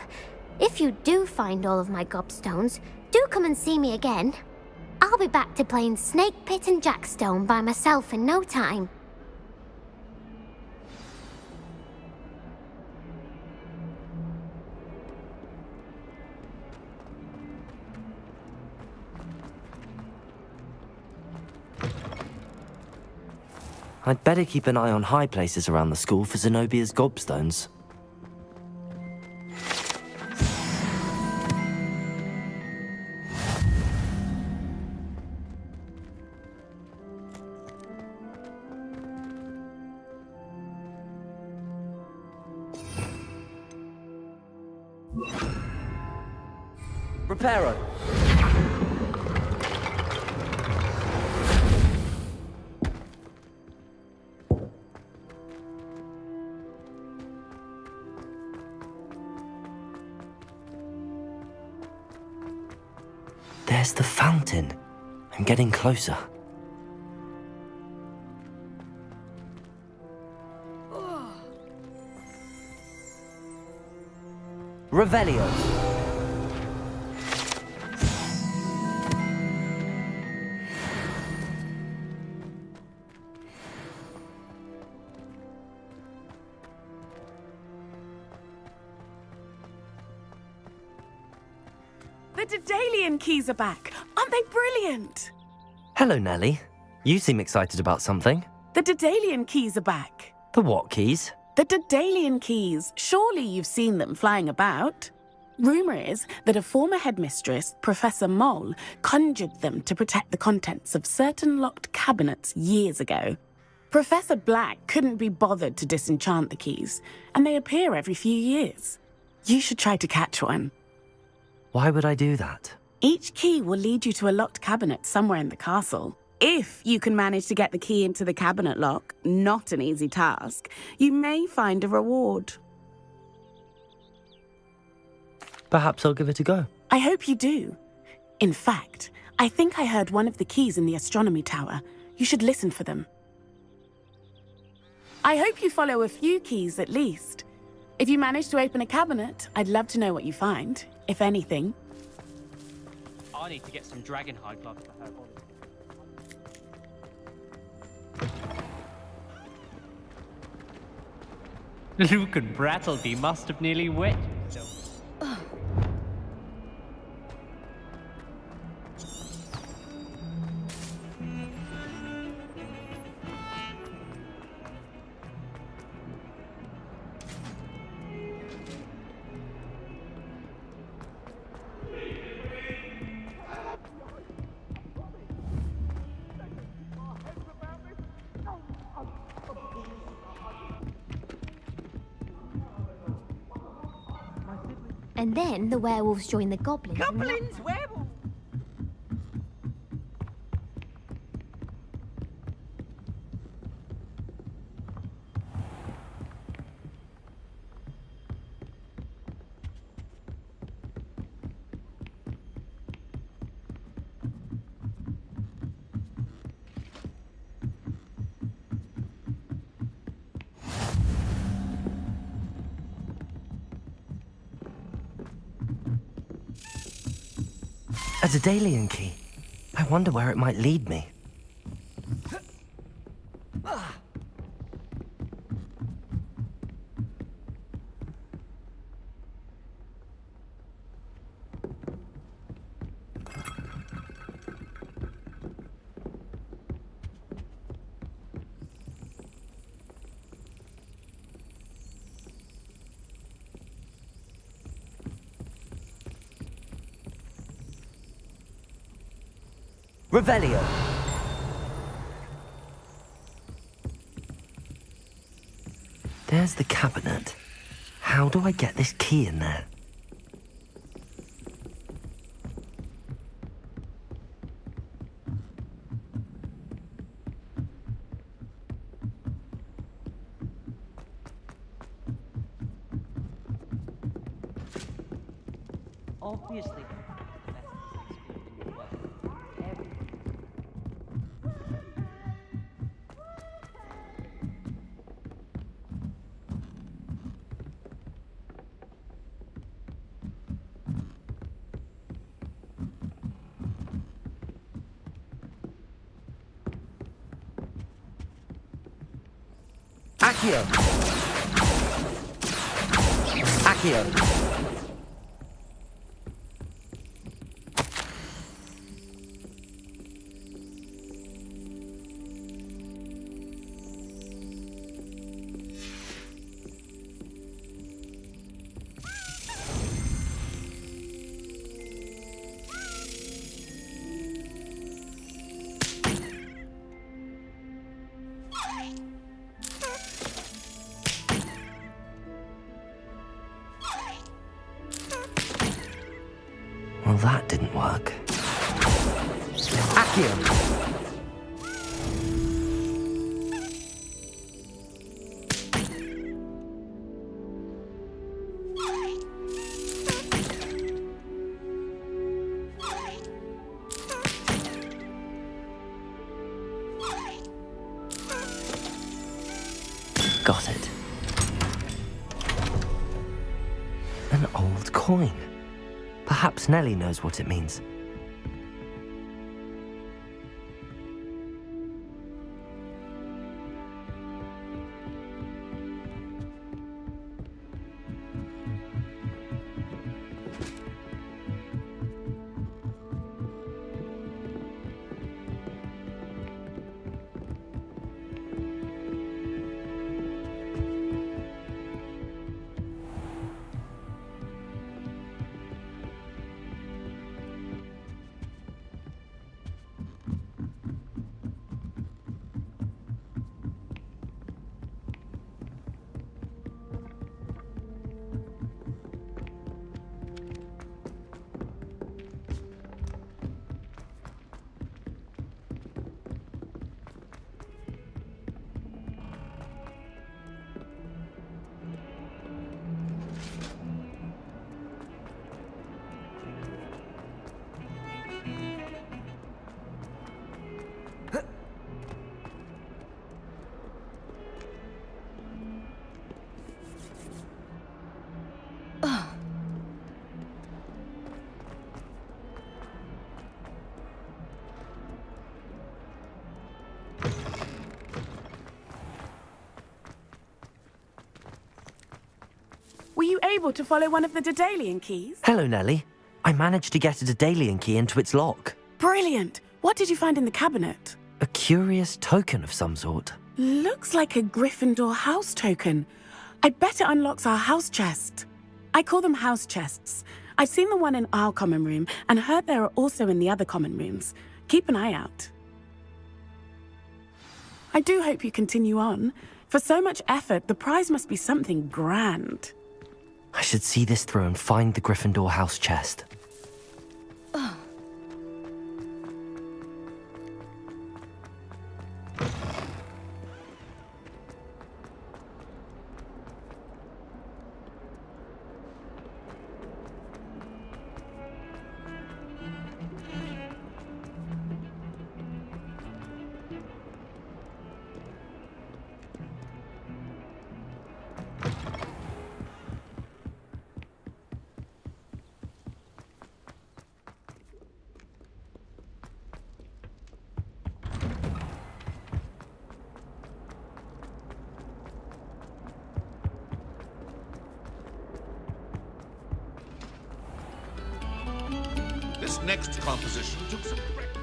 If you do find all of my gobstones, do come and see me again. I'll be back to playing Snake Pit and Jackstone by myself in no time. I'd better keep an eye on high places around the school for Zenobia's gobstones. Reparo. There's the fountain. I'm getting closer. Revelio. The Daedalian keys are back. Aren't they brilliant? Hello, Nellie. You seem excited about something. The Daedalian keys are back. The what keys? The Daedalian keys. Surely you've seen them flying about. Rumour is that a former headmistress, Professor Moll, conjured them to protect the contents of certain locked cabinets years ago. Professor Black couldn't be bothered to disenchant the keys, and they appear every few years. You should try to catch one. Why would I do that? Each key will lead you to a locked cabinet somewhere in the castle. If you can manage to get the key into the cabinet lock, not an easy task, you may find a reward. Perhaps I'll give it a go. I hope you do. In fact, I think I heard one of the keys in the astronomy tower. You should listen for them. I hope you follow a few keys at least. If you manage to open a cabinet, I'd love to know what you find, if anything. I need to get some dragonhide gloves for her. Luke and Brattleby must have nearly wet themselves. And then the werewolves join the goblins. Goblins, werewolves! A Daedalian key. I wonder where it might lead me. Revelio. There's the cabinet. How do I get this key in there? Obviously. Accio! Accio! Well, that didn't work. Accio! Got it. An old coin. Perhaps Nellie knows what it means. Were you able to follow one of the Daedalian keys? Hello, Nellie. I managed to get a Daedalian key into its lock. Brilliant! What did you find in the cabinet? A curious token of some sort. Looks like a Gryffindor house token. I'd bet it unlocks our house chest. I call them house chests. I've seen the one in our common room and heard there are also in the other common rooms. Keep an eye out. I do hope you continue on. For so much effort, the prize must be something grand. I should see this through and find the Gryffindor house chest. This next composition took some practice.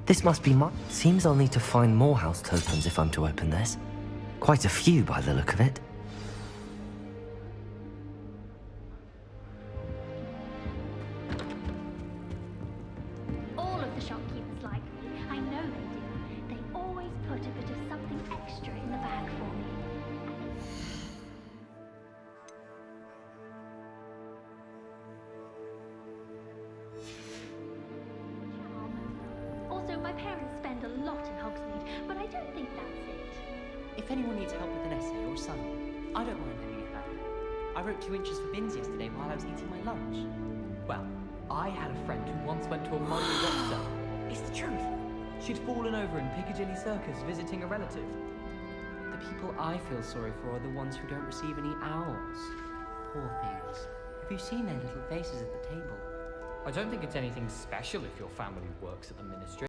This must be mine. Seems I'll need to find more house tokens if I'm to open this. Quite a few by the look of it. All of the shopkeepers like me. I know they do. They always put a bit of something extra in the bag for me. Also, my parents spend a lot in Hogsmeade, but I don't think that's it. If anyone needs help with an essay or assignment, I don't mind lending a hand. I wrote 2 inches for bins yesterday while I was eating my lunch. Well, I had a friend who once went to a minor doctor. It's the truth. She'd fallen over in Piccadilly Circus visiting a relative. The people I feel sorry for are the ones who don't receive any owls. Poor things. Have you seen their little faces at the table? I don't think it's anything special if your family works at the ministry.